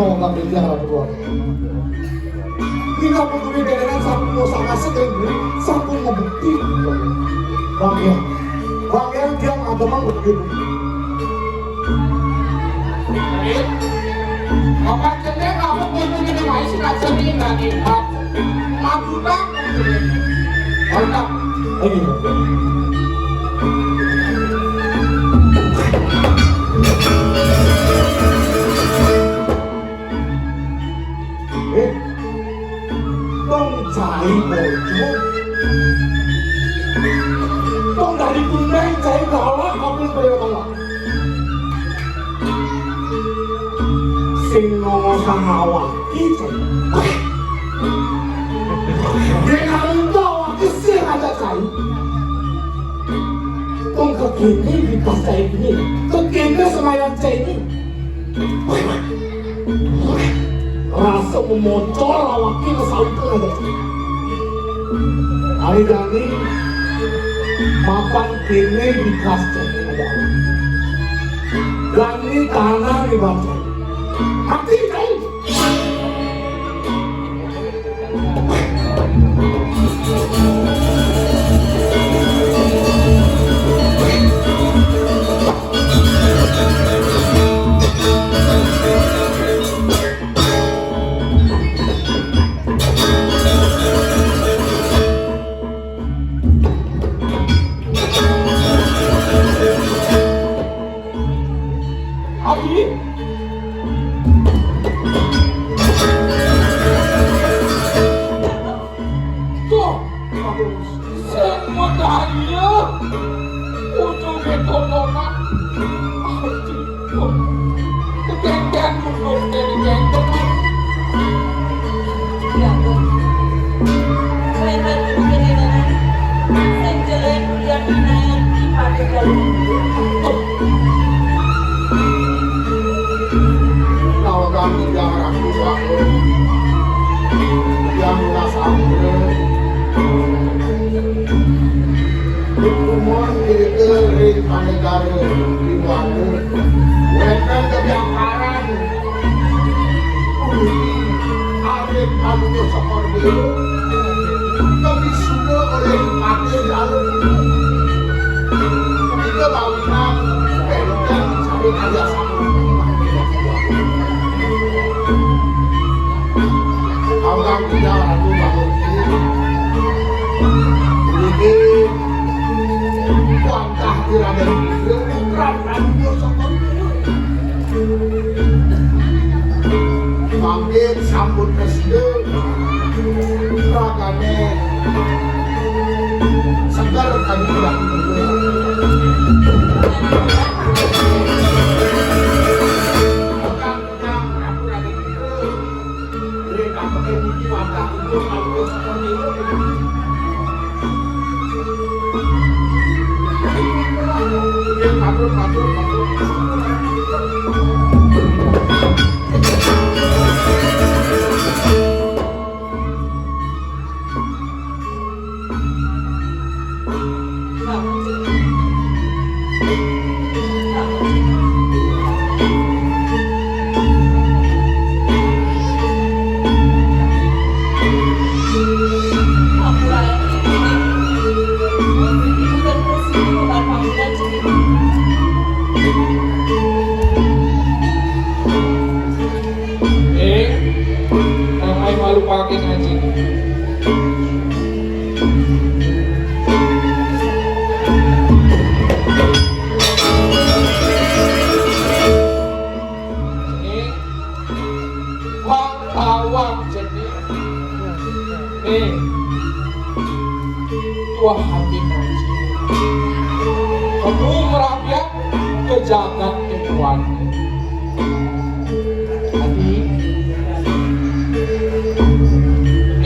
H: mau ngambil dia harap keluar hingga peduli dengan satu dosa ngasih dan buri satu membukti Bang yang dia agama begitu
G: Bapak cendek kamu kunjungi nama isi sendiri lagi Aku tak Mantap
H: ayo tong cari bojo tong dari tunai cari galak kabel berapa sing ngomong sama awak itu dia tahu kesih aja cari tong kekini di pas cari ini kekini semayan cari ini rasa memocor awaknya kesalipun aja hari ini mapan kini di kas cari ada gani tanah di bawah mati kan
G: Abi Tuh semua daya ujungnya tolongan ketentuan untuk dari jenggot
D: Ya tuh. Saya tadi begini dengan saya jelek yang naik di pada jalur.
H: kalau kami yang ragu aku yang merasa Kumon diri panegara di waktu wetan kebiakaran Arif Abdul Sokordi tapi sudah oleh pakai jalur ketika bawinan wetan sampai aja sama orang tidak ragu bangun ini kuantah dirada itu ukuran radio Sokordi panggil sambut presiden ragane segar kami tidak
G: jagat ketuan. Tadi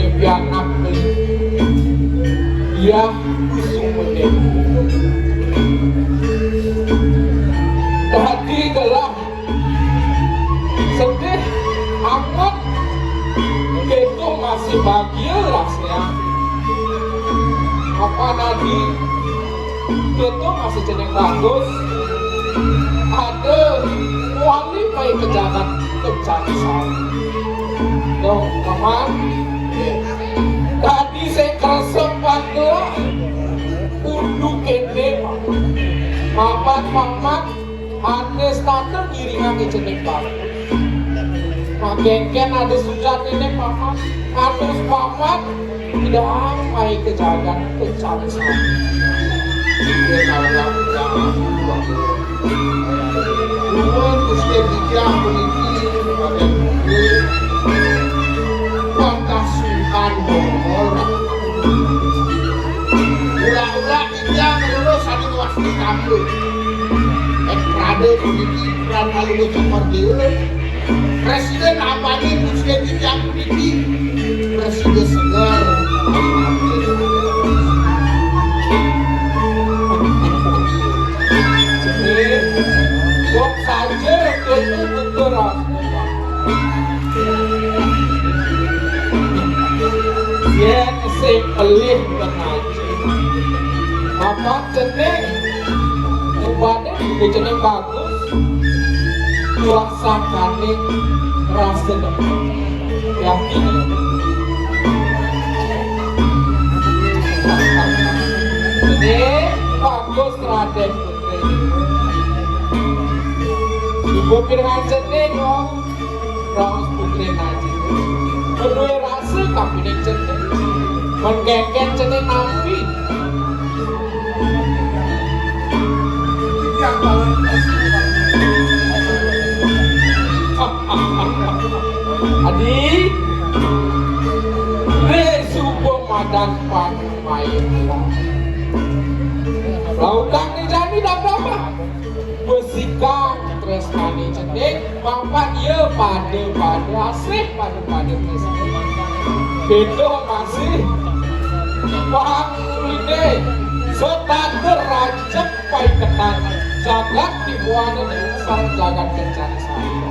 G: ini anak dia usung model. Tadi gelap sedih amat itu masih bahagia rasanya. Apa nanti itu masih jeneng bagus ada wali baik kejagat kecarisan tuh paman tadi saya keresep pada unduk kene paman ada standar giringan ke jeneng bagus gengken ada sujat ini paman atus paman tidak baik kejagat kecarisan. Dia tahu jangan luar Gusti Dijang memiliki bagian mungkin pangkasuhan orang ulah-ulah Dijang lulus satu wasni kamu Prade memiliki peran lalu cokor dia Presiden apa nih Gusti Dijang memiliki Presiden segar Kok saja itu bergerak dia saya pelih mengaji apa jeneng ubahnya di jeneng bagus laksanakan rasa yakin ini bagus Raden Ibu pirang jeneng Raus putri naji kedua rasa kapining jeneng menggenggen jeneng nabi Adi Resubo madan main Lautang dijani dan berapa Besikang tresnani jeneng Bapak iya pada asik pada tresnani Bedo masih Bang ini Standar rancak pai ketan Jagat dibuana sarang jagat kencana saya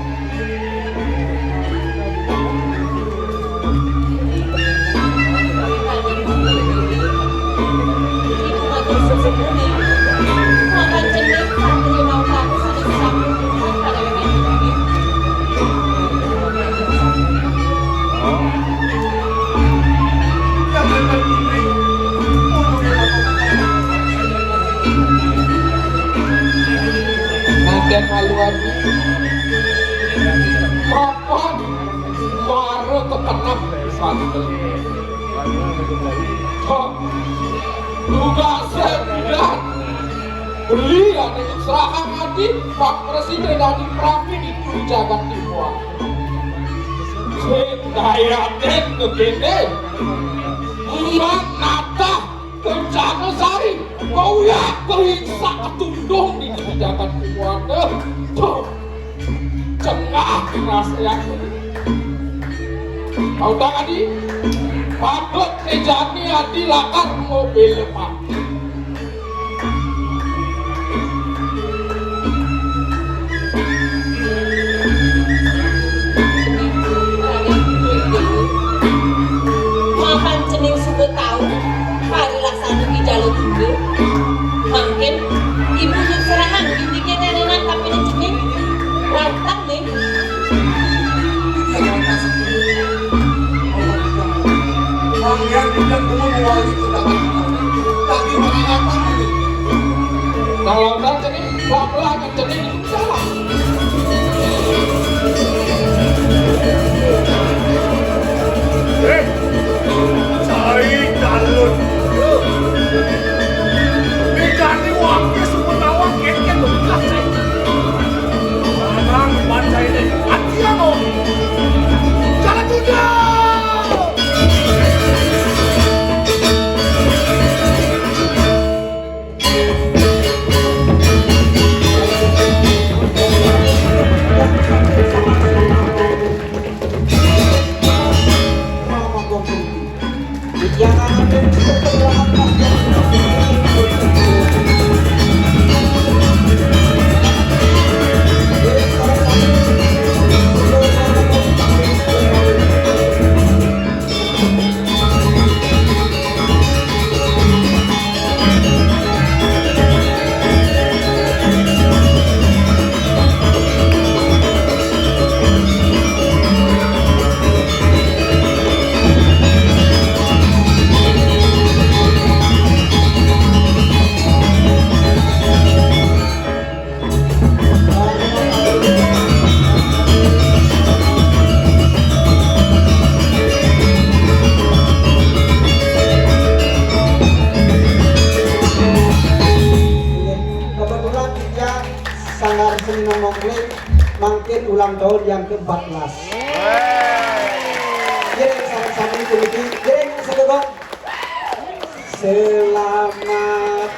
F: Makan jeneng santri mau bagus ada disambung pada ini.
G: Naden haluan papan baru kepenap satu tugas sembilan belian untuk serahkan hati Pak Presiden dan Prapi itu jagat timuan Dayaten kegene Ulang nata kencana sari kau ya keriksa ketundung di jagat timuan cengah rasanya kau tak adi patut kejani adi lakar mobil pak
F: Makan jeneng suku tahu hari laksana di jalur tinggi makin ibu yang serangan bindiknya nenek tapi ini jeneng rantang nih
E: yang tidak perlu mewali itu dapat tapi mengatakan ini
G: kalau tak jadi pelan-pelan jadi itu salah
E: cari jalur dicari wakil semua nawang keket bekas orang baca ini hati-hati jangan juga
B: seni ngomong makin ulang tahun yang ke-14. Jadi sama-sama itu, jadi sedekah. Selamat